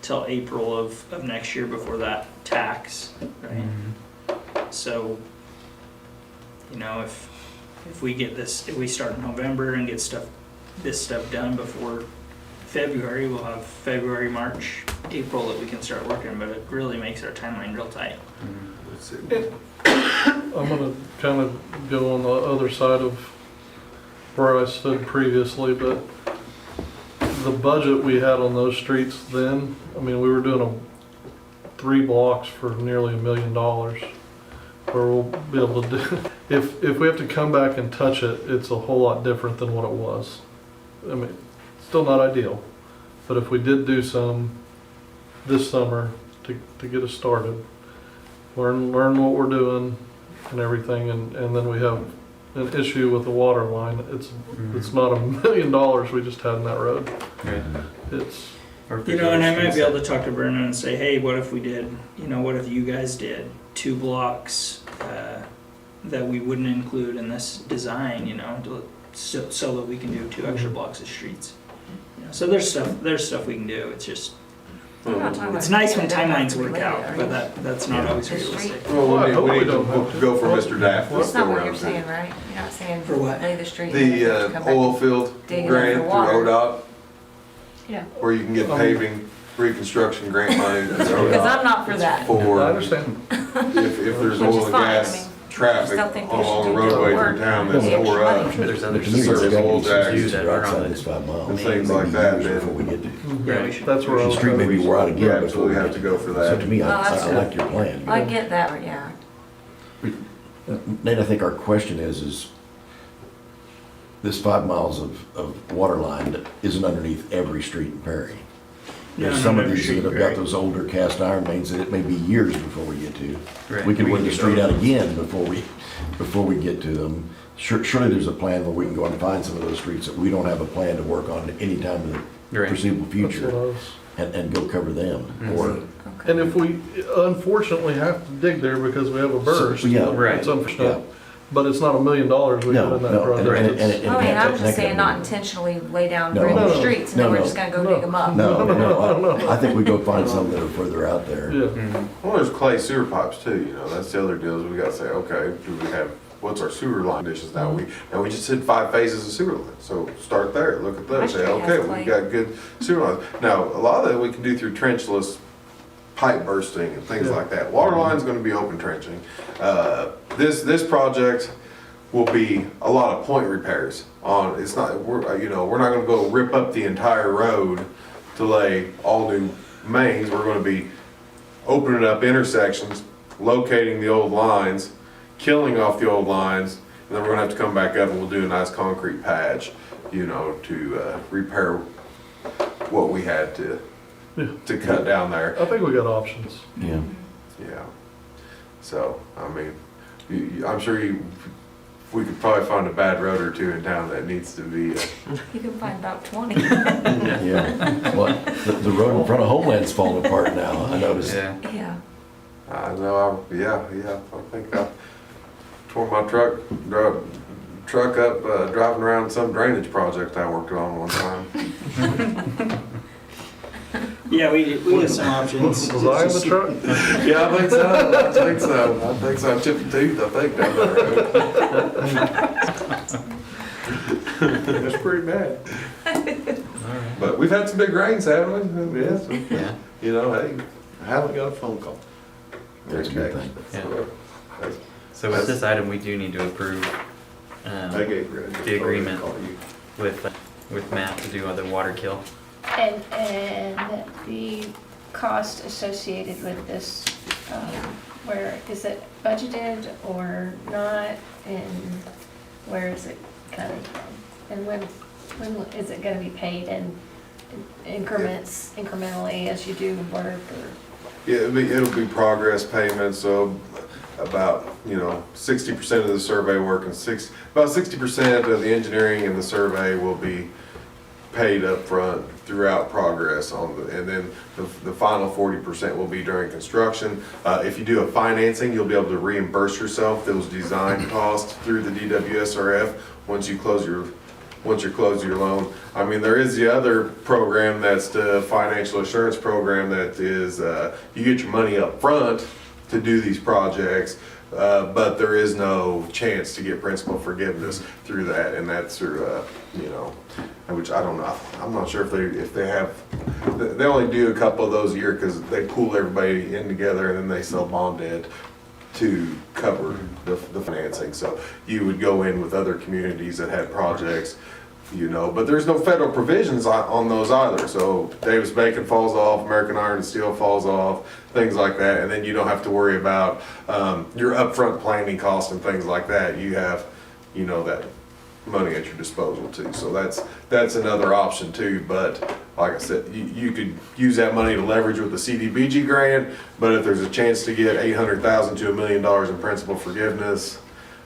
Speaker 11: till April of next year before that tax, right? So, if we get this, if we start in November and get this stuff done before February, we'll have February, March, April that we can start working, but it really makes our timeline real tight.
Speaker 17: I'm gonna kind of go on the other side of where I stood previously, but the budget we had on those streets then, I mean, we were doing 3 blocks for nearly $1 million. Where we'll be able to do, if we have to come back and touch it, it's a whole lot different than what it was. I mean, still not ideal, but if we did do some this summer to get us started, learn what we're doing and everything, and then we have an issue with the water line. It's not $1 million we just had in that road. It's
Speaker 11: And I might be able to talk to Brennan and say, hey, what if we did, what if you guys did 2 blocks that we wouldn't include in this design, so that we can do 2 extra blocks of streets. So there's stuff we can do. It's just, it's nice when timelines work out, but that's not always realistic.
Speaker 13: Well, we need to go for Mr. Daft.
Speaker 10: That's not what you're saying, right? You're not saying
Speaker 11: For what?
Speaker 10: lay the street. and then come
Speaker 13: The
Speaker 10: back
Speaker 13: oil
Speaker 10: and
Speaker 13: field
Speaker 10: dig it up
Speaker 13: grant
Speaker 10: for
Speaker 13: through
Speaker 10: water.
Speaker 13: ODOT,
Speaker 8: Yeah.
Speaker 13: where you can get paving, reconstruction grant money through
Speaker 10: Because I'm
Speaker 13: ODOT.
Speaker 10: not for that.
Speaker 17: I
Speaker 13: For
Speaker 17: understand.
Speaker 13: if there's
Speaker 10: Which is
Speaker 13: oil and
Speaker 10: fine, I
Speaker 13: gas
Speaker 10: mean,
Speaker 13: traffic
Speaker 10: still think we
Speaker 13: along
Speaker 10: should
Speaker 13: the
Speaker 10: do the
Speaker 13: roadway
Speaker 10: work.
Speaker 13: through town
Speaker 10: Yeah,
Speaker 13: that's
Speaker 10: extra
Speaker 13: tore
Speaker 10: money.
Speaker 13: up,
Speaker 1: There's other
Speaker 7: But to me,
Speaker 13: service
Speaker 7: it's gotta
Speaker 13: oil
Speaker 7: be some
Speaker 13: tax.
Speaker 7: streets that are outside this 5 miles.
Speaker 13: And things
Speaker 7: Maybe
Speaker 13: like that,
Speaker 7: years
Speaker 13: then-
Speaker 7: Before we get to.
Speaker 11: Yeah, we should.
Speaker 17: That's where I
Speaker 7: The
Speaker 17: was
Speaker 7: street maybe wore out again.
Speaker 13: We
Speaker 7: before
Speaker 13: absolutely have to go for that.
Speaker 7: So to me,
Speaker 10: Oh, that's
Speaker 7: I like your plan.
Speaker 10: I get that, yeah.
Speaker 7: Nate, I think our question is this 5 miles of water line that isn't underneath every street in Perry. There's some of these that have got those older cast iron mains that it may be years before we get to.
Speaker 1: Right.
Speaker 7: We can
Speaker 1: We
Speaker 7: wear
Speaker 1: can
Speaker 7: the
Speaker 1: get
Speaker 7: street
Speaker 1: those.
Speaker 7: out again before we get to them. Surely there's a plan where we can go and find some of those streets that we don't have a plan to work on any time in the
Speaker 1: Right.
Speaker 7: foreseeable
Speaker 17: That's what I
Speaker 7: future
Speaker 17: was.
Speaker 7: and go cover them. Or,
Speaker 17: And if we unfortunately have to dig there because we have a burst,
Speaker 7: yeah,
Speaker 1: Right.
Speaker 17: it's unfortunate. But it's not $1 million we
Speaker 7: No,
Speaker 17: put in that
Speaker 7: no,
Speaker 17: project.
Speaker 7: and-
Speaker 17: It's-
Speaker 7: and-
Speaker 10: Oh, yeah, I'm
Speaker 7: that
Speaker 10: just saying
Speaker 7: can
Speaker 10: not
Speaker 7: be-
Speaker 10: intentionally lay down
Speaker 7: No.
Speaker 10: brand new
Speaker 17: No.
Speaker 10: streets and then
Speaker 7: No,
Speaker 10: we're
Speaker 7: no.
Speaker 10: just gonna go
Speaker 17: No.
Speaker 10: dig them up.
Speaker 7: No,
Speaker 17: No.
Speaker 7: no, I think we go find some that are further out there.
Speaker 17: Yeah.
Speaker 13: Well, there's clay sewer pipes too, that's the other deal, is we gotta say, okay, what's our sewer line conditions now? We just did 5 phases of sewer line, so start there, look at
Speaker 10: My
Speaker 13: those, say,
Speaker 10: street has
Speaker 13: okay,
Speaker 10: clay.
Speaker 13: we got good sewer lines. Now, a lot of that we can do through trenchless pipe bursting and things
Speaker 17: Yeah.
Speaker 13: like that. Water line's gonna be open trenching. This project will be a lot of point repairs on, it's not, we're not gonna go rip up the entire road to lay all new mains. We're gonna be opening up intersections, locating the old lines, killing off the old lines, and then we're gonna have to come back up and we'll do a nice concrete patch, to repair what we had to cut down there.
Speaker 17: I think we got options.
Speaker 7: Yeah.
Speaker 13: Yeah. So, I mean, I'm sure we could probably find a bad road or two in town that needs to be,
Speaker 10: You can find about 20.
Speaker 7: Yeah. Well, the road in front of Homeland's falling apart now, I noticed.
Speaker 1: Yeah.
Speaker 10: Yeah.
Speaker 13: I know, I think I tore my truck up, driving around some drainage project I worked on one time.
Speaker 11: Yeah, we have some options.
Speaker 17: Was I in the truck?
Speaker 13: Yeah, I think so. I chipped a tooth, I think, down that road. That's pretty bad. But we've had some big rains, haven't we? Yes.
Speaker 1: Yeah.
Speaker 13: Hey, I haven't got a phone call.
Speaker 7: That's a good thing.
Speaker 1: Yeah. So with this item, we do need to approve the agreement with Matt to do other water kill.
Speaker 8: And the cost associated with this, where is it budgeted or not? And where is it coming from? And when is it gonna be paid in increments, incrementally as you do work or?
Speaker 13: Yeah, it'll be progress payments, so about, 60% of the survey work and about 60% of the engineering and the survey will be paid up front throughout progress on the, and then the final 40% will be during construction. If you do a financing, you'll be able to reimburse yourself those design costs through the DWSRF once you close your loan. I mean, there is the other program that's the financial assurance program that is, you get your money up front to do these projects, but there is no chance to get principal forgiveness through that, and that's through, you know, which I don't know. I'm not sure if they have, they only do a couple of those a year because they pool everybody in together and then they sell bond debt to cover the financing. So you would go in with other communities that had projects, you know, but there's no federal provisions on those either. So Davis-Bacon falls off, American Iron and Steel falls off, things like that. And then you don't have to worry about your upfront planning costs and things like that. You have, you know, that money at your disposal too. So that's another option too. But like I said, you could use that money to leverage with the CDBG grant, but if there's a chance to get $800,000 to $1 million in principal forgiveness,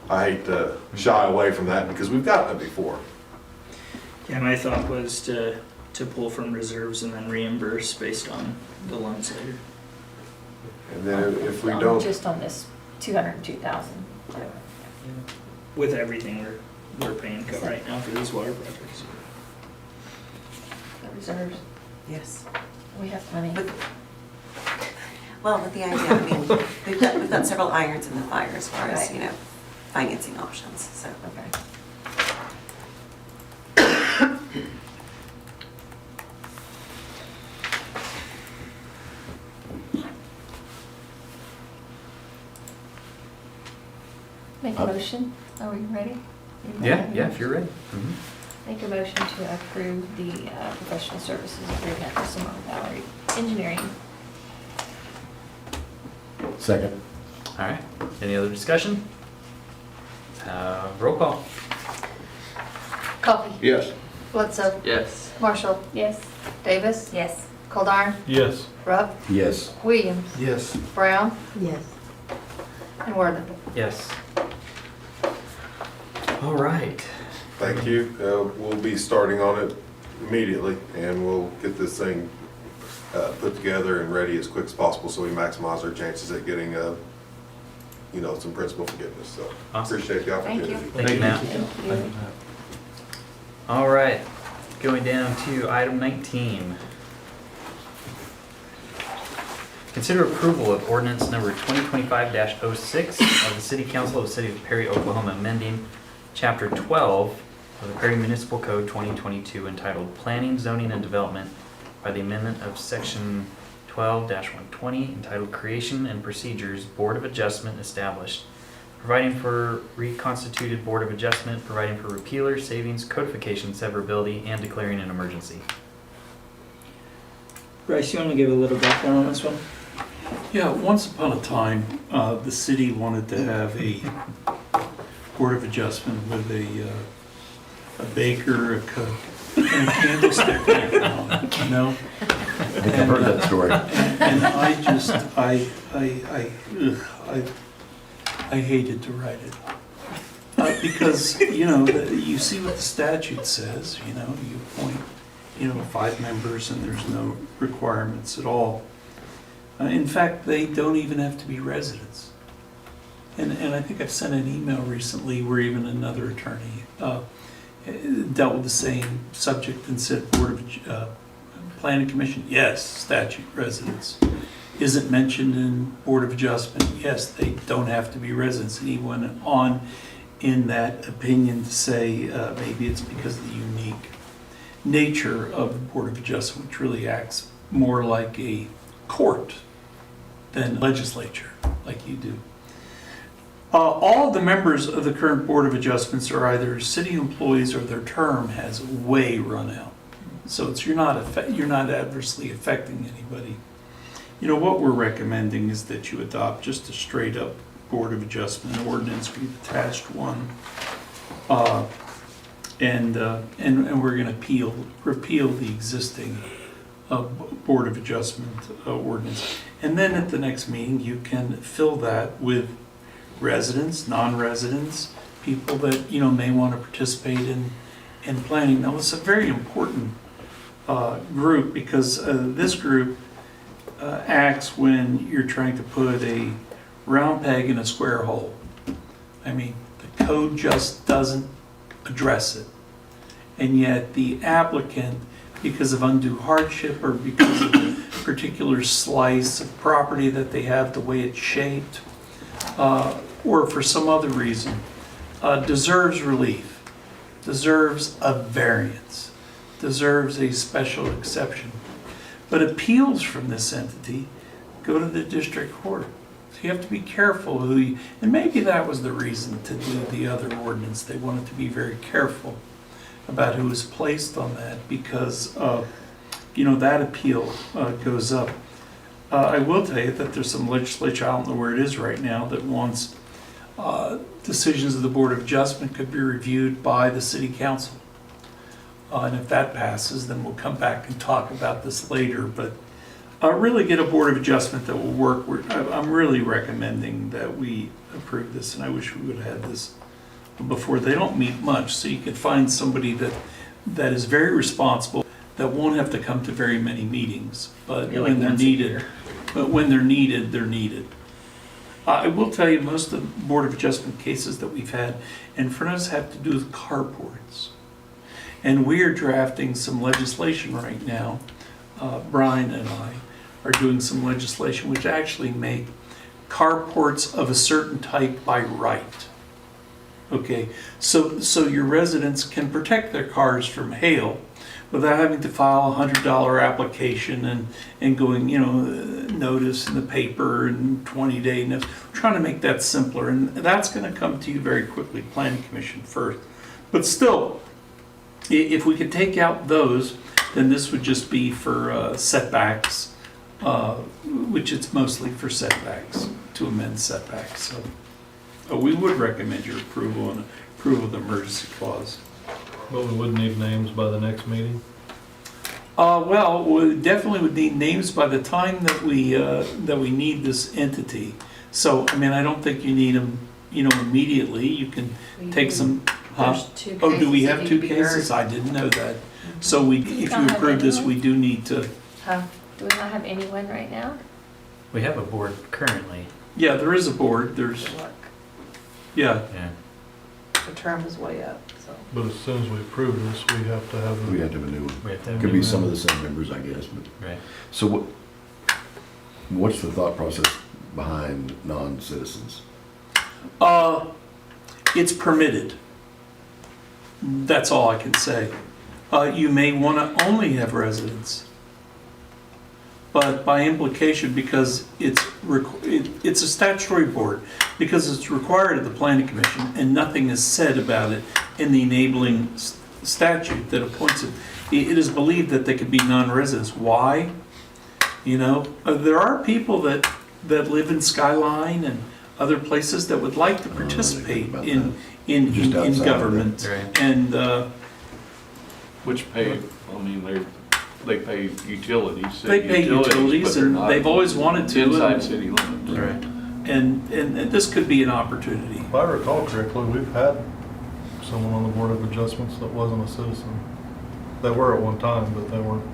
Speaker 13: I hate to shy away from that because we've gotten it before.
Speaker 11: Yeah, my thought was to pull from reserves and then reimburse based on the loans later.
Speaker 13: And then if we don't,
Speaker 8: Just on this 202,000.
Speaker 11: With everything we're paying right now for these water projects.
Speaker 8: The reserves,
Speaker 12: Yes.
Speaker 8: we have plenty.
Speaker 12: Well, with the idea, I mean, we've got several irons in the fire as far as, you know, financing options, so.
Speaker 8: Okay. Make a motion. Are we ready?
Speaker 1: Yeah, if you're ready.
Speaker 8: Make a motion to approve the professional services agreement with Simone Valley Engineering.
Speaker 7: Second.
Speaker 1: All right, any other discussion? Roll call.
Speaker 2: Coffee.
Speaker 16: Yes.
Speaker 2: Bledsoe.
Speaker 1: Yes.
Speaker 2: Marshall.
Speaker 8: Yes.
Speaker 2: Davis.
Speaker 10: Yes.
Speaker 2: Coldiron.
Speaker 17: Yes.
Speaker 2: Rupp.
Speaker 7: Yes.
Speaker 2: Williams.
Speaker 3: Yes.
Speaker 2: Brown.
Speaker 9: Yes.
Speaker 2: And Worthing.
Speaker 1: Yes. All right.
Speaker 13: thank you. We'll be starting on it immediately and we'll get this thing put together and ready as quick as possible so we maximize our chances at getting, you know, some principal forgiveness. So
Speaker 1: Awesome.
Speaker 13: appreciate the
Speaker 10: Thank
Speaker 13: opportunity.
Speaker 10: you.
Speaker 1: Thank you, Matt.
Speaker 8: Thank you.
Speaker 1: All right, going down to item 19. Consider approval of ordinance number 2025-06 of the City Council of the City of Perry, Oklahoma, amending Chapter 12 of the Perry Municipal Code 2022 entitled Planning, Zoning, and Development by the amendment of Section 12-120 entitled Creation and Procedures Board of Adjustment Established, providing for reconstituted Board of Adjustment, providing for repealer, savings, codification, severability, and declaring an emergency.
Speaker 11: Bryce, you want to give a little background on this one?
Speaker 6: Yeah, once upon a time, the city wanted to have a Board of Adjustment with a baker, a cook, and a candlestick maker on it, you know?
Speaker 7: I think I've heard that story.
Speaker 6: And I just, I hated to write it. Because, you know, you see what the statute says, you know, you appoint, you know, 5 members and there's no requirements at all. In fact, they don't even have to be residents. And I think I've sent an email recently where even another attorney dealt with the same subject and said Board of Planning Commission, yes, statute, residents. Is it mentioned in Board of Adjustment? Yes, they don't have to be residents. And he went on in that opinion to say maybe it's because of the unique nature of the Board of Adjustment, which really acts more like a court than legislature, like you do. All of the members of the current Board of Adjustments are either city employees or their term has way run out. So you're not adversely affecting anybody. You know, what we're recommending is that you adopt just a straight up Board of Adjustment ordinance. We've attached one. And we're going to repeal the existing Board of Adjustment ordinance. And then at the next meeting, you can fill that with residents, non-residents, people that, you know, may want to participate in planning. Now, it's a very important group, because this group acts when you're trying to put a round peg in a square hole. I mean, the code just doesn't address it. And yet the applicant, because of undue hardship or because of a particular slice of property that they have, the way it's shaped, or for some other reason, deserves relief, deserves a variance, deserves a special exception. But appeals from this entity go to the district court. So you have to be careful who you, and maybe that was the reason to do the other ordinance. They wanted to be very careful about who was placed on that, because that appeal goes up. I will tell you that there's some legislature, I don't know where it is right now, that wants decisions of the Board of Adjustment could be reviewed by the City Council. And if that passes, then we'll come back and talk about this later. But really get a Board of Adjustment that will work. I'm really recommending that we approve this, and I wish we would have had this before. They don't meet much, so you could find somebody that is very responsible, that won't have to come to very many meetings, but
Speaker 1: Yeah, like
Speaker 6: when they're
Speaker 1: once a
Speaker 6: needed,
Speaker 1: year.
Speaker 6: but when they're needed, they're needed. I will tell you, most of the Board of Adjustment cases that we've had in front of us have to do with carports. And we are drafting some legislation right now. Brian and I are doing some legislation which actually make carports of a certain type by right. Okay, so your residents can protect their cars from hail without having to file a $100 application and going, notice in the paper and 20-day notice. We're trying to make that simpler, and that's going to come to you very quickly, Planning Commission first. But still, if we could take out those, then this would just be for setbacks, which it's mostly for setbacks, to amend setbacks. So we would recommend your approval and approval of the emergency clause.
Speaker 17: But we would need names by the next meeting.
Speaker 6: Well, we definitely would need names by the time that we need this entity. So, I mean, I don't think you need them, immediately. You can take some.
Speaker 2: There's two
Speaker 6: Oh, do we
Speaker 2: cases
Speaker 6: have
Speaker 2: that
Speaker 6: two
Speaker 2: need to be heard.
Speaker 6: cases? I didn't know that. So if you
Speaker 8: don't have
Speaker 6: approve this,
Speaker 8: anyone?
Speaker 6: we do need to.
Speaker 2: Huh?
Speaker 8: Do we not have anyone right now?
Speaker 1: We have a board currently.
Speaker 6: Yeah, there is a board. There's.
Speaker 2: Look,
Speaker 6: Yeah.
Speaker 1: Yeah.
Speaker 2: the term is way up, so.
Speaker 17: But as soon as we approve this, we have to have.
Speaker 7: We have to have a new one.
Speaker 1: We have to have
Speaker 7: Could
Speaker 1: a
Speaker 7: be
Speaker 1: new
Speaker 7: some
Speaker 1: one.
Speaker 7: of the same members, I guess, but.
Speaker 1: Right.
Speaker 7: So what's the thought process behind non-citizens?
Speaker 6: It's permitted. That's all I can say. You may want to only have residents. But by implication, because it's a statutory board, because it's required of the Planning Commission, and nothing is said about it in the enabling statute that appoints it, it is believed that they could be non-residents. Why? There are people that live in Skyline and other places that would like to participate
Speaker 7: about
Speaker 6: in
Speaker 7: Just outside of
Speaker 6: government.
Speaker 1: Right.
Speaker 6: And
Speaker 18: Which pay, they pay utilities.
Speaker 6: they pay utilities,
Speaker 18: but they're
Speaker 6: and
Speaker 18: not
Speaker 6: they've always wanted to.
Speaker 18: Inside
Speaker 6: and-
Speaker 18: city limits.
Speaker 1: Right.
Speaker 6: And this could be an opportunity.
Speaker 17: If I recall correctly, we've had someone on the Board of Adjustments that wasn't a citizen. They were at one time, but they weren't.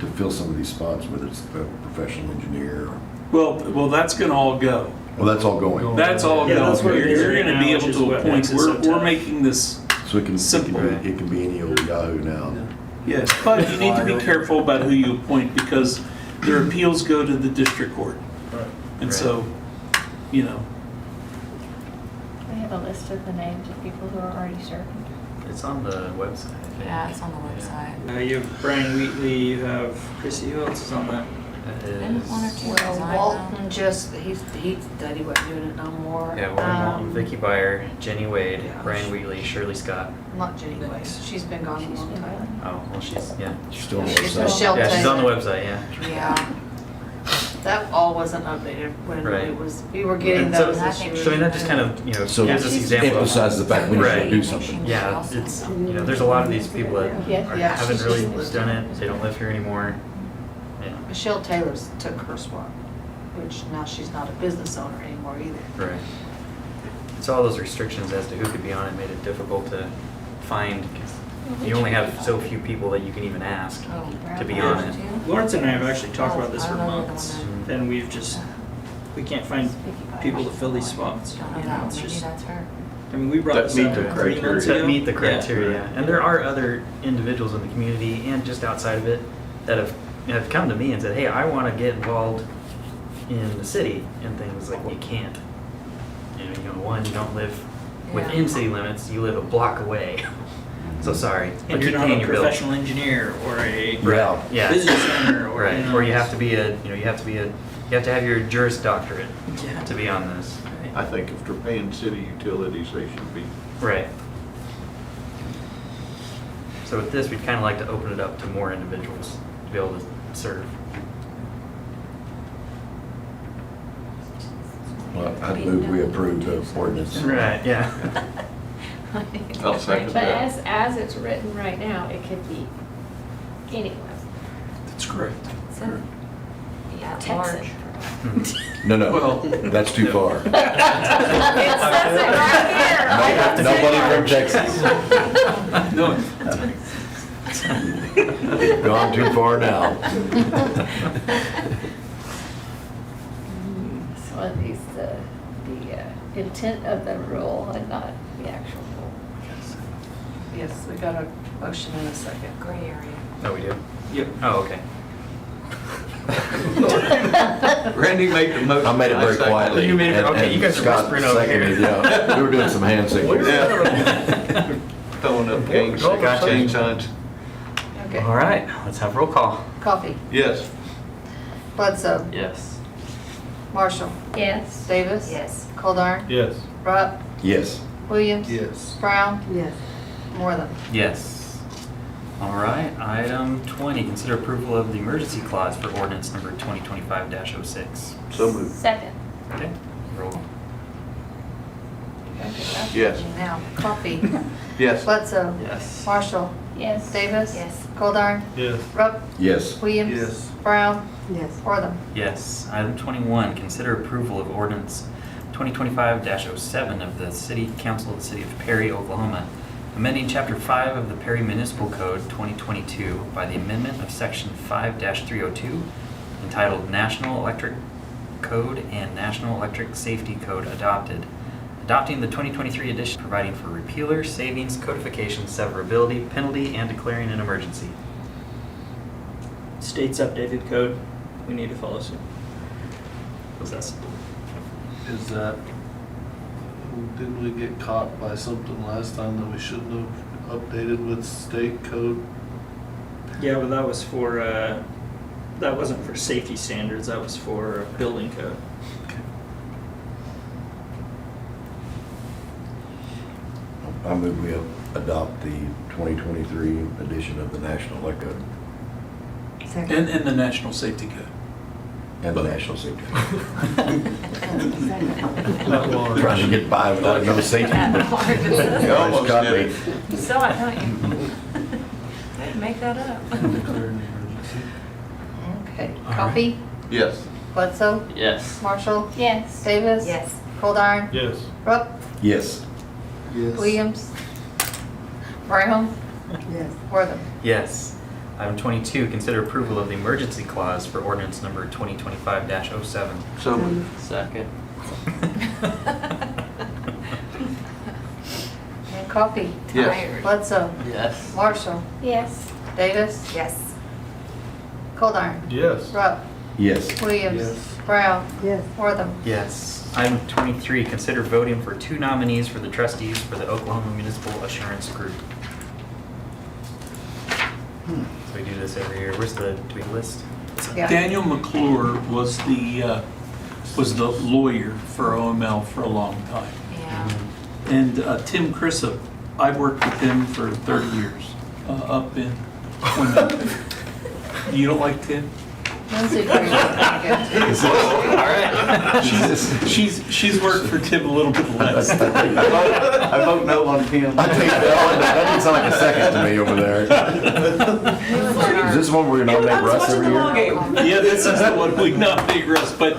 Speaker 7: To fill some of these spots, whether it's a professional engineer or.
Speaker 6: Well, that's gonna all go.
Speaker 7: Well, that's all going.
Speaker 6: That's all
Speaker 11: Yeah,
Speaker 6: going.
Speaker 11: that's what it is
Speaker 6: You're
Speaker 11: right
Speaker 6: gonna be
Speaker 11: now,
Speaker 6: able
Speaker 11: which is
Speaker 6: to
Speaker 11: what
Speaker 6: appoint,
Speaker 11: makes it so
Speaker 6: we're
Speaker 11: tough.
Speaker 6: making this
Speaker 7: So it can
Speaker 6: simple.
Speaker 7: it can be any old Yahoo now.
Speaker 6: Yes, but you need to be careful about who you appoint, because their appeals go to the district court.
Speaker 17: Right.
Speaker 6: And
Speaker 1: Right.
Speaker 6: so,
Speaker 8: We have a list of the names of people who are already serving.
Speaker 1: It's on the website, I think.
Speaker 10: Yeah, it's on the website.
Speaker 11: You have Brian Wheatley, you have Chrissy, who else is on that?
Speaker 1: That
Speaker 10: And one or
Speaker 1: is,
Speaker 10: two.
Speaker 2: Well,
Speaker 10: Design
Speaker 2: Walton just, he said he wasn't doing it no more.
Speaker 1: yeah, Warren Walton, Vicky Byer, Jenny Wade,
Speaker 2: yeah.
Speaker 1: Brian Wheatley, Shirley Scott.
Speaker 2: Not Jenny Weiss, she's been gone a long time.
Speaker 1: Oh, well, she's, yeah.
Speaker 7: She's still on the
Speaker 2: She's
Speaker 7: website.
Speaker 2: Michelle
Speaker 1: Yeah, she's on the
Speaker 2: Taylor.
Speaker 1: website, yeah.
Speaker 10: Yeah.
Speaker 2: That all wasn't updated when
Speaker 1: Right.
Speaker 2: it was, we were getting
Speaker 1: And so-
Speaker 2: those
Speaker 10: I
Speaker 2: this
Speaker 10: think
Speaker 2: year.
Speaker 1: So I mean, that just kind of,
Speaker 7: So
Speaker 1: gives us example of.
Speaker 7: emphasize the fact we need to
Speaker 1: Right.
Speaker 7: do something.
Speaker 1: Yeah, it's, there's a lot of these people that
Speaker 2: Yeah,
Speaker 1: haven't
Speaker 2: she's
Speaker 1: really
Speaker 2: just-
Speaker 1: done it, they don't live here anymore. Yeah,
Speaker 2: Michelle Taylor's took her spot, which now she's not a business owner anymore either.
Speaker 1: right. So all those restrictions as to who could be on it made it difficult to find You only have so few people that you can even ask to be on it.
Speaker 11: Lawrence and I have actually talked about this for months, and we can't find people to fill these spots. You know, it's just, I mean, we brought
Speaker 15: That
Speaker 11: this
Speaker 15: meet
Speaker 11: up
Speaker 15: the
Speaker 11: 3
Speaker 15: criteria.
Speaker 11: months ago.
Speaker 1: That meet the
Speaker 11: Yeah.
Speaker 1: criteria. And there are other individuals in the community and just outside of it that have come to me and said, hey, I want to get involved in the city and things like, well, you can't. You know, one, you don't live within city limits, you live a block away. So sorry.
Speaker 11: And
Speaker 1: but
Speaker 11: you're not
Speaker 1: paying
Speaker 11: a
Speaker 1: your bills.
Speaker 11: professional engineer or a
Speaker 1: Yeah.
Speaker 11: business owner or
Speaker 1: Right.
Speaker 11: you know,
Speaker 1: Or you have to be you have to have your Juris Doctorate to be on this.
Speaker 16: I think if they're paying city utilities, they should be.
Speaker 1: Right. So with this, we'd kind of like to open it up to more individuals to be able to serve.
Speaker 7: Well, I'd move we approve the ordinance.
Speaker 1: Right, yeah.
Speaker 15: I'll second
Speaker 8: But
Speaker 15: that.
Speaker 8: as it's written right now, it could be anyone.
Speaker 6: That's correct.
Speaker 10: Yeah,
Speaker 8: Texas.
Speaker 10: large.
Speaker 7: No,
Speaker 6: Well-
Speaker 7: that's too far.
Speaker 8: It says it right here. I have to say
Speaker 7: Nobody from
Speaker 8: large.
Speaker 7: Texas.
Speaker 6: No,
Speaker 7: You've gone too far now.
Speaker 8: So at least the intent of the rule and not the actual rule.
Speaker 2: Yes, we got a motion in a second.
Speaker 10: Gray area.
Speaker 1: Oh, we do?
Speaker 11: Yep.
Speaker 1: Oh, okay.
Speaker 16: Randy made the motion.
Speaker 7: I made it very
Speaker 16: seconded
Speaker 7: quietly.
Speaker 1: You made it-
Speaker 7: and-
Speaker 1: okay,
Speaker 7: and
Speaker 1: you guys are
Speaker 7: Scott
Speaker 1: whispering over
Speaker 7: seconded,
Speaker 1: here.
Speaker 7: yeah. We were doing some hand signals.
Speaker 16: Yeah. Throwing up gang signs.
Speaker 2: Okay.
Speaker 1: All right, let's have roll call.
Speaker 2: Coffee.
Speaker 16: Yes.
Speaker 2: Bledsoe.
Speaker 1: Yes.
Speaker 2: Marshall.
Speaker 8: Yes.
Speaker 2: Davis.
Speaker 10: Yes.
Speaker 2: Goldar.
Speaker 17: Yes.
Speaker 2: Rupp.
Speaker 7: Yes.
Speaker 2: Williams.
Speaker 3: Yes.
Speaker 2: Brown.
Speaker 9: Yes.
Speaker 2: Wortham.
Speaker 1: Yes. All right, item 20, consider approval of the emergency clause for ordinance number 2025-06.
Speaker 16: So moved.
Speaker 8: Second.
Speaker 1: Okay, roll.
Speaker 16: Yes.
Speaker 2: Now, Coffee.
Speaker 16: Yes.
Speaker 2: Bledsoe.
Speaker 1: Yes.
Speaker 2: Marshall.
Speaker 8: Yes.
Speaker 2: Davis.
Speaker 10: Yes.
Speaker 2: Goldar.
Speaker 17: Yes.
Speaker 2: Rupp.
Speaker 7: Yes.
Speaker 2: Williams.
Speaker 3: Yes.
Speaker 2: Brown.
Speaker 9: Yes.
Speaker 2: Wortham.
Speaker 1: Yes. Item 21, consider approval of ordinance 2025-07 of the City Council of the City of Perry, Oklahoma, amending Chapter 5 of the Perry Municipal Code 2022 by the amendment of Section 5-302 entitled National Electric Code and National Electric Safety Code adopting the 2023 edition, providing for repealer, savings, codification, severability, penalty, and declaring an emergency.
Speaker 11: State's updated code. We need to follow suit.
Speaker 1: Was that simple?
Speaker 3: Is that, didn't we get caught by something last time that we shouldn't have updated with state code?
Speaker 11: Yeah, but that was for that wasn't for safety standards. That was for building code.
Speaker 7: I move we adopt the 2023 edition of the National Electric Code
Speaker 9: Second.
Speaker 6: and the National Safety Code.
Speaker 7: and the National Safety Code.
Speaker 17: Not
Speaker 7: Trying to get by without no safety.
Speaker 15: You almost
Speaker 7: Got
Speaker 15: did
Speaker 7: me.
Speaker 15: it.
Speaker 10: You saw it, don't you? Didn't make that up.
Speaker 2: Okay. Coffee.
Speaker 16: Yes.
Speaker 2: Bledsoe.
Speaker 1: Yes.
Speaker 2: Marshall.
Speaker 8: Yes.
Speaker 2: Davis.
Speaker 10: Yes.
Speaker 2: Goldar.
Speaker 17: Yes.
Speaker 2: Rupp.
Speaker 7: Yes.
Speaker 3: Yes.
Speaker 2: Williams. Brown.
Speaker 9: Yes.
Speaker 2: Wortham.
Speaker 1: Yes. Item 22, consider approval of the emergency clause for ordinance number 2025-07.
Speaker 16: So moved.
Speaker 1: Second.
Speaker 2: And Coffee.
Speaker 16: Yes.
Speaker 10: Tired.
Speaker 2: Bledsoe.
Speaker 1: Yes.
Speaker 2: Marshall.
Speaker 8: Yes.
Speaker 2: Davis.
Speaker 10: Yes.
Speaker 2: Goldar.
Speaker 17: Yes.
Speaker 2: Rupp.
Speaker 7: Yes.
Speaker 2: Williams.
Speaker 3: Yes.
Speaker 2: Brown.
Speaker 9: Yes.
Speaker 2: Wortham.
Speaker 1: Yes. Item 23, consider voting for 2 nominees for the trustees for the Oklahoma Municipal Assurance Group. So we do this every year. Where's the, do we list?
Speaker 2: Yeah.
Speaker 6: Daniel McClure was the lawyer for OML for a long time.
Speaker 10: Yeah.
Speaker 6: And Tim Crisop, I've worked with him for 30 years up in Plymouth. You don't like Tim?
Speaker 2: Lindsay agrees.
Speaker 1: All right.
Speaker 6: She's worked for Tim a little bit less.
Speaker 16: I vote no on Tim.
Speaker 7: I think that didn't sound like a second to me over there. Is this one where you nominate Russ every year?
Speaker 6: Yeah, this is the one we nominate Russ, but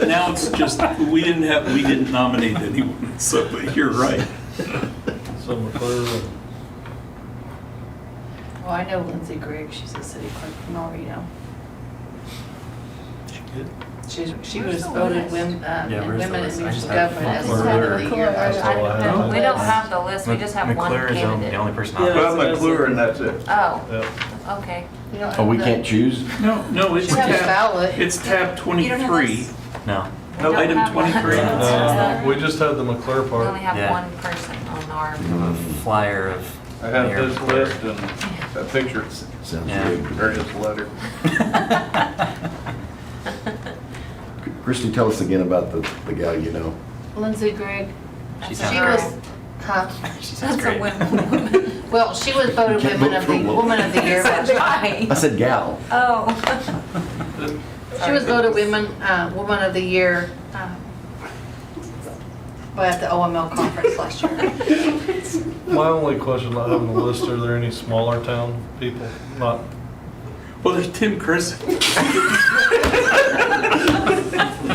Speaker 6: now it's just, we didn't nominate anyone, so, but you're right.
Speaker 17: So McClure
Speaker 2: I know Lindsay Grigg, she's a city clerk from El Reno. She was voted
Speaker 1: where's the
Speaker 2: Women
Speaker 1: list?
Speaker 2: in
Speaker 1: I just
Speaker 2: Municipal
Speaker 1: have
Speaker 2: Government as
Speaker 1: McClure.
Speaker 2: the year.
Speaker 1: That's all I have.
Speaker 10: We don't have the list, we just have one
Speaker 1: McClure is the
Speaker 10: candidate.
Speaker 1: only person
Speaker 11: Yeah.
Speaker 1: on
Speaker 16: Well,
Speaker 1: it.
Speaker 16: McClure and that's it.
Speaker 10: Oh, okay.
Speaker 2: You don't
Speaker 7: Oh, we
Speaker 2: have the-
Speaker 7: can't choose?
Speaker 6: No, it's
Speaker 2: You have a
Speaker 6: tab,
Speaker 2: ballot.
Speaker 6: it's tab
Speaker 10: You don't have
Speaker 6: 23.
Speaker 10: this?
Speaker 1: No.
Speaker 10: We don't
Speaker 6: Item
Speaker 10: have one.
Speaker 6: 23.
Speaker 17: No, we just had the McClure
Speaker 10: We
Speaker 17: part.
Speaker 10: only have
Speaker 1: Yeah.
Speaker 10: one person on our,
Speaker 1: A flyer of.
Speaker 16: I have
Speaker 1: Mayor
Speaker 16: this
Speaker 1: McClure.
Speaker 16: list and that picture,
Speaker 7: Sounds
Speaker 1: Yeah.
Speaker 7: good.
Speaker 16: or his letter.
Speaker 7: Christie, tell us again about the gal you know.
Speaker 2: Lindsay Grigg.
Speaker 1: She
Speaker 2: She
Speaker 1: sounds
Speaker 2: was,
Speaker 1: great.
Speaker 2: huh?
Speaker 1: She sounds
Speaker 10: that's a
Speaker 1: great.
Speaker 10: woman.
Speaker 2: Well, she was voted
Speaker 7: Can't
Speaker 2: Woman
Speaker 7: vote
Speaker 2: of
Speaker 7: for
Speaker 2: the,
Speaker 7: a woman.
Speaker 2: Woman of the Year.
Speaker 10: That's a guy.
Speaker 7: I said gal.
Speaker 10: Oh.
Speaker 2: She was voted Woman of the Year at the OML conference last year.
Speaker 17: My only question, not having the list, are there any smaller town people? Not,
Speaker 6: Well, there's Tim Chris.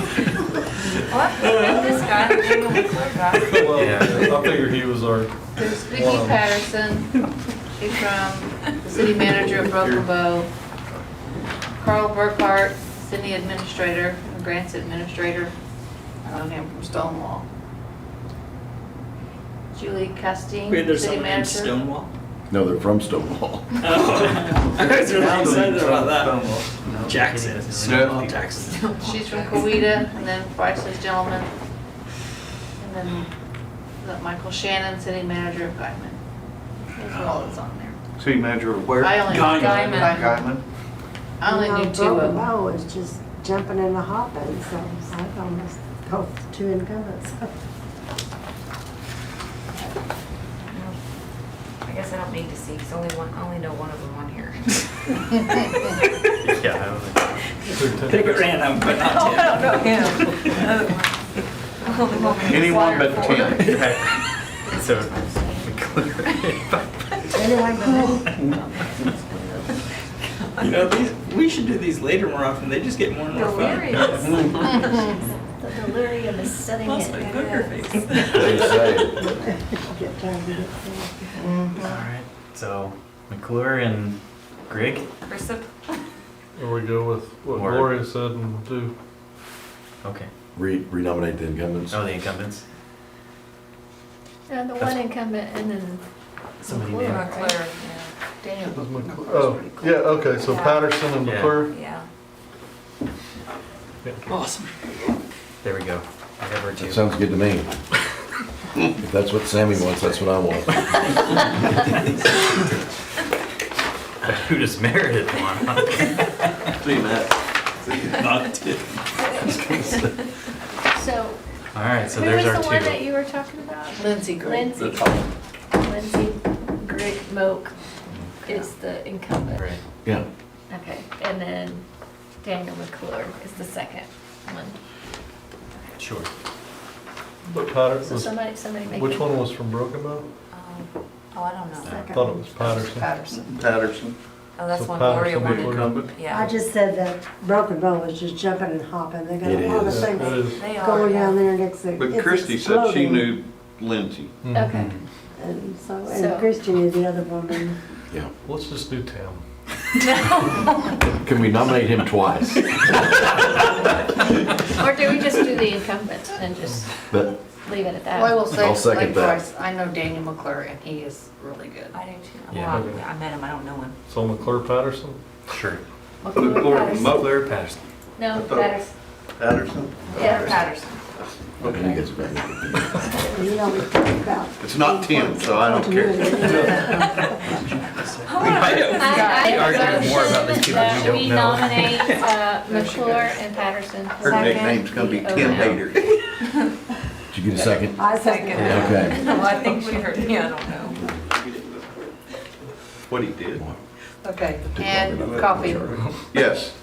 Speaker 10: What? This guy, the Daniel McClure guy.
Speaker 17: well,
Speaker 1: Yeah.
Speaker 17: I figured he was our,
Speaker 2: There's
Speaker 17: One
Speaker 2: Vicki
Speaker 17: of them.
Speaker 2: Patterson, she's from the city manager of Broken Bow. Carl Burkhart, city administrator, grants administrator, I know him from Stonewall. Julie Castine,
Speaker 11: Wait, there's
Speaker 2: city
Speaker 11: someone named
Speaker 2: manager.
Speaker 11: Stonewall?
Speaker 7: No, they're from Stonewall.
Speaker 11: I was really excited about that.
Speaker 1: No,
Speaker 11: Jackson,
Speaker 1: he doesn't.
Speaker 11: Stonewall, Jackson.
Speaker 2: She's from Coweta, and then Bryce's gentleman. And then is that Michael Shannon, city manager of Guyman. That's all that's on there.
Speaker 16: City manager of where?
Speaker 2: I only
Speaker 6: Guyman.
Speaker 16: Guyman.
Speaker 2: I only knew two of them.
Speaker 9: Bo is just jumping in the hopping, so I'd almost go with two incumbents.
Speaker 10: I guess I don't need to see, because I only know one of them on here.
Speaker 1: Yeah, I don't think.
Speaker 11: Pick a random, but not
Speaker 10: Oh,
Speaker 11: Tim.
Speaker 10: I don't know him. Another one. I only know him.
Speaker 16: Anyone but
Speaker 10: Flyer for.
Speaker 16: Tim.
Speaker 1: Right. So, McClure.
Speaker 9: Anyway,
Speaker 11: You know, we should do these later more often. They just get more and more fun.
Speaker 10: Delirious.
Speaker 8: The delirium is setting
Speaker 11: Plus,
Speaker 8: in.
Speaker 11: a poker face.
Speaker 7: They say.
Speaker 9: get time to get things.
Speaker 1: All right. So, McClure and Grigg.
Speaker 10: Christop.
Speaker 17: or we go with what
Speaker 1: Or-
Speaker 17: Gloria said and do.
Speaker 1: Okay.
Speaker 7: Renominate the incumbents.
Speaker 1: Oh, the incumbents.
Speaker 8: The one incumbent and then
Speaker 1: Somebody
Speaker 8: McClure,
Speaker 1: named.
Speaker 8: right?
Speaker 10: McClure,
Speaker 2: Daniel
Speaker 17: Does
Speaker 2: McClure
Speaker 17: McClure-
Speaker 2: was
Speaker 17: Oh,
Speaker 2: pretty cool.
Speaker 17: yeah, okay, so
Speaker 10: Yeah.
Speaker 17: Patterson and
Speaker 1: Yeah.
Speaker 17: McClure.
Speaker 10: yeah.
Speaker 11: Awesome.
Speaker 1: There we go. I have her too.
Speaker 7: That sounds good to me. If that's what Sammy wants, that's what I want.
Speaker 1: Who does Meredith want?
Speaker 16: See, Matt.
Speaker 6: Not Tim.
Speaker 8: So,
Speaker 1: All right, so
Speaker 8: who
Speaker 1: there's
Speaker 8: was
Speaker 1: our
Speaker 8: the one that
Speaker 1: two.
Speaker 8: you were talking about?
Speaker 2: Lindsay Grigg.
Speaker 8: Lindsay. Lindsay Grigg Moak is the incumbent.
Speaker 1: Right.
Speaker 7: Yeah.
Speaker 8: Okay, and then Daniel McClure is the second one.
Speaker 1: Sure.
Speaker 17: But
Speaker 8: So
Speaker 17: Patterson,
Speaker 8: somebody make
Speaker 17: which
Speaker 8: it.
Speaker 17: one was from Broken Bow?
Speaker 10: Oh, I don't know.
Speaker 17: I thought it was Patterson.
Speaker 2: Patterson.
Speaker 16: Patterson.
Speaker 10: Oh, that's
Speaker 17: So
Speaker 10: one Gloria
Speaker 17: Patterson
Speaker 10: wanted.
Speaker 17: incumbent?
Speaker 10: Yeah.
Speaker 9: I just said that Broken Bow was just jumping and hopping. They got
Speaker 7: It
Speaker 9: all the
Speaker 7: is.
Speaker 9: things
Speaker 17: It is.
Speaker 10: They are,
Speaker 9: going
Speaker 10: yeah.
Speaker 9: down there next to.
Speaker 16: But
Speaker 9: it's
Speaker 16: Christie said she
Speaker 9: exploding.
Speaker 16: knew Lindsay.
Speaker 17: Mhm.
Speaker 8: Okay.
Speaker 9: And so,
Speaker 8: So-
Speaker 9: and Christie knew the other woman.
Speaker 7: Yeah.
Speaker 17: Let's just do Tim.
Speaker 7: Can we nominate him twice?
Speaker 8: Or do we just do the incumbent and just
Speaker 7: But
Speaker 8: leave it at
Speaker 2: Well, I
Speaker 8: that?
Speaker 2: will say,
Speaker 7: I'll second
Speaker 2: like
Speaker 7: that.
Speaker 2: Bryce, I know Daniel McClure, and he is really good.
Speaker 10: I do too.
Speaker 1: Yeah.
Speaker 10: Well, I met him, I don't know him.
Speaker 17: So McClure, Patterson?
Speaker 1: Sure.
Speaker 10: McClure Patterson.
Speaker 1: McClure Patterson.
Speaker 8: No,
Speaker 16: thought-
Speaker 8: Patterson.
Speaker 16: Patterson?
Speaker 10: Yeah, Patterson.
Speaker 7: you guys are better.
Speaker 9: You know, we talked about.
Speaker 16: It's not Tim, so I don't care.
Speaker 1: We argued more about these people we
Speaker 8: That
Speaker 1: don't
Speaker 8: we
Speaker 1: know.
Speaker 8: nominate McClure and Patterson.
Speaker 16: Her nickname's gonna be Tim Hater.
Speaker 7: Did you get a second?
Speaker 9: I second it.
Speaker 7: Okay.
Speaker 10: Well, I think she heard me, I don't know.
Speaker 16: What he did.
Speaker 2: Okay, and Coffee,
Speaker 16: Yes.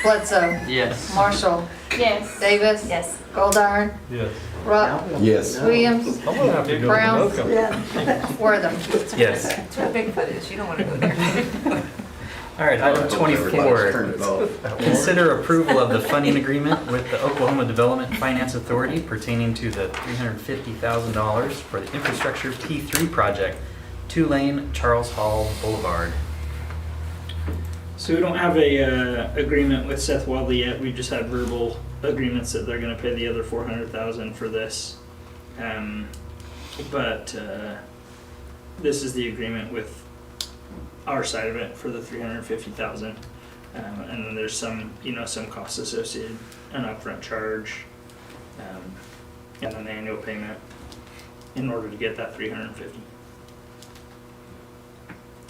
Speaker 2: Bledsoe,
Speaker 1: Yes.
Speaker 2: Marshall,
Speaker 8: Yes.
Speaker 2: Davis.
Speaker 10: Yes.
Speaker 2: Goldiron,
Speaker 17: Yes.
Speaker 2: Rupp,
Speaker 7: Yes.
Speaker 2: Williams,
Speaker 17: I'm gonna have to go
Speaker 2: Brown.
Speaker 17: to Anoka.
Speaker 9: Yeah.
Speaker 2: Wortham.
Speaker 1: Yes.
Speaker 10: That's where Bigfoot is, you don't want to go there.
Speaker 1: All right, item
Speaker 16: Everybody's
Speaker 1: 24.
Speaker 16: turned it off.
Speaker 1: Consider approval of the funding agreement with the Oklahoma Development Finance Authority pertaining to the $350,000 for the infrastructure P3 project, 2-lane Charles Hall Boulevard.
Speaker 11: So we don't have a agreement with Seth Wadley yet. We've just had verbal agreements that they're going to pay the other $400,000 for this. But this is the agreement with our side of it for the $350,000. And then there's some, some costs associated, an upfront charge, and an annual payment in order to get that $350,000.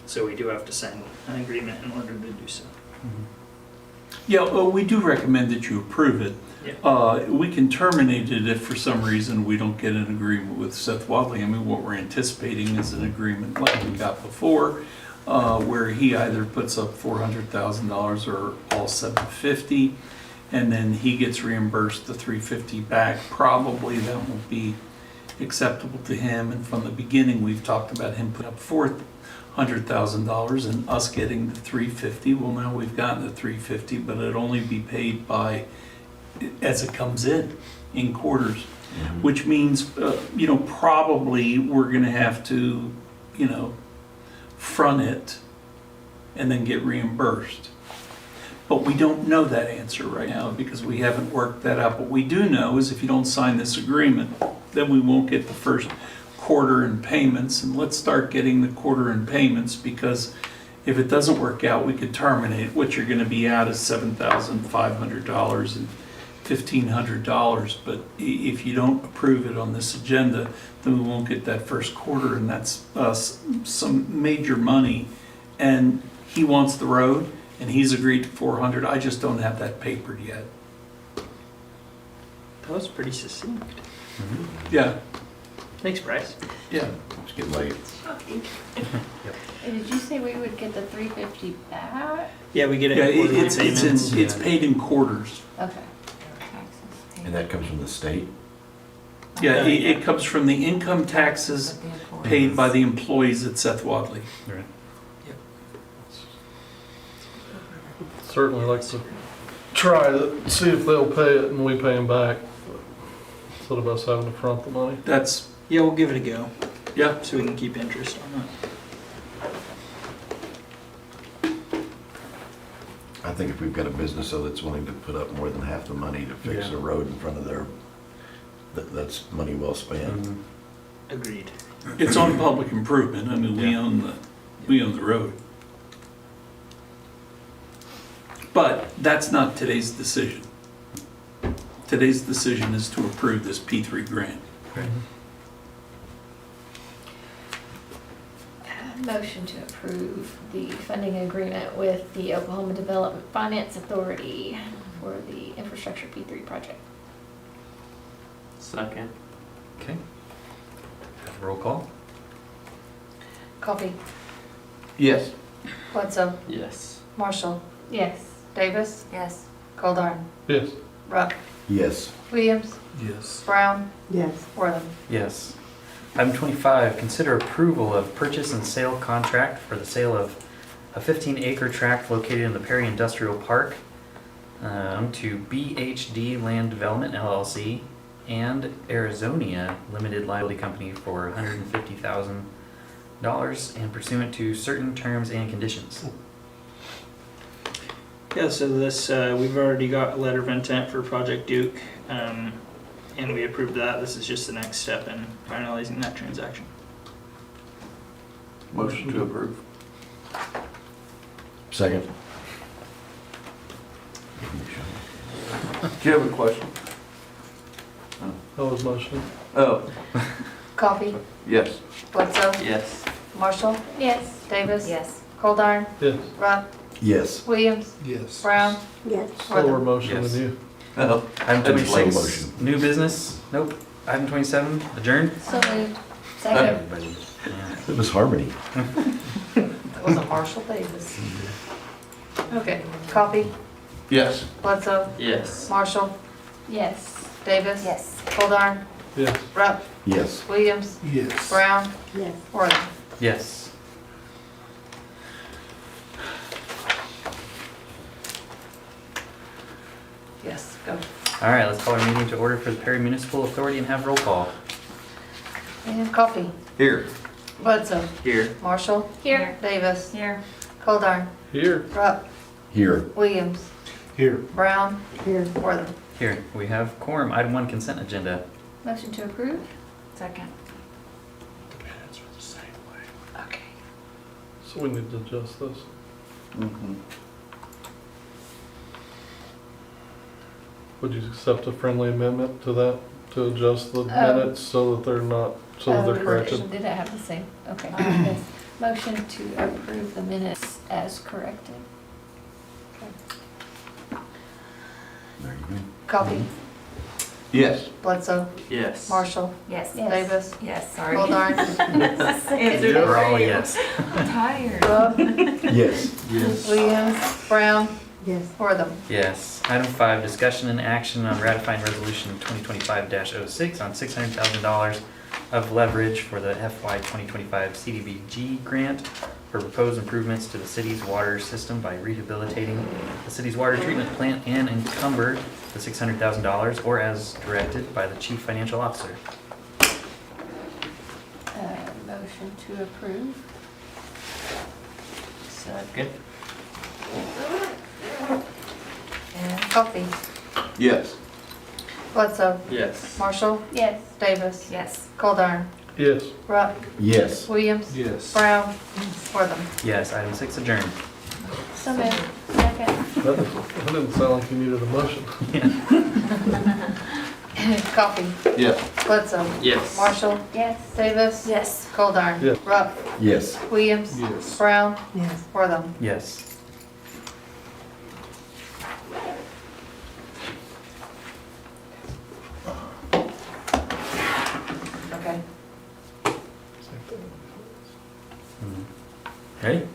Speaker 11: So we do have to sign an agreement in order to do so.
Speaker 6: Yeah, well, we do recommend that you approve it.
Speaker 11: Yeah.
Speaker 6: We can terminate it if for some reason we don't get an agreement with Seth Wadley. I mean, what we're anticipating is an agreement like we got before, where he either puts up $400,000 or all $750,000, and then he gets reimbursed the $350,000 back. Probably that won't be acceptable to him, and from the beginning, we've talked about him putting up $400,000 and us getting the $350,000. Well, now we've gotten the $350,000, but it'll only be paid by as it comes in quarters, which means probably we're going to have to front it and then get reimbursed. But we don't know that answer right now because we haven't worked that out. What we do know is if you don't sign this agreement, then we won't get the first quarter in payments. And let's start getting the quarter in payments, because if it doesn't work out, we could terminate. What you're going to be out is $7,500 and $1,500. But if you don't approve it on this agenda, then we won't get that first quarter, and that's some major money. And he wants the road, and he's agreed to $400,000. I just don't have that papered yet.
Speaker 11: That was pretty succinct.
Speaker 6: Yeah.
Speaker 11: Thanks, Bryce.
Speaker 6: Yeah.
Speaker 7: It's getting late.
Speaker 8: And did you say we would get the $350,000 back?
Speaker 11: Yeah, we get it
Speaker 6: Yeah,
Speaker 11: in quarterly payments.
Speaker 6: it's paid in quarters.
Speaker 8: Okay.
Speaker 7: And that comes from the state?
Speaker 6: Yeah, it comes from the income taxes paid by the employees at Seth Wadley.
Speaker 1: Right.
Speaker 17: Certainly like to try to see if they'll pay it and we pay them back, instead of us having to front the money.
Speaker 6: That's,
Speaker 11: Yeah, we'll give it a go.
Speaker 6: yeah.
Speaker 11: So we can keep interest on that.
Speaker 7: I think if we've got a business that's willing to put up more than half the money to fix
Speaker 1: Yeah.
Speaker 7: a road in front of their, that's money well spent.
Speaker 11: Agreed.
Speaker 6: It's on public improvement. I mean,
Speaker 1: Yeah.
Speaker 6: we own the road. But that's not today's decision. Today's decision is to approve this P3 grant.
Speaker 8: Motion to approve the funding agreement with the Oklahoma Development Finance Authority for the Infrastructure P3 project.
Speaker 1: Second. Okay. Roll call?
Speaker 2: Coffee.
Speaker 16: Yes.
Speaker 2: Bledsoe.
Speaker 1: Yes.
Speaker 2: Marshall.
Speaker 8: Yes.
Speaker 2: Davis.
Speaker 10: Yes.
Speaker 2: Goldar.
Speaker 17: Yes.
Speaker 2: Rupp.
Speaker 7: Yes.
Speaker 2: Williams.
Speaker 6: Yes.
Speaker 2: Brown.
Speaker 9: Yes.
Speaker 2: Worthing.
Speaker 1: Yes. Item 25, consider approval of purchase and sale contract for the sale of a 15-acre tract located in the Perry Industrial Park to BHD Land Development LLC and Arizonia Limited Liability Company for $150,000 and pursuant to certain terms and conditions.
Speaker 11: Yeah, so this, we've already got a letter of intent for Project Duke, and we approved that. This is just the next step in finalizing that transaction.
Speaker 16: Motion to approve.
Speaker 7: Second.
Speaker 16: Do you have a question?
Speaker 17: That was motion.
Speaker 16: Oh,
Speaker 2: Coffee.
Speaker 16: yes.
Speaker 2: Bledsoe.
Speaker 1: Yes.
Speaker 2: Marshall.
Speaker 8: Yes.
Speaker 2: Davis.
Speaker 10: Yes.
Speaker 2: Goldar.
Speaker 17: Yes.
Speaker 2: Rupp.
Speaker 7: Yes.
Speaker 2: Williams.
Speaker 3: Yes.
Speaker 2: Brown.
Speaker 9: Yes.
Speaker 17: Slower
Speaker 2: Worthing.
Speaker 17: motion
Speaker 1: Yes.
Speaker 17: than you.
Speaker 16: Oh,
Speaker 1: Item
Speaker 7: That's slow
Speaker 1: 26,
Speaker 7: motion.
Speaker 1: new business? Nope. Item 27, adjourned?
Speaker 8: So moved. Second.
Speaker 1: Everybody. Yeah.
Speaker 7: It was Harmony.
Speaker 2: That wasn't Marshall Davis. Okay. Coffee.
Speaker 16: yes.
Speaker 2: Bledsoe.
Speaker 1: Yes.
Speaker 2: Marshall.
Speaker 8: Yes.
Speaker 2: Davis.
Speaker 10: Yes.
Speaker 2: Goldar.
Speaker 17: Yes.
Speaker 2: Rupp.
Speaker 7: Yes.
Speaker 2: Williams.
Speaker 3: Yes.
Speaker 2: Brown.
Speaker 9: Yes.
Speaker 2: Worthing.
Speaker 1: Yes.
Speaker 2: Yes. Go.
Speaker 1: All right, let's call our meeting to order for the Perry Municipal Authority and have roll call.
Speaker 2: And Coffee.
Speaker 16: Here.
Speaker 2: Bledsoe.
Speaker 1: Here.
Speaker 2: Marshall.
Speaker 8: Here.
Speaker 2: Davis.
Speaker 10: Here.
Speaker 2: Goldar.
Speaker 17: Here.
Speaker 2: Rupp.
Speaker 7: Here.
Speaker 2: Williams.
Speaker 3: Here.
Speaker 2: Brown.
Speaker 9: Here.
Speaker 2: Wortham.
Speaker 1: Here, we have quorum. Item 1, consent agenda.
Speaker 8: Motion to approve?
Speaker 10: Second.
Speaker 2: Okay.
Speaker 17: So we need to adjust this.
Speaker 16: Mhm.
Speaker 17: Would you accept a friendly amendment to that, to adjust the minutes so that they're not, so that they're corrected?
Speaker 8: Did I have the same? Okay. Yes. Motion to approve the minutes as corrected.
Speaker 7: There you go.
Speaker 2: Coffee.
Speaker 16: Yes.
Speaker 2: Bledsoe.
Speaker 18: Yes.
Speaker 2: Marshall.
Speaker 10: Yes.
Speaker 2: Davis.
Speaker 10: Yes, sorry.
Speaker 2: Goldar.
Speaker 1: We're all yes.
Speaker 10: I'm tired.
Speaker 2: Rupp.
Speaker 7: Yes.
Speaker 3: Yes.
Speaker 2: Williams. Brown.
Speaker 9: Yes.
Speaker 2: Wortham.
Speaker 1: Yes. Item 5, discussion and action on ratifying resolution 2025-06 on $600,000 of leverage for the FY 2025 CDBG grant for proposed improvements to the city's water system by rehabilitating the city's water treatment plant and encumber the $600,000 or as directed by the chief financial officer.
Speaker 8: Motion to approve?
Speaker 1: Good.
Speaker 2: And Coffee.
Speaker 16: Yes.
Speaker 2: Bledsoe.
Speaker 18: Yes.
Speaker 2: Marshall.
Speaker 8: Yes.
Speaker 2: Davis.
Speaker 10: Yes.
Speaker 2: Goldar.
Speaker 17: Yes.
Speaker 2: Rupp.
Speaker 7: Yes.
Speaker 2: Williams.
Speaker 3: Yes.
Speaker 2: Brown. Wortham.
Speaker 1: Yes. Item 6, adjourned.
Speaker 8: So moved. Second.
Speaker 17: That didn't sound like you needed a motion.
Speaker 2: Coffee.
Speaker 16: Yes.
Speaker 2: Bledsoe.
Speaker 18: Yes.
Speaker 2: Marshall.
Speaker 8: Yes.
Speaker 2: Davis.
Speaker 10: Yes.
Speaker 2: Goldar.
Speaker 17: Yes.
Speaker 2: Rupp.
Speaker 7: Yes.
Speaker 2: Williams.
Speaker 3: Yes.
Speaker 2: Brown.
Speaker 9: Yes.
Speaker 2: Wortham.
Speaker 1: Yes.
Speaker 2: Okay.
Speaker 1: Ready?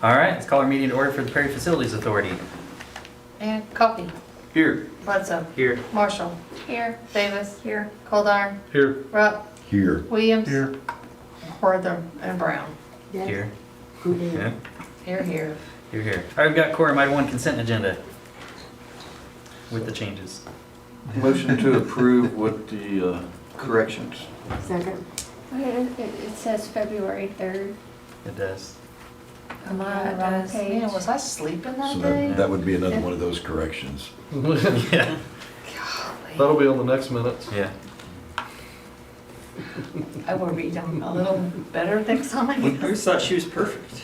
Speaker 1: All right, let's call our meeting to order for the Perry Facilities Authority.
Speaker 2: And Coffee.
Speaker 16: Here.
Speaker 2: Bledsoe.
Speaker 1: Here.
Speaker 2: Marshall.
Speaker 8: Here.
Speaker 2: Davis.
Speaker 10: Here.
Speaker 2: Goldar.
Speaker 17: Here.
Speaker 2: Rupp.
Speaker 7: Here.
Speaker 2: Williams.
Speaker 17: Here.
Speaker 2: Wortham. And Brown.
Speaker 9: Yes.
Speaker 1: Here.
Speaker 9: Here.
Speaker 1: Yeah.
Speaker 2: Here, here.
Speaker 1: Here, here. All right, we've got quorum. Item 1, consent agenda with the changes.
Speaker 16: Motion to approve with the corrections.
Speaker 9: Second.
Speaker 8: It says February 3rd.
Speaker 1: It does.
Speaker 8: Am I on
Speaker 10: Yeah,
Speaker 8: the
Speaker 10: it
Speaker 8: wrong
Speaker 10: does.
Speaker 8: page?
Speaker 2: Man, was I sleeping that
Speaker 7: So
Speaker 2: day?
Speaker 7: that would be another one of those corrections.
Speaker 1: Yeah.
Speaker 17: That'll be on the next minutes.
Speaker 1: Yeah.
Speaker 2: I will read them a little better next time. I guess.
Speaker 18: Bruce thought she was perfect.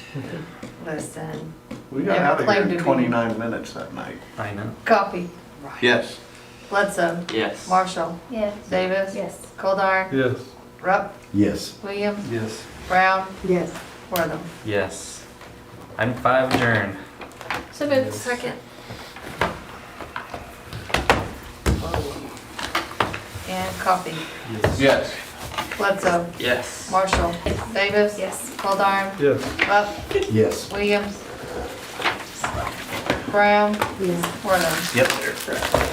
Speaker 2: Listen.
Speaker 16: We got
Speaker 2: Never
Speaker 16: out of
Speaker 2: claimed
Speaker 16: here
Speaker 2: to
Speaker 16: in
Speaker 2: be.
Speaker 16: 29 minutes that night.
Speaker 1: I know.
Speaker 2: Coffee.
Speaker 16: Yes.
Speaker 2: Bledsoe.
Speaker 18: Yes.
Speaker 2: Marshall.
Speaker 8: Yes.
Speaker 2: Davis.
Speaker 10: Yes.
Speaker 2: Goldar.
Speaker 17: Yes.
Speaker 2: Rupp.
Speaker 7: Yes.
Speaker 2: Williams.
Speaker 3: Yes.
Speaker 2: Brown.
Speaker 9: Yes.
Speaker 2: Wortham.
Speaker 1: Yes. Item 5, adjourned.
Speaker 8: So moved.
Speaker 10: Second.
Speaker 2: And Coffee.
Speaker 16: Yes.
Speaker 2: Bledsoe.
Speaker 18: Yes.
Speaker 2: Marshall. Davis.
Speaker 10: Yes.
Speaker 2: Goldar.
Speaker 17: Yes.
Speaker 2: Rupp.
Speaker 7: Yes.
Speaker 2: Williams. Brown.
Speaker 9: Yes.
Speaker 2: Wortham.
Speaker 1: Yep.